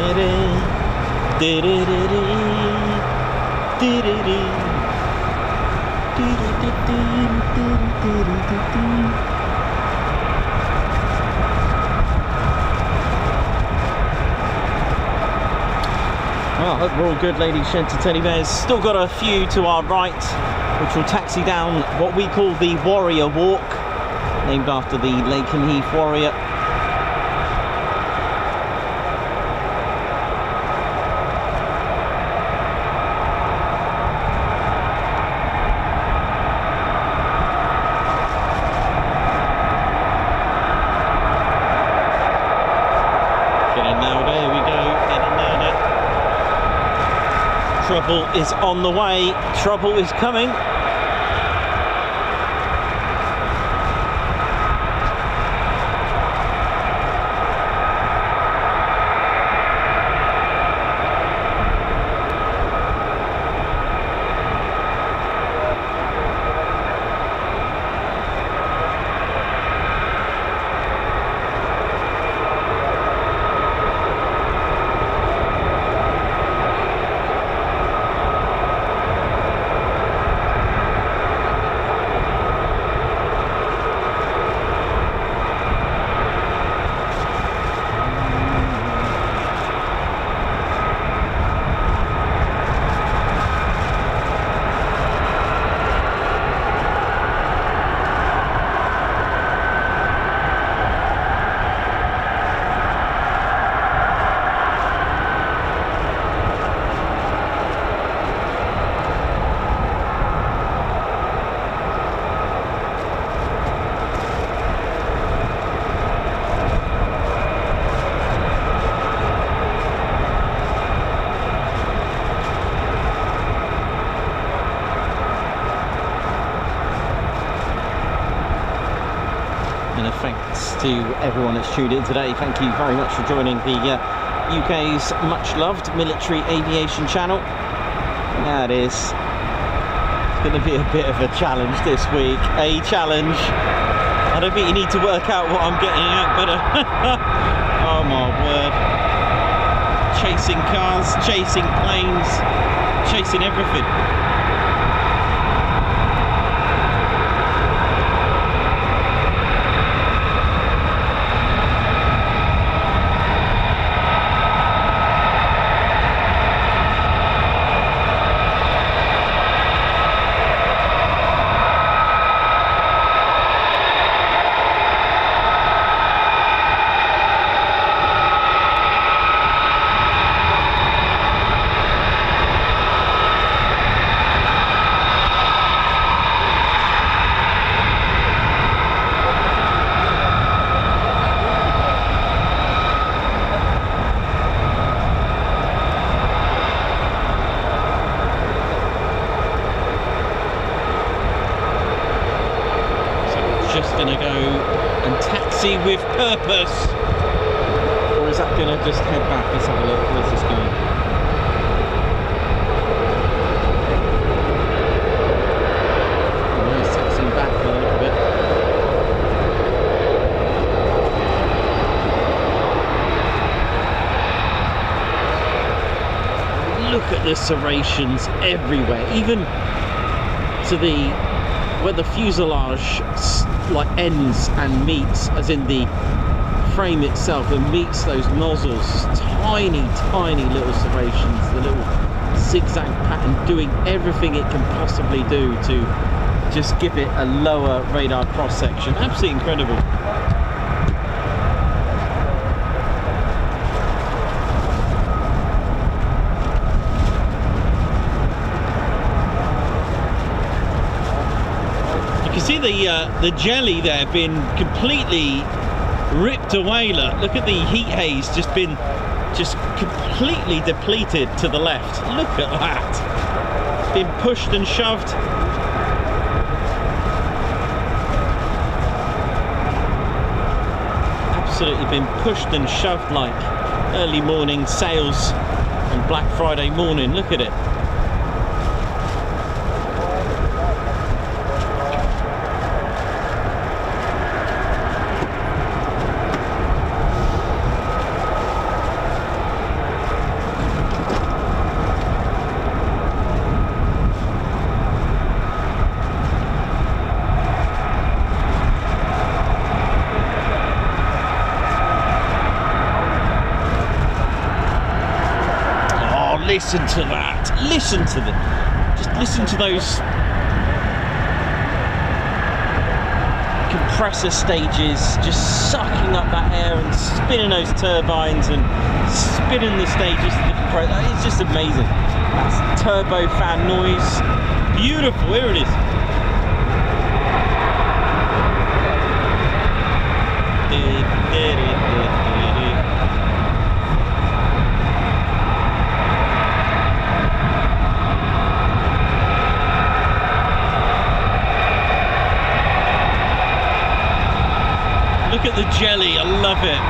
Well, I hope we're all good, ladies, gents and teddy bears. Still got a few to our right, which will taxi down what we call the Warrior Walk, named after the Lakenheath warrior. Getting louder, here we go, getting louder. Trouble is on the way, trouble is coming. Thanks to everyone that's tuned in today. Thank you very much for joining the UK's much loved military aviation channel. That is, it's going to be a bit of a challenge this week. A challenge. I don't think you need to work out what I'm getting at, but oh my word. Chasing cars, chasing planes, chasing everything. Just gonna go and taxi with purpose, or is that gonna just head back? Let's have a look. Where's this going? Oh, he's taxiing back for a little bit. Look at the serrations everywhere, even to the where the fuselage like ends and meets, as in the frame itself, and meets those nozzles. Tiny little serrations, the little zigzag pattern, doing everything it can possibly do to just give it a lower radar cross section. Absolutely incredible. You can see the jelly there being completely ripped away. Look at the heat haze just completely depleted to the left. Look at that. It's been pushed and shoved. Absolutely been pushed and shoved like early morning sales on Black Friday morning. Look at it. listen to that. Listen to the. Just listen to those compressor stages just sucking up that air and spinning those turbines and spinning the stages to the compressor. It's just amazing. That's turbo fan noise. Beautiful. Here it is. Look at the jelly, I love it.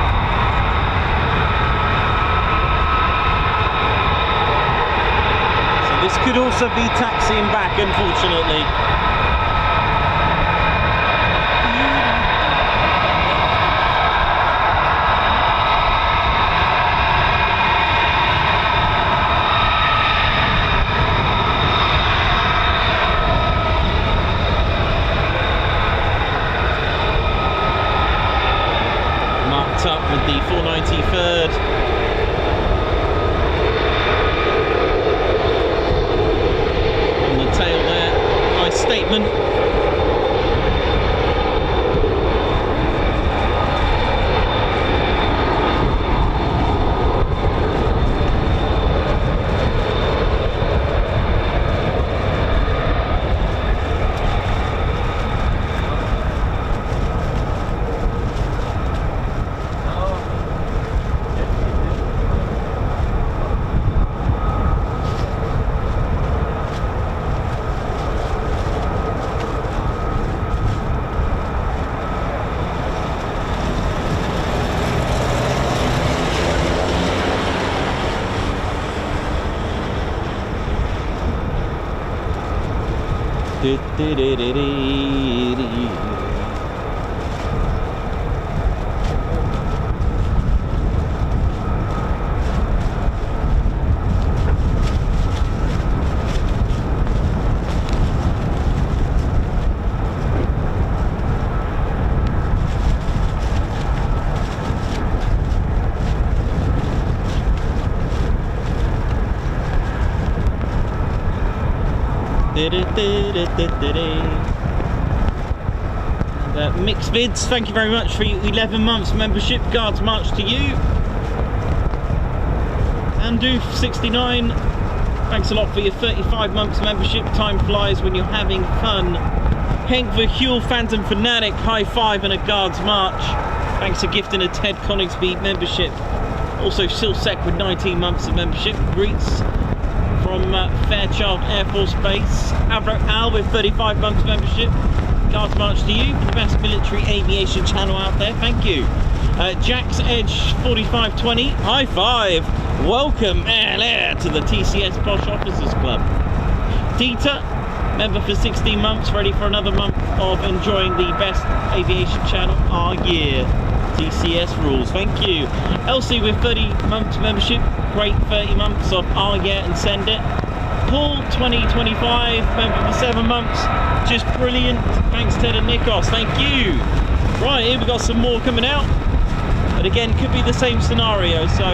So this could also be taxiing back, unfortunately. Up with the 493rd. On the tail there, nice statement. Mixed Vids, thank you very much for your 11 months membership. Guards march to you. Andoof69, thanks a lot for your 35 months membership. Time flies when you're having fun. Henk Verhuel, Phantom Fanatic, high five and a Guards march. Thanks for gifting a Ted Coningsby membership. Also Silsec with 19 months of membership. Greets from Fairchild Air Force Base. Avro Al with 35 months membership. Guards march to you for the best military aviation channel out there. Thank you. Jack's Edge 4520, high five. Welcome to the TCS Posh Officers Club. Dieter, member for 16 months, ready for another month of enjoying the best aviation channel our year. TCS rules. Thank you. Elsie with 30 months membership. Great 30 months of our year and send it. Paul 2025, member for 7 months. Just brilliant. Thanks Ted and Nikos. Thank you. Right, here we've got some more coming out. But again, could be the same scenario, so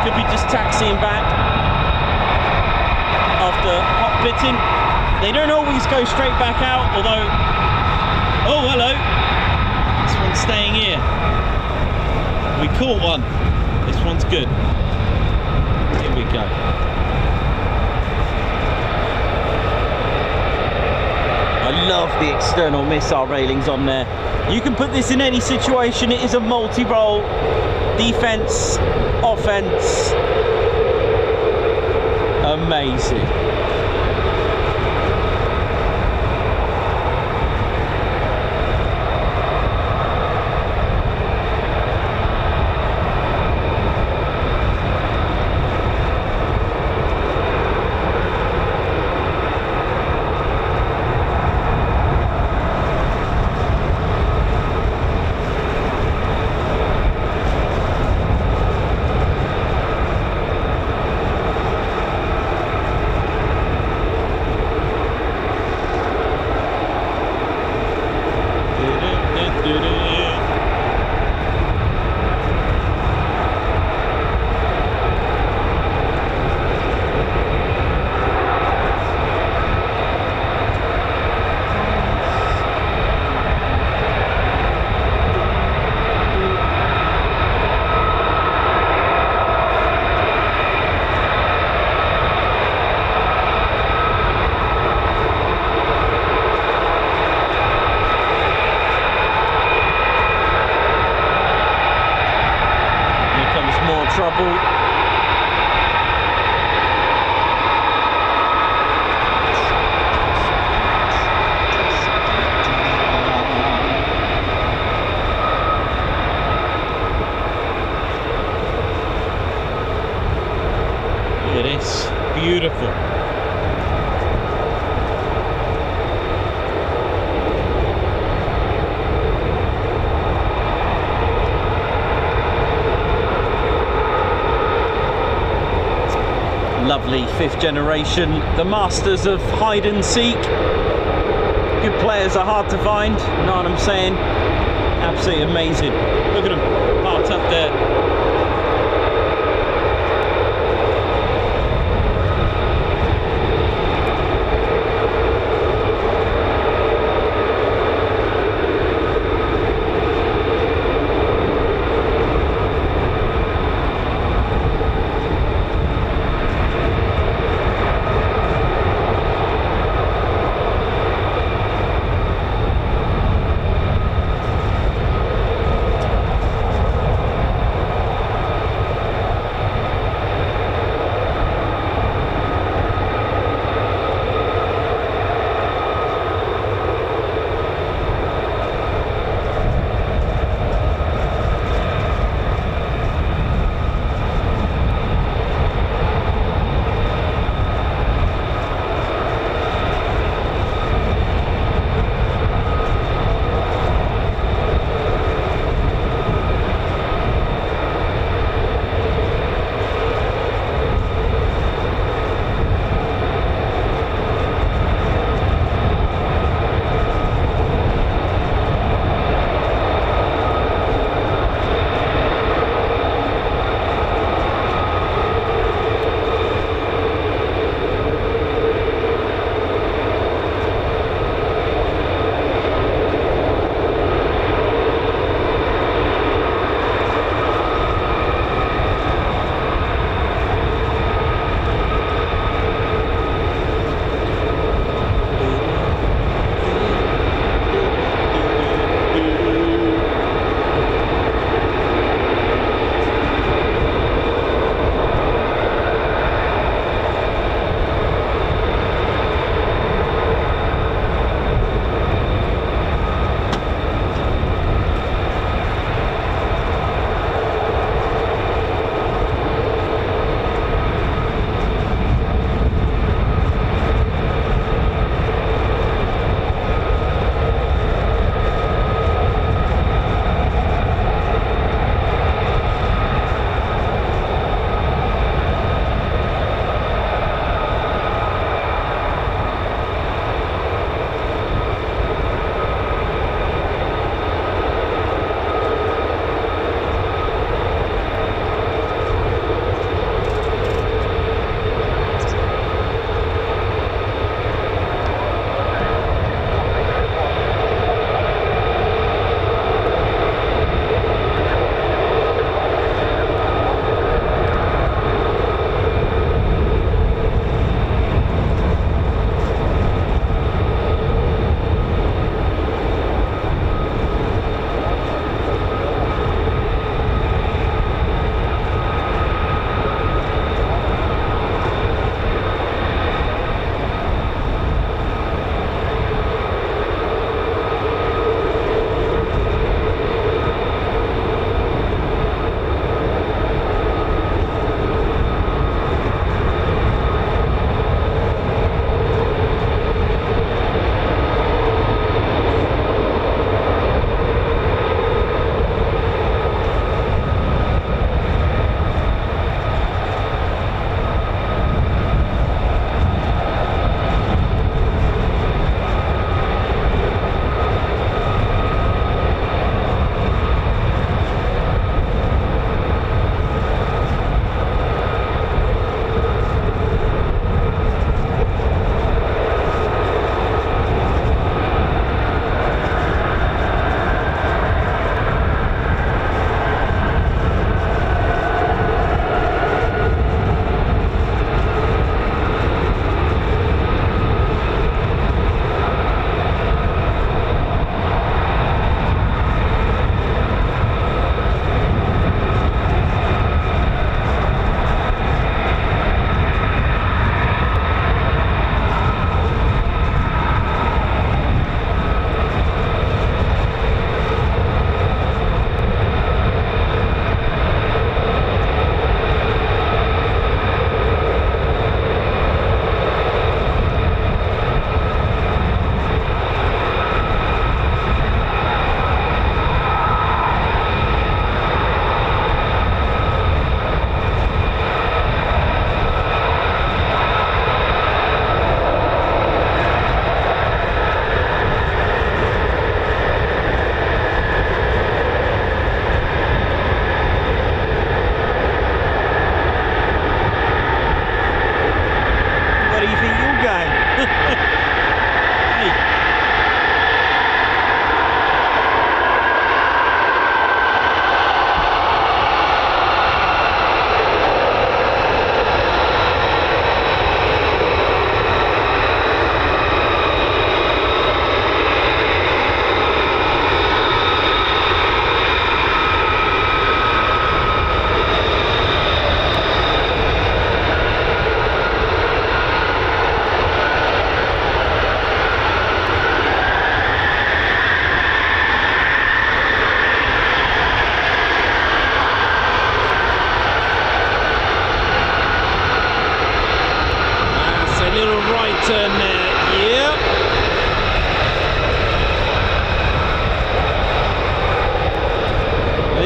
could be just taxiing back after hot pitting. They don't always go straight back out, although, oh hello, this one's staying here. We caught one. This one's good. Here we go. I love the external missile railings on there. You can put this in any situation. It is a multi-role, defense, offense. Amazing. trouble. Look at this, beautiful. Lovely 5th generation, the masters of hide and seek. Good players are hard to find, you know what I'm saying? Absolutely amazing. Look at them parked up there.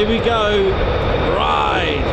Here we go. Ride.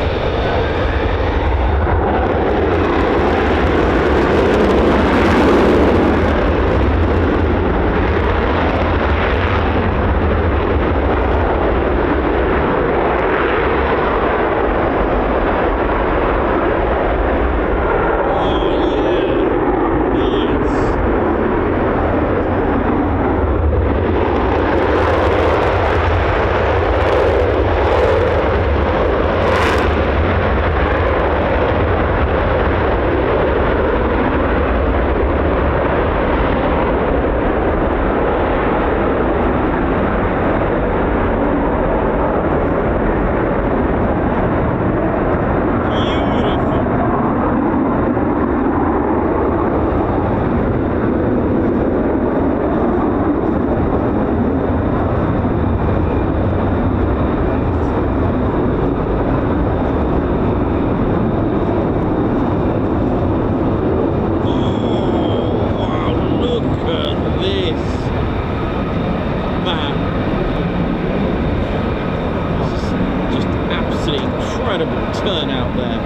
Incredible turnout there.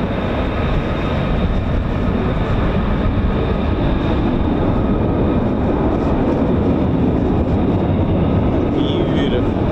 Beautiful.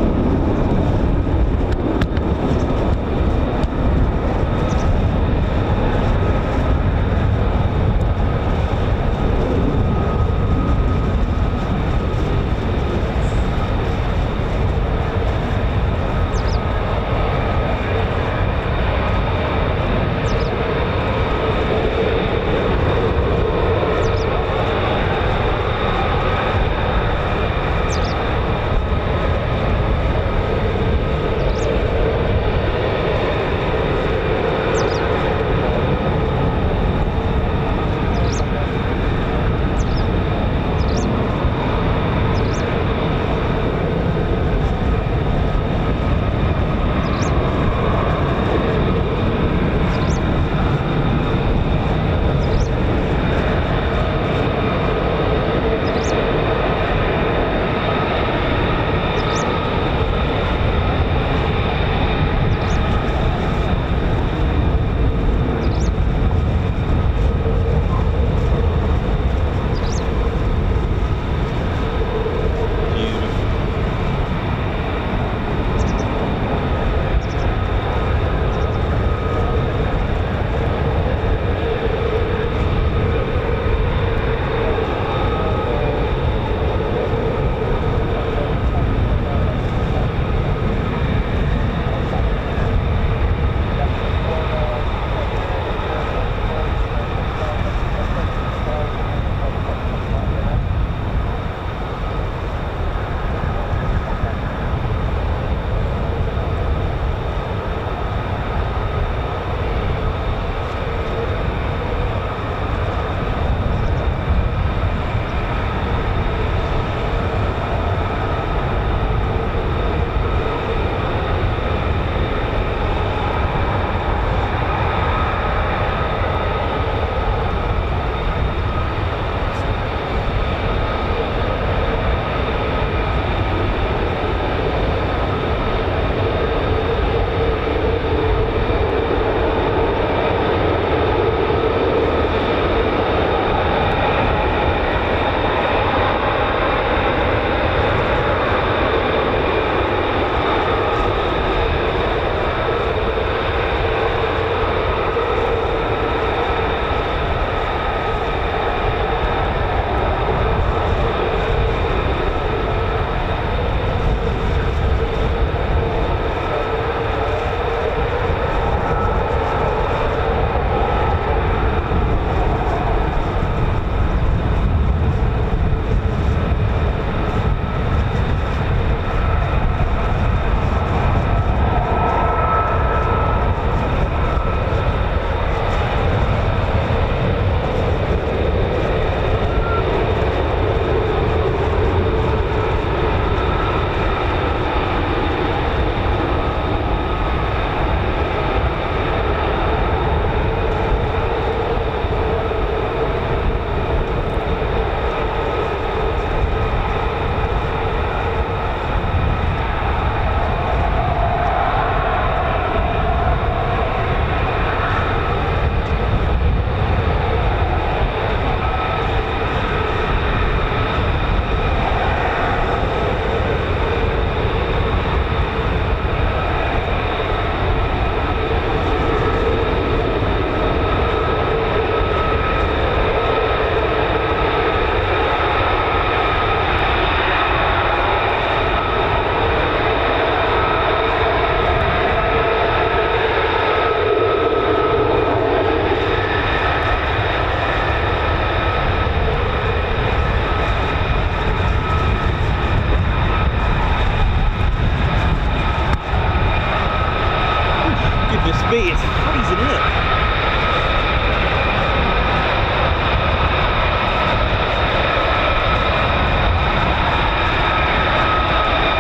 be. It's freezing, isn't it?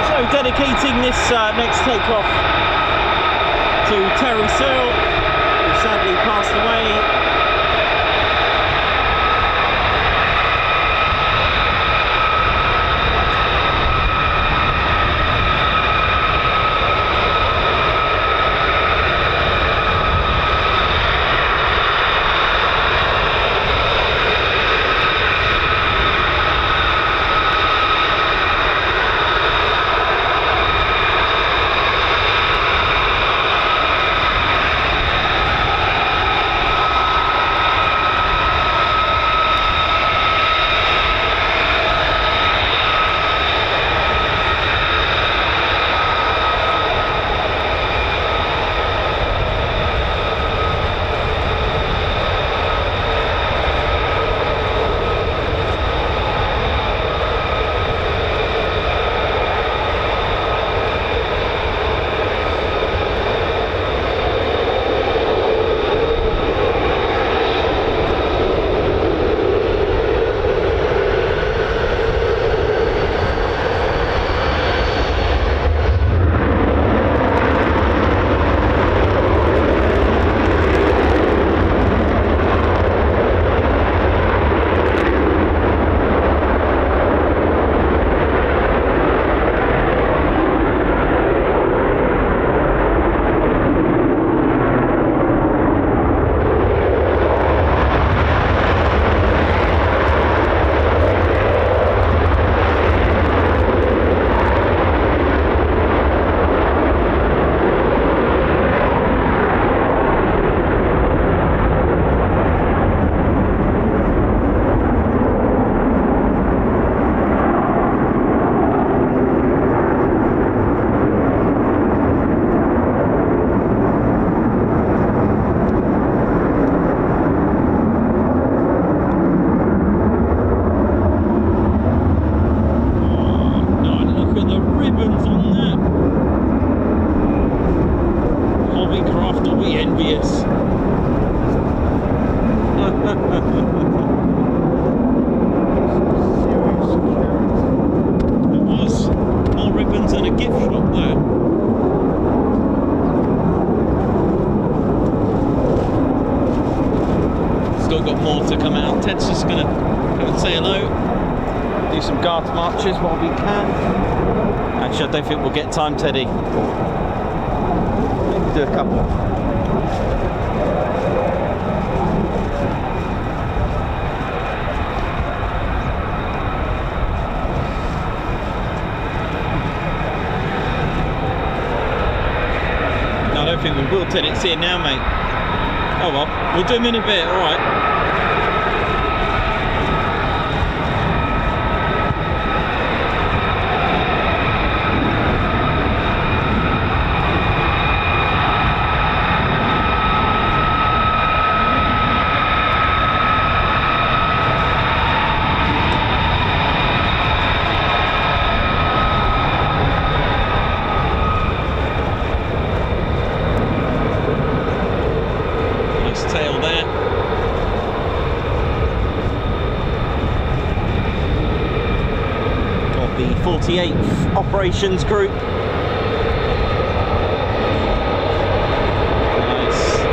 So dedicating this next takeoff to Terry Searle, who sadly passed away. Ted's just going to go and say hello, do some guard marches while we can. Actually, I don't think we'll get time, Teddy. Maybe do a couple. No, I don't think we will, Ted. It's here now, mate. Oh well, we'll do them in a bit, alright. Tail there. Got the 48th Operations Group. Nice.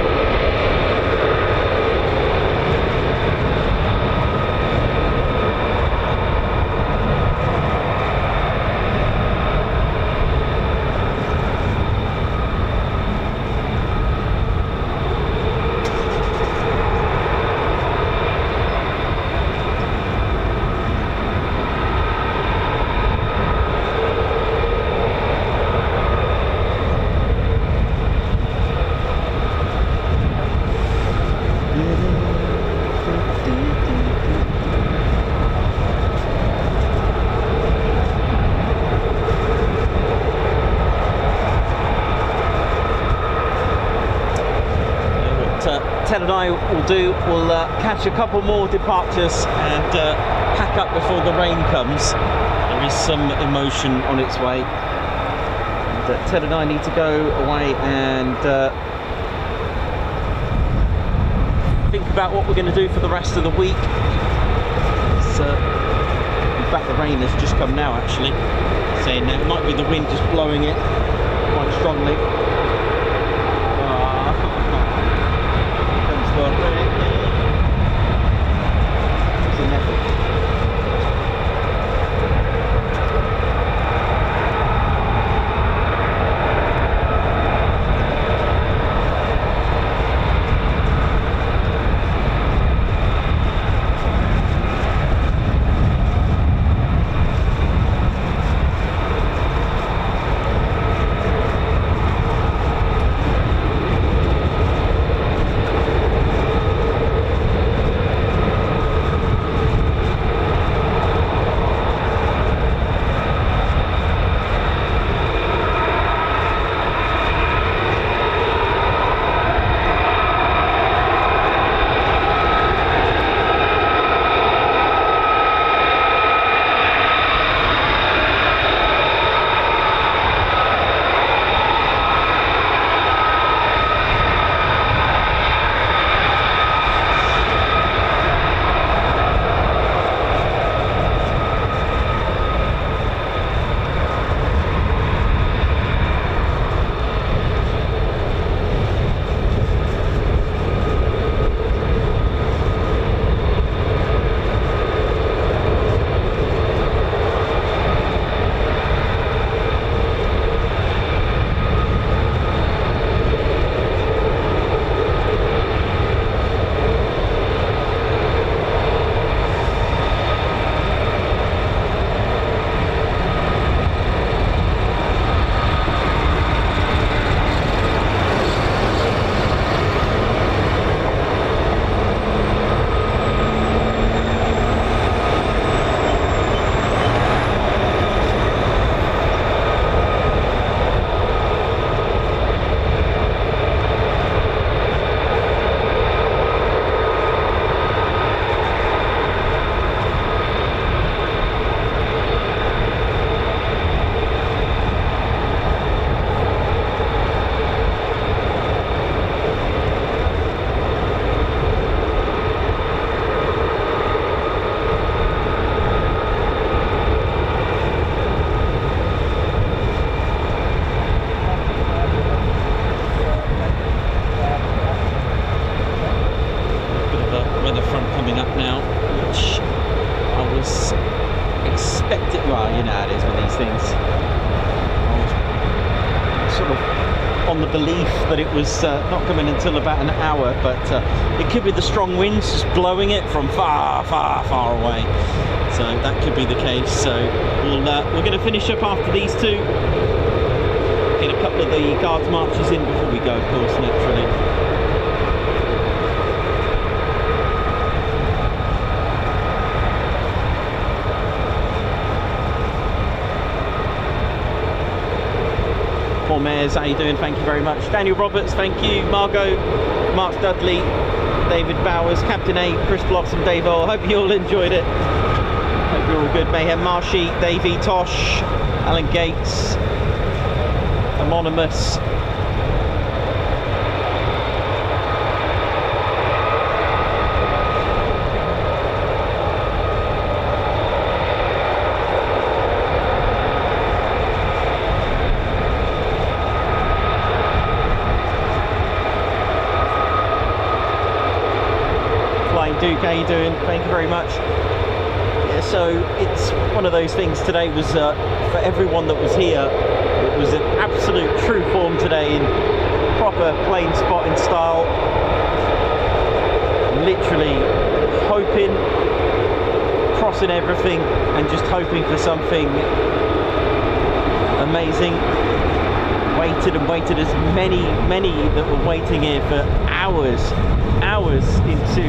Ted and I will do, we'll catch a couple more departures and pack up before the rain comes. There is some emotion on its way. And, Ted and I need to go away and about what we're going to do for the rest of the week. It's, in fact, the rain has just come now, actually. Saying that it might be the wind just blowing it quite strongly. Comes the rain. It's an effort. That it was not coming until about an hour, but it could be the strong winds just blowing it from far, far, far away. So that could be the case. So we're going to finish up after these two. Get a couple of the guards marches in before we go, of course, naturally. Mayors, how you doing? Thank you very much. Daniel Roberts, thank you. Margot, Mark Dudley, David Bowers, Captain A, Chris Blossom, Dave Earl. Hope you all enjoyed it. Hope you're all good. Mayhem Marshy, Davey, Tosh, Alan Gates, Anonymous. Duke, how you doing? Thank you very much. Yeah, so it's one of those things. Today was for everyone that was here, it was an absolute true form today in proper plane spotting style. Literally hoping, crossing everything and just hoping for something amazing. Waited and waited, as many that were waiting here for hours into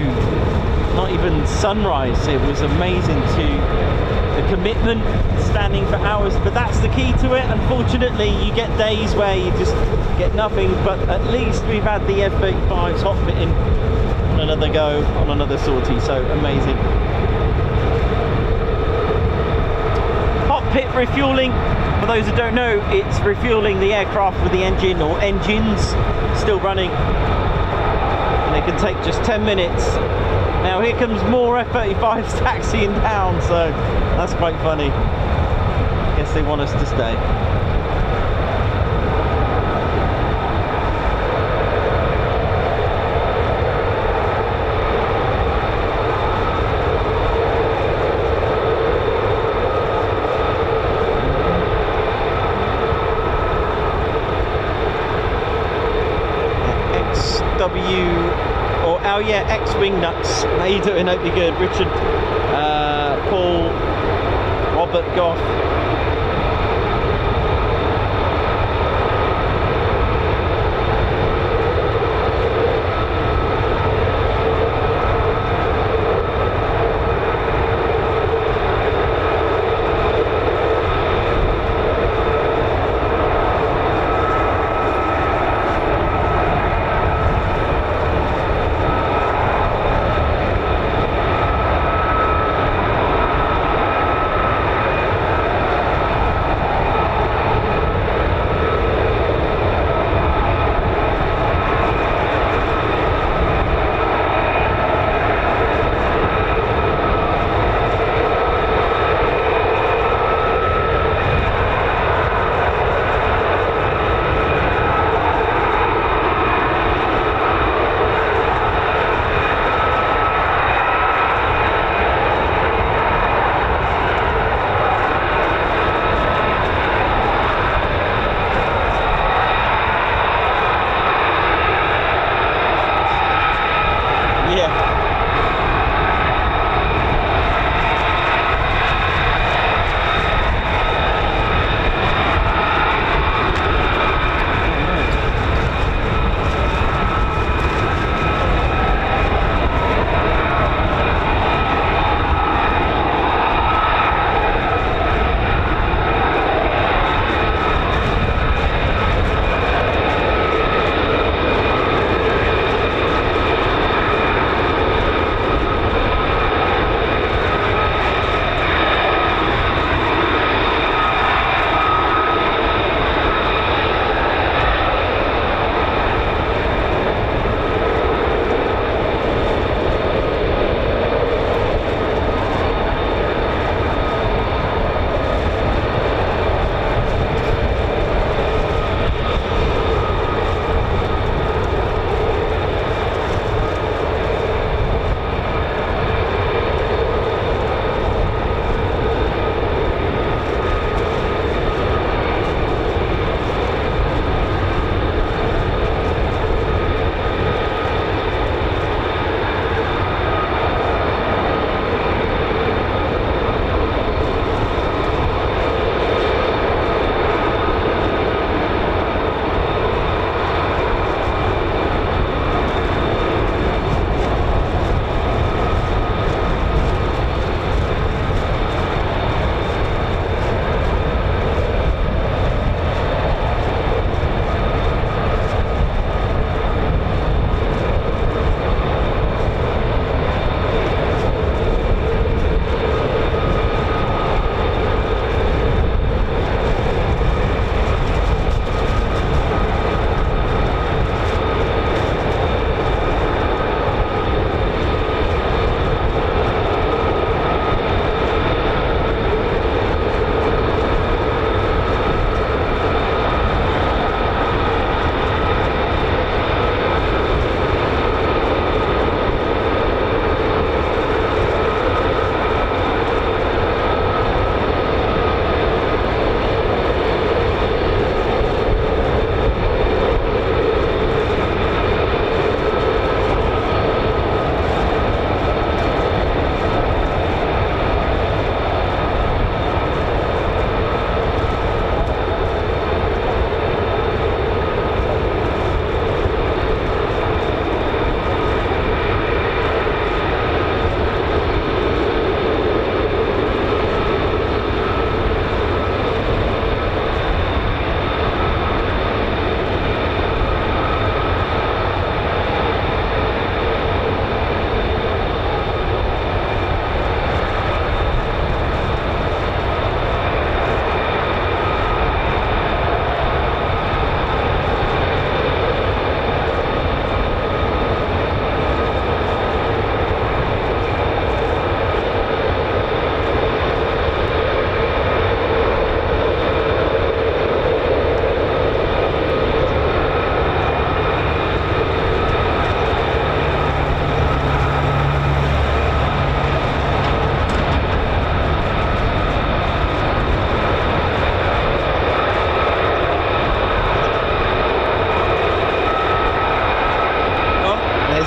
not even sunrise. It was amazing to the commitment, standing for hours, but that's the key to it. Unfortunately, you get days where you just get nothing, but at least we've had the F-35s hot fitting on another go, on another sortie, so amazing. Hot pit refueling, for those who don't know, it's refueling the aircraft with the engine or engines still running. and it can take just 10 minutes. Now here comes more F-35s taxiing down, so that's quite funny. Guess they want us to stay. Oh yeah, X-Wing Nuts. How you doing? Hope you're good. Richard, Paul, Robert Goff.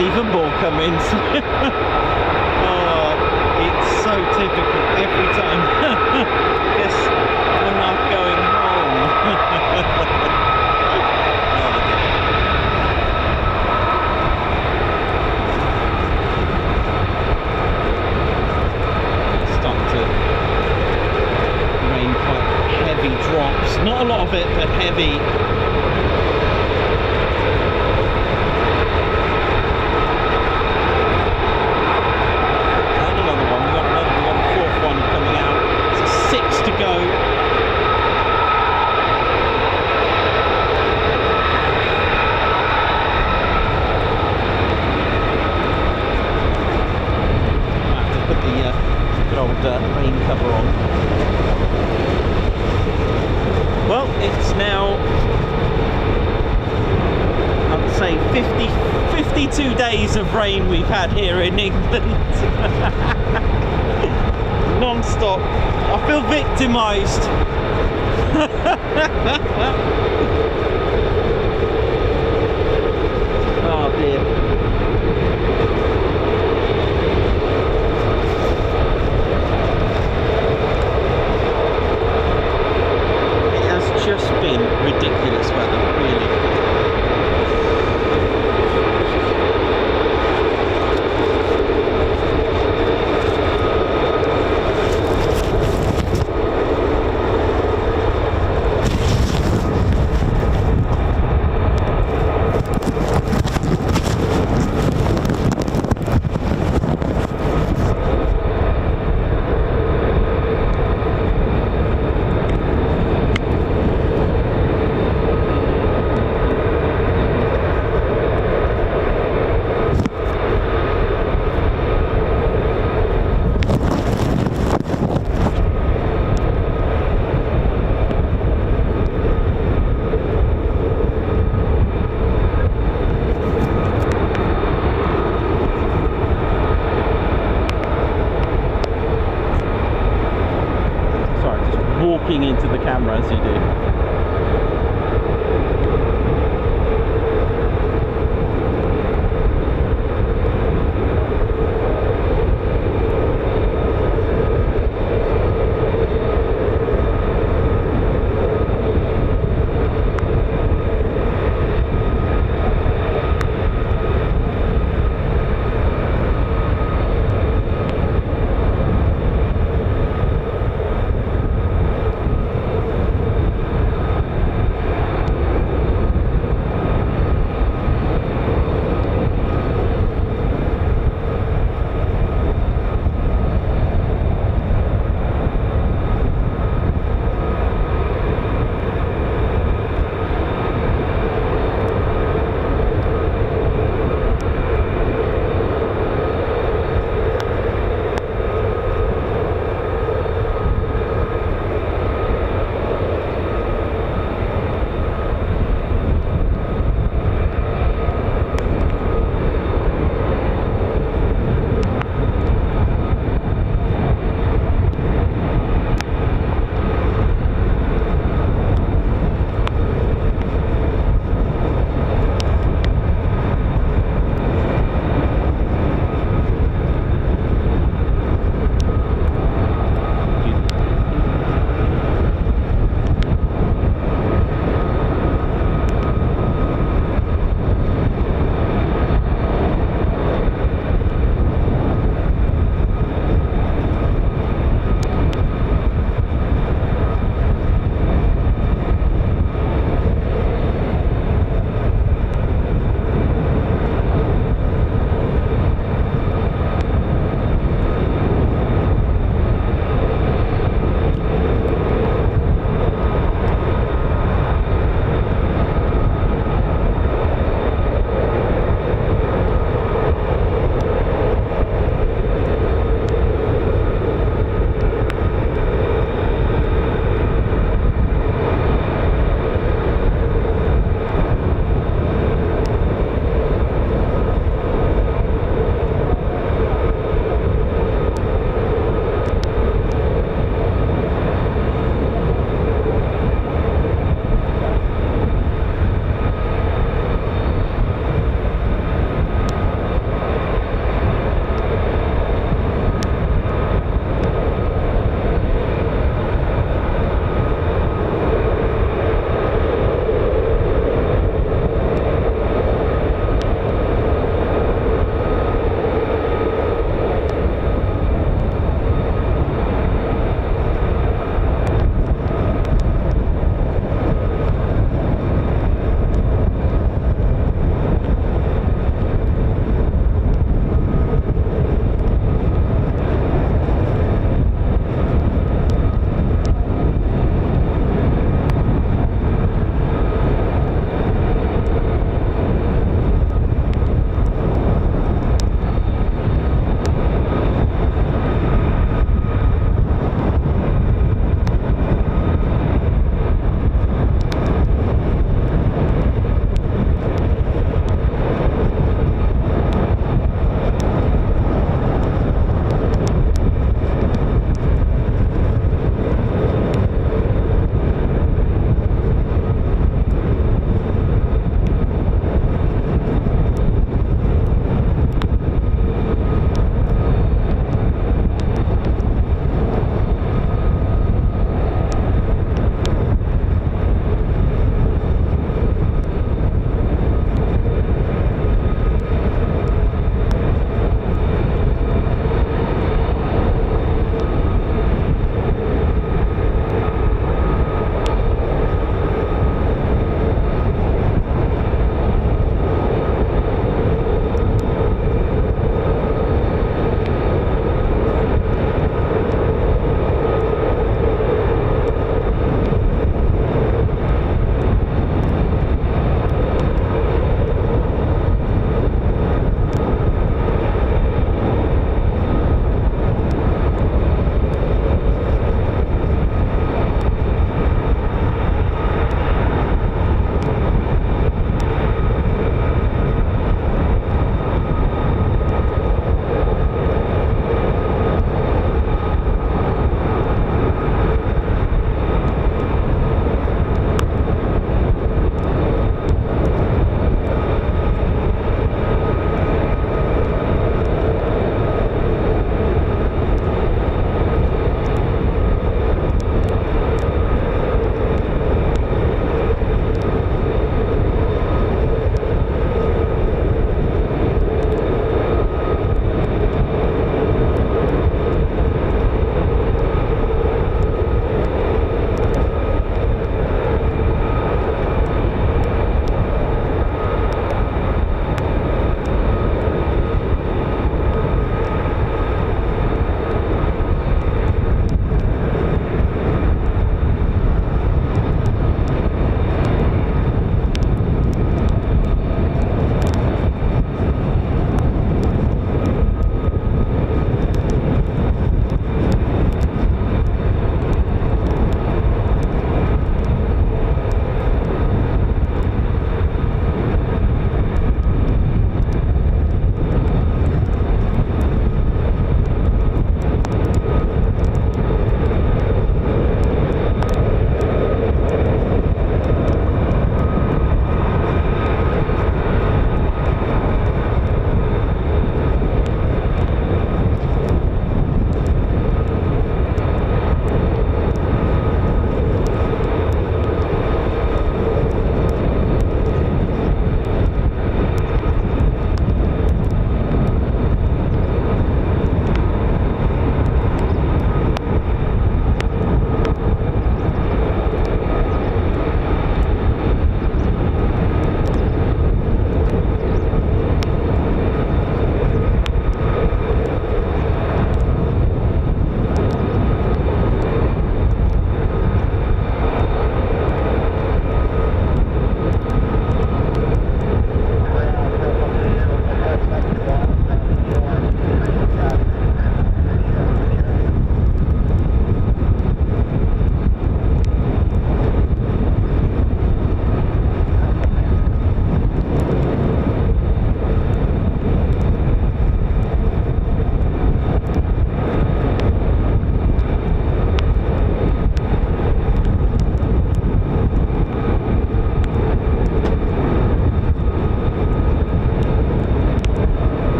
there's even more coming. Oh, it's so typical every time. Guess we're not going home. Oh, dear. It's starting to rain quite heavy drops. Not a lot of it, but heavy. To go. I have to put the good old rain cover on. Well, it's now, I'd say 52 days of rain we've had here in England. Non-stop. I feel victimised. Oh dear. It has just been ridiculous weather, really. Into the camera as you do.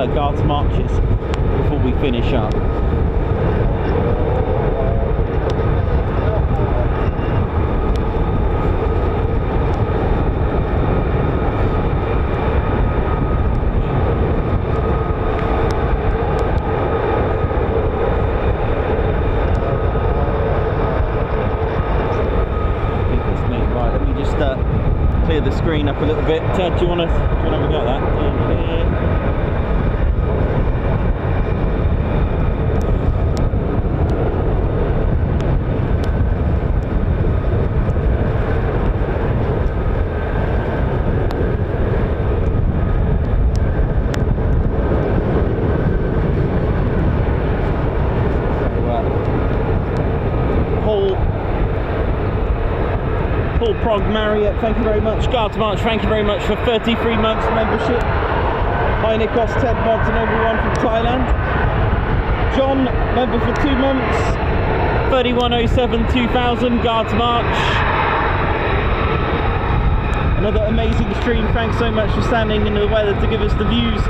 guards marches before we finish up. Clear the screen up a little bit. Ted, do you want to have a go at that? Paul Prog Marriott, thank you very much. Guards March, thank you very much for 33 months membership. Hi Nikos, Ted Mods and everyone from Thailand. John, member for 2 months. 3107-2000, Guards March. Another amazing stream, thanks so much for standing in the weather to give us the views.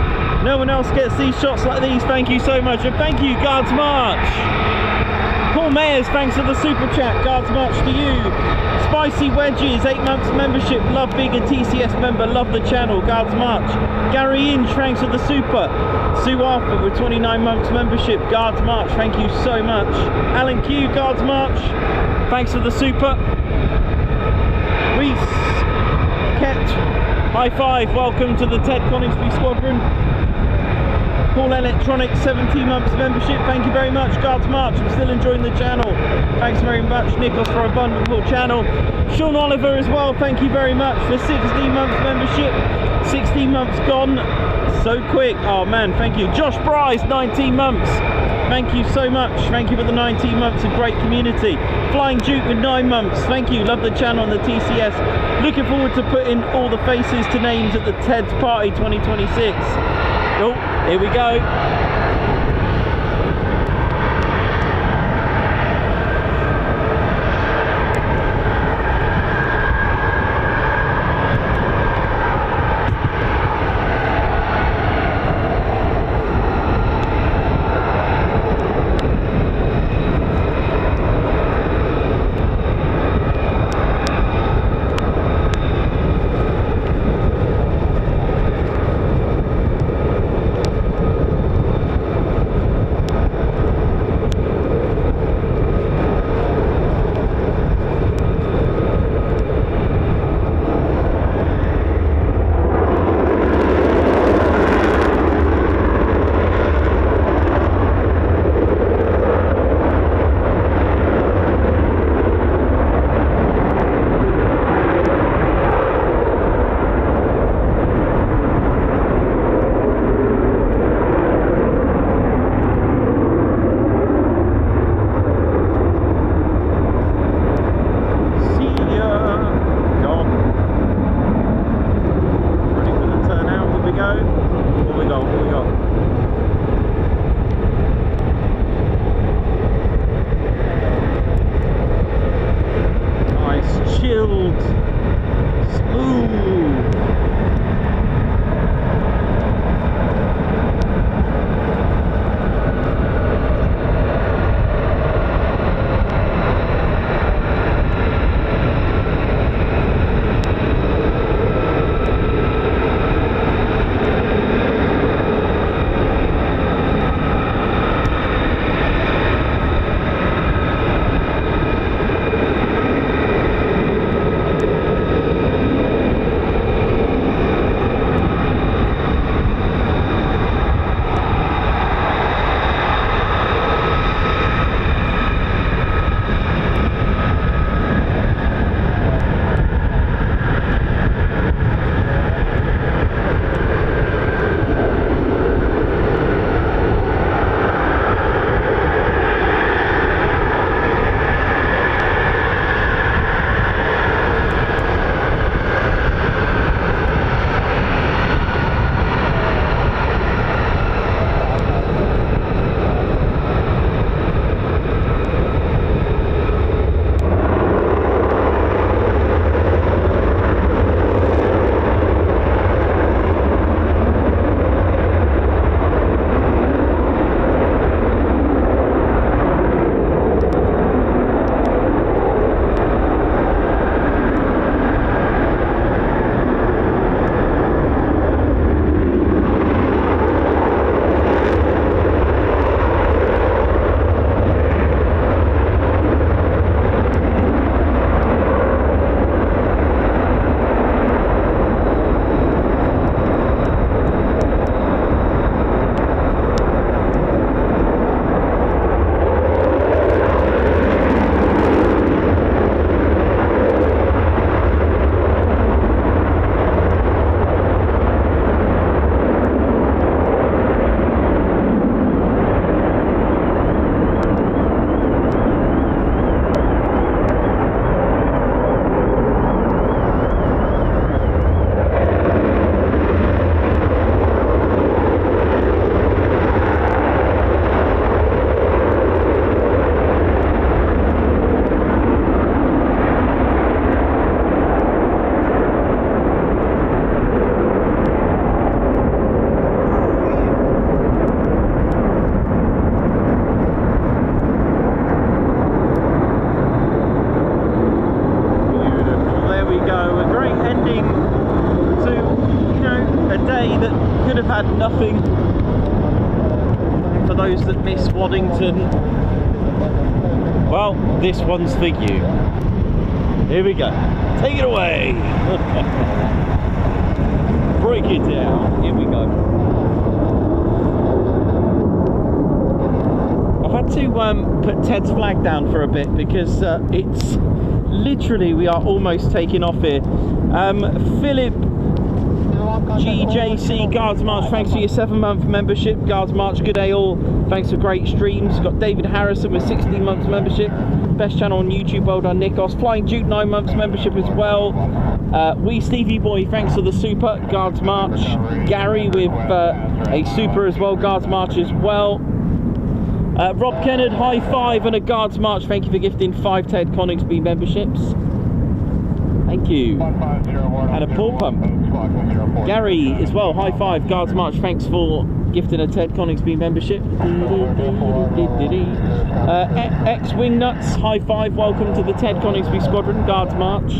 No one else gets these shots like these, thank you so much. And thank you, Guards March. Paul Mayers, thanks for the super chat. Guards March to you. Spicy Wedges, 8 months membership. Love being a TCS member. Love the channel. Guards March. Gary Inch, thanks for the super. Sue Arthur with 29 months membership. Guards March, thank you so much. Alan Q, Guards March, thanks for the super. Reese, Ket, high five. Welcome to the Ted Coningsby Squadron. Paul Electronics, 17 months membership, thank you very much. Guards March, I'm still enjoying the channel. Thanks very much. Nikos for a wonderful channel. Sean Oliver as well, thank you very much for 16 months membership. 16 months gone so quick. Oh man, thank you. Josh Bryce, 19 months. Thank you so much. Thank you for the 19 months of great community. Flying Duke with 9 months. Thank you. Love the channel and the TCS. Looking forward to putting all the faces to names at the Ted's Party 2026. Oh, here we go. had nothing. For those that miss Waddington, well, this one's for you. Here we go. Take it away. Break it down. Here we go. I've had to put Ted's flag down for a bit because it's literally, we are almost taking off here. Philip GJC Guards March, thanks for your 7-month membership. Guards March, good day all. Thanks for great streams. Got David Harrison with 16 months membership. Best channel on YouTube, well done Nikos. Flying Duke 9 months membership as well. Wee Stevie Boy, thanks for the super. Guards March. Gary with a super as well. Guards March as well. Rob Kennard, high five and a Guards March. Thank you for gifting 5 Ted Coningsby memberships. Thank you. And a Paul Pump. Gary as well, high five, Guards March, thanks for gifting a Ted Coningsby membership. X-Wing Nuts, high five, welcome to the Ted Coningsby Squadron, Guards March.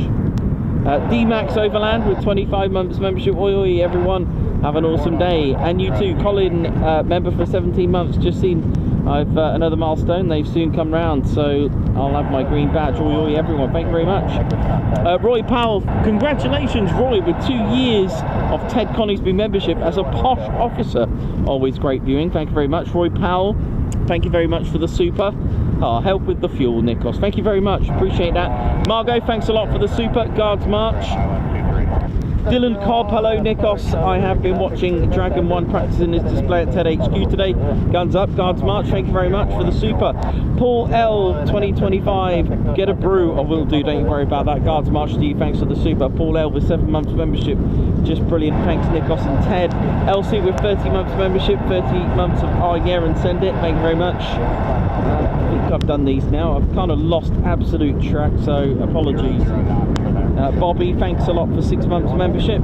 D-Max Overland with 25 months membership, oi oi everyone, have an awesome day. And you too, Colin, member for 17 months, just seen I've another milestone, they've soon come round, so I'll have my green badge, oi oi everyone, thank you very much. Roy Powell, congratulations Roy with 2 years of Ted Coningsby membership as a posh officer, always great viewing, thank you very much. Roy Powell, thank you very much for the super. Help with the fuel Nikos, thank you very much, appreciate that. Margot, thanks a lot for the super. Guards March. Dylan Cobb, hello Nikos, I have been watching Dragon 1 practicing his display at TED HQ today. Guns up, Guards March, thank you very much for the super. Paul L 2025, get a brew, I will do, don't you worry about that. Guards March to you, thanks for the super. Paul L with 7 months membership, just brilliant, thanks Nikos and Ted. Elsie with 30 months membership, 30 months of yeah and send it, thank you very much. I think I've done these now, I've kind of lost absolute track, so apologies. Bobby, thanks a lot for 6 months membership.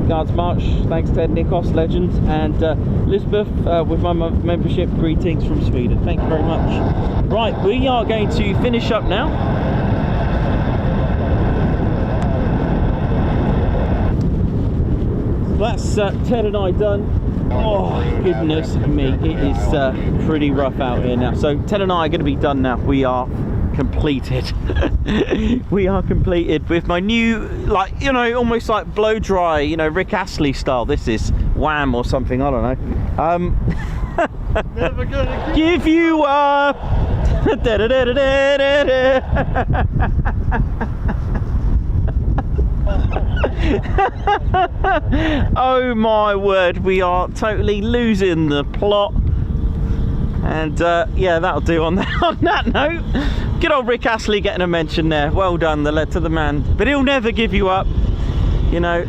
Guards March, thanks Ted, Nikos, legends, and Elizabeth with my month membership, greetings from Sweden, thank you very much. Right, we are going to finish up now. That's Ted and I done. Oh goodness me, it is pretty rough out here now. So Ted and I are going to be done now. We are completed. We are completed with my new, like, you know, almost like blow dry, you know, Rick Astley style. This is Wham or something, I don't know. Never gonna give you up. Oh my word, we are totally losing the plot. And yeah, that'll do on that note. Good old Rick Astley getting a mention there. Well done, the letter to the man. But he'll never give you up, you know.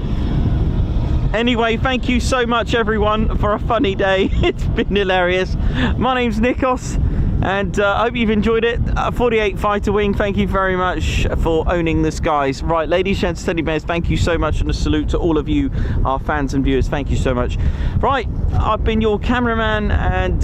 Anyway, thank you so much everyone for a funny day. It's been hilarious. My name's Nikos, and I hope you've enjoyed it. 48 Fighter Wing, thank you very much for owning the skies. Right, ladies, gents, teddy bears, thank you so much, and a salute to all of you, our fans and viewers. Thank you so much. Right, I've been your cameraman and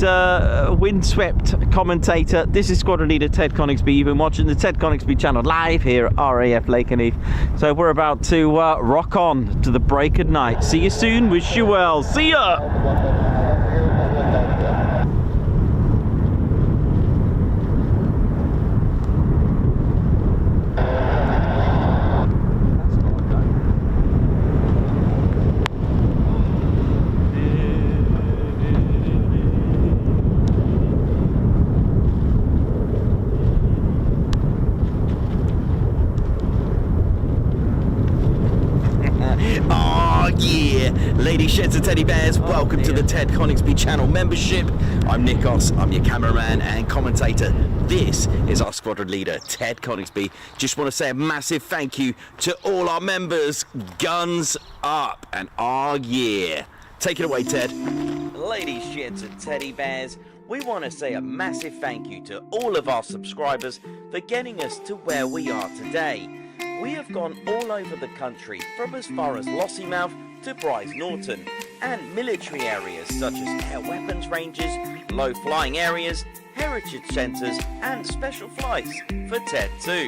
windswept commentator. This is Squadron Leader Ted Coningsby. You've been watching the Ted Coningsby channel live here at RAF Lakenheath. So we're about to rock on to the break of night. See you soon. Wish you well. See ya. Ladies, gents and teddy bears, welcome to the Ted Coningsby channel membership. I'm Nikos, I'm your cameraman and commentator. This is our squadron leader, Ted Coningsby. Just want to say a massive thank you to all our members. Guns up and yeah. Take it away, Ted. Ladies, gents and teddy bears, we want to say a massive thank you to all of our subscribers for getting us to where we are today. We have gone all over the country, from as far as Lossiemouth to Bryce Norton, and military areas such as air weapons ranges, low flying areas, heritage centres and special flights for TED 2.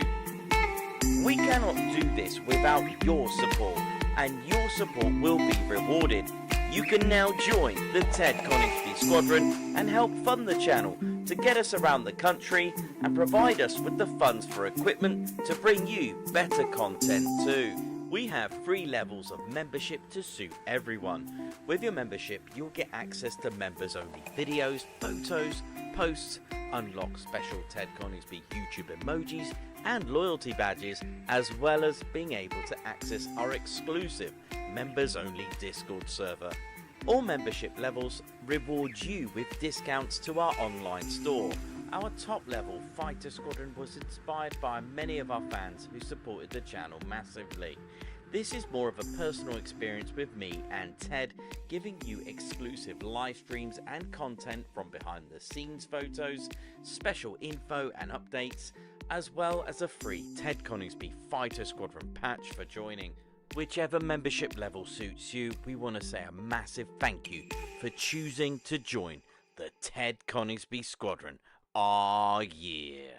We cannot do this without your support, and your support will be rewarded. You can now join the Ted Coningsby Squadron and help fund the channel to get us around the country and provide us with the funds for equipment to bring you better content too. We have 3 levels of membership to suit everyone. With your membership, you'll get access to members only videos, photos, posts, unlock special Ted Coningsby YouTube emojis and loyalty badges, as well as being able to access our exclusive members only Discord server. All membership levels reward you with discounts to our online store. Our top level Fighter Squadron was inspired by many of our fans who supported the channel massively. This is more of a personal experience with me and Ted, giving you exclusive live streams and content from behind the scenes photos, special info and updates, as well as a free Ted Coningsby Fighter Squadron patch for joining. Whichever membership level suits you, we want to say a massive thank you for choosing to join the Ted Coningsby Squadron. Ah, yeah.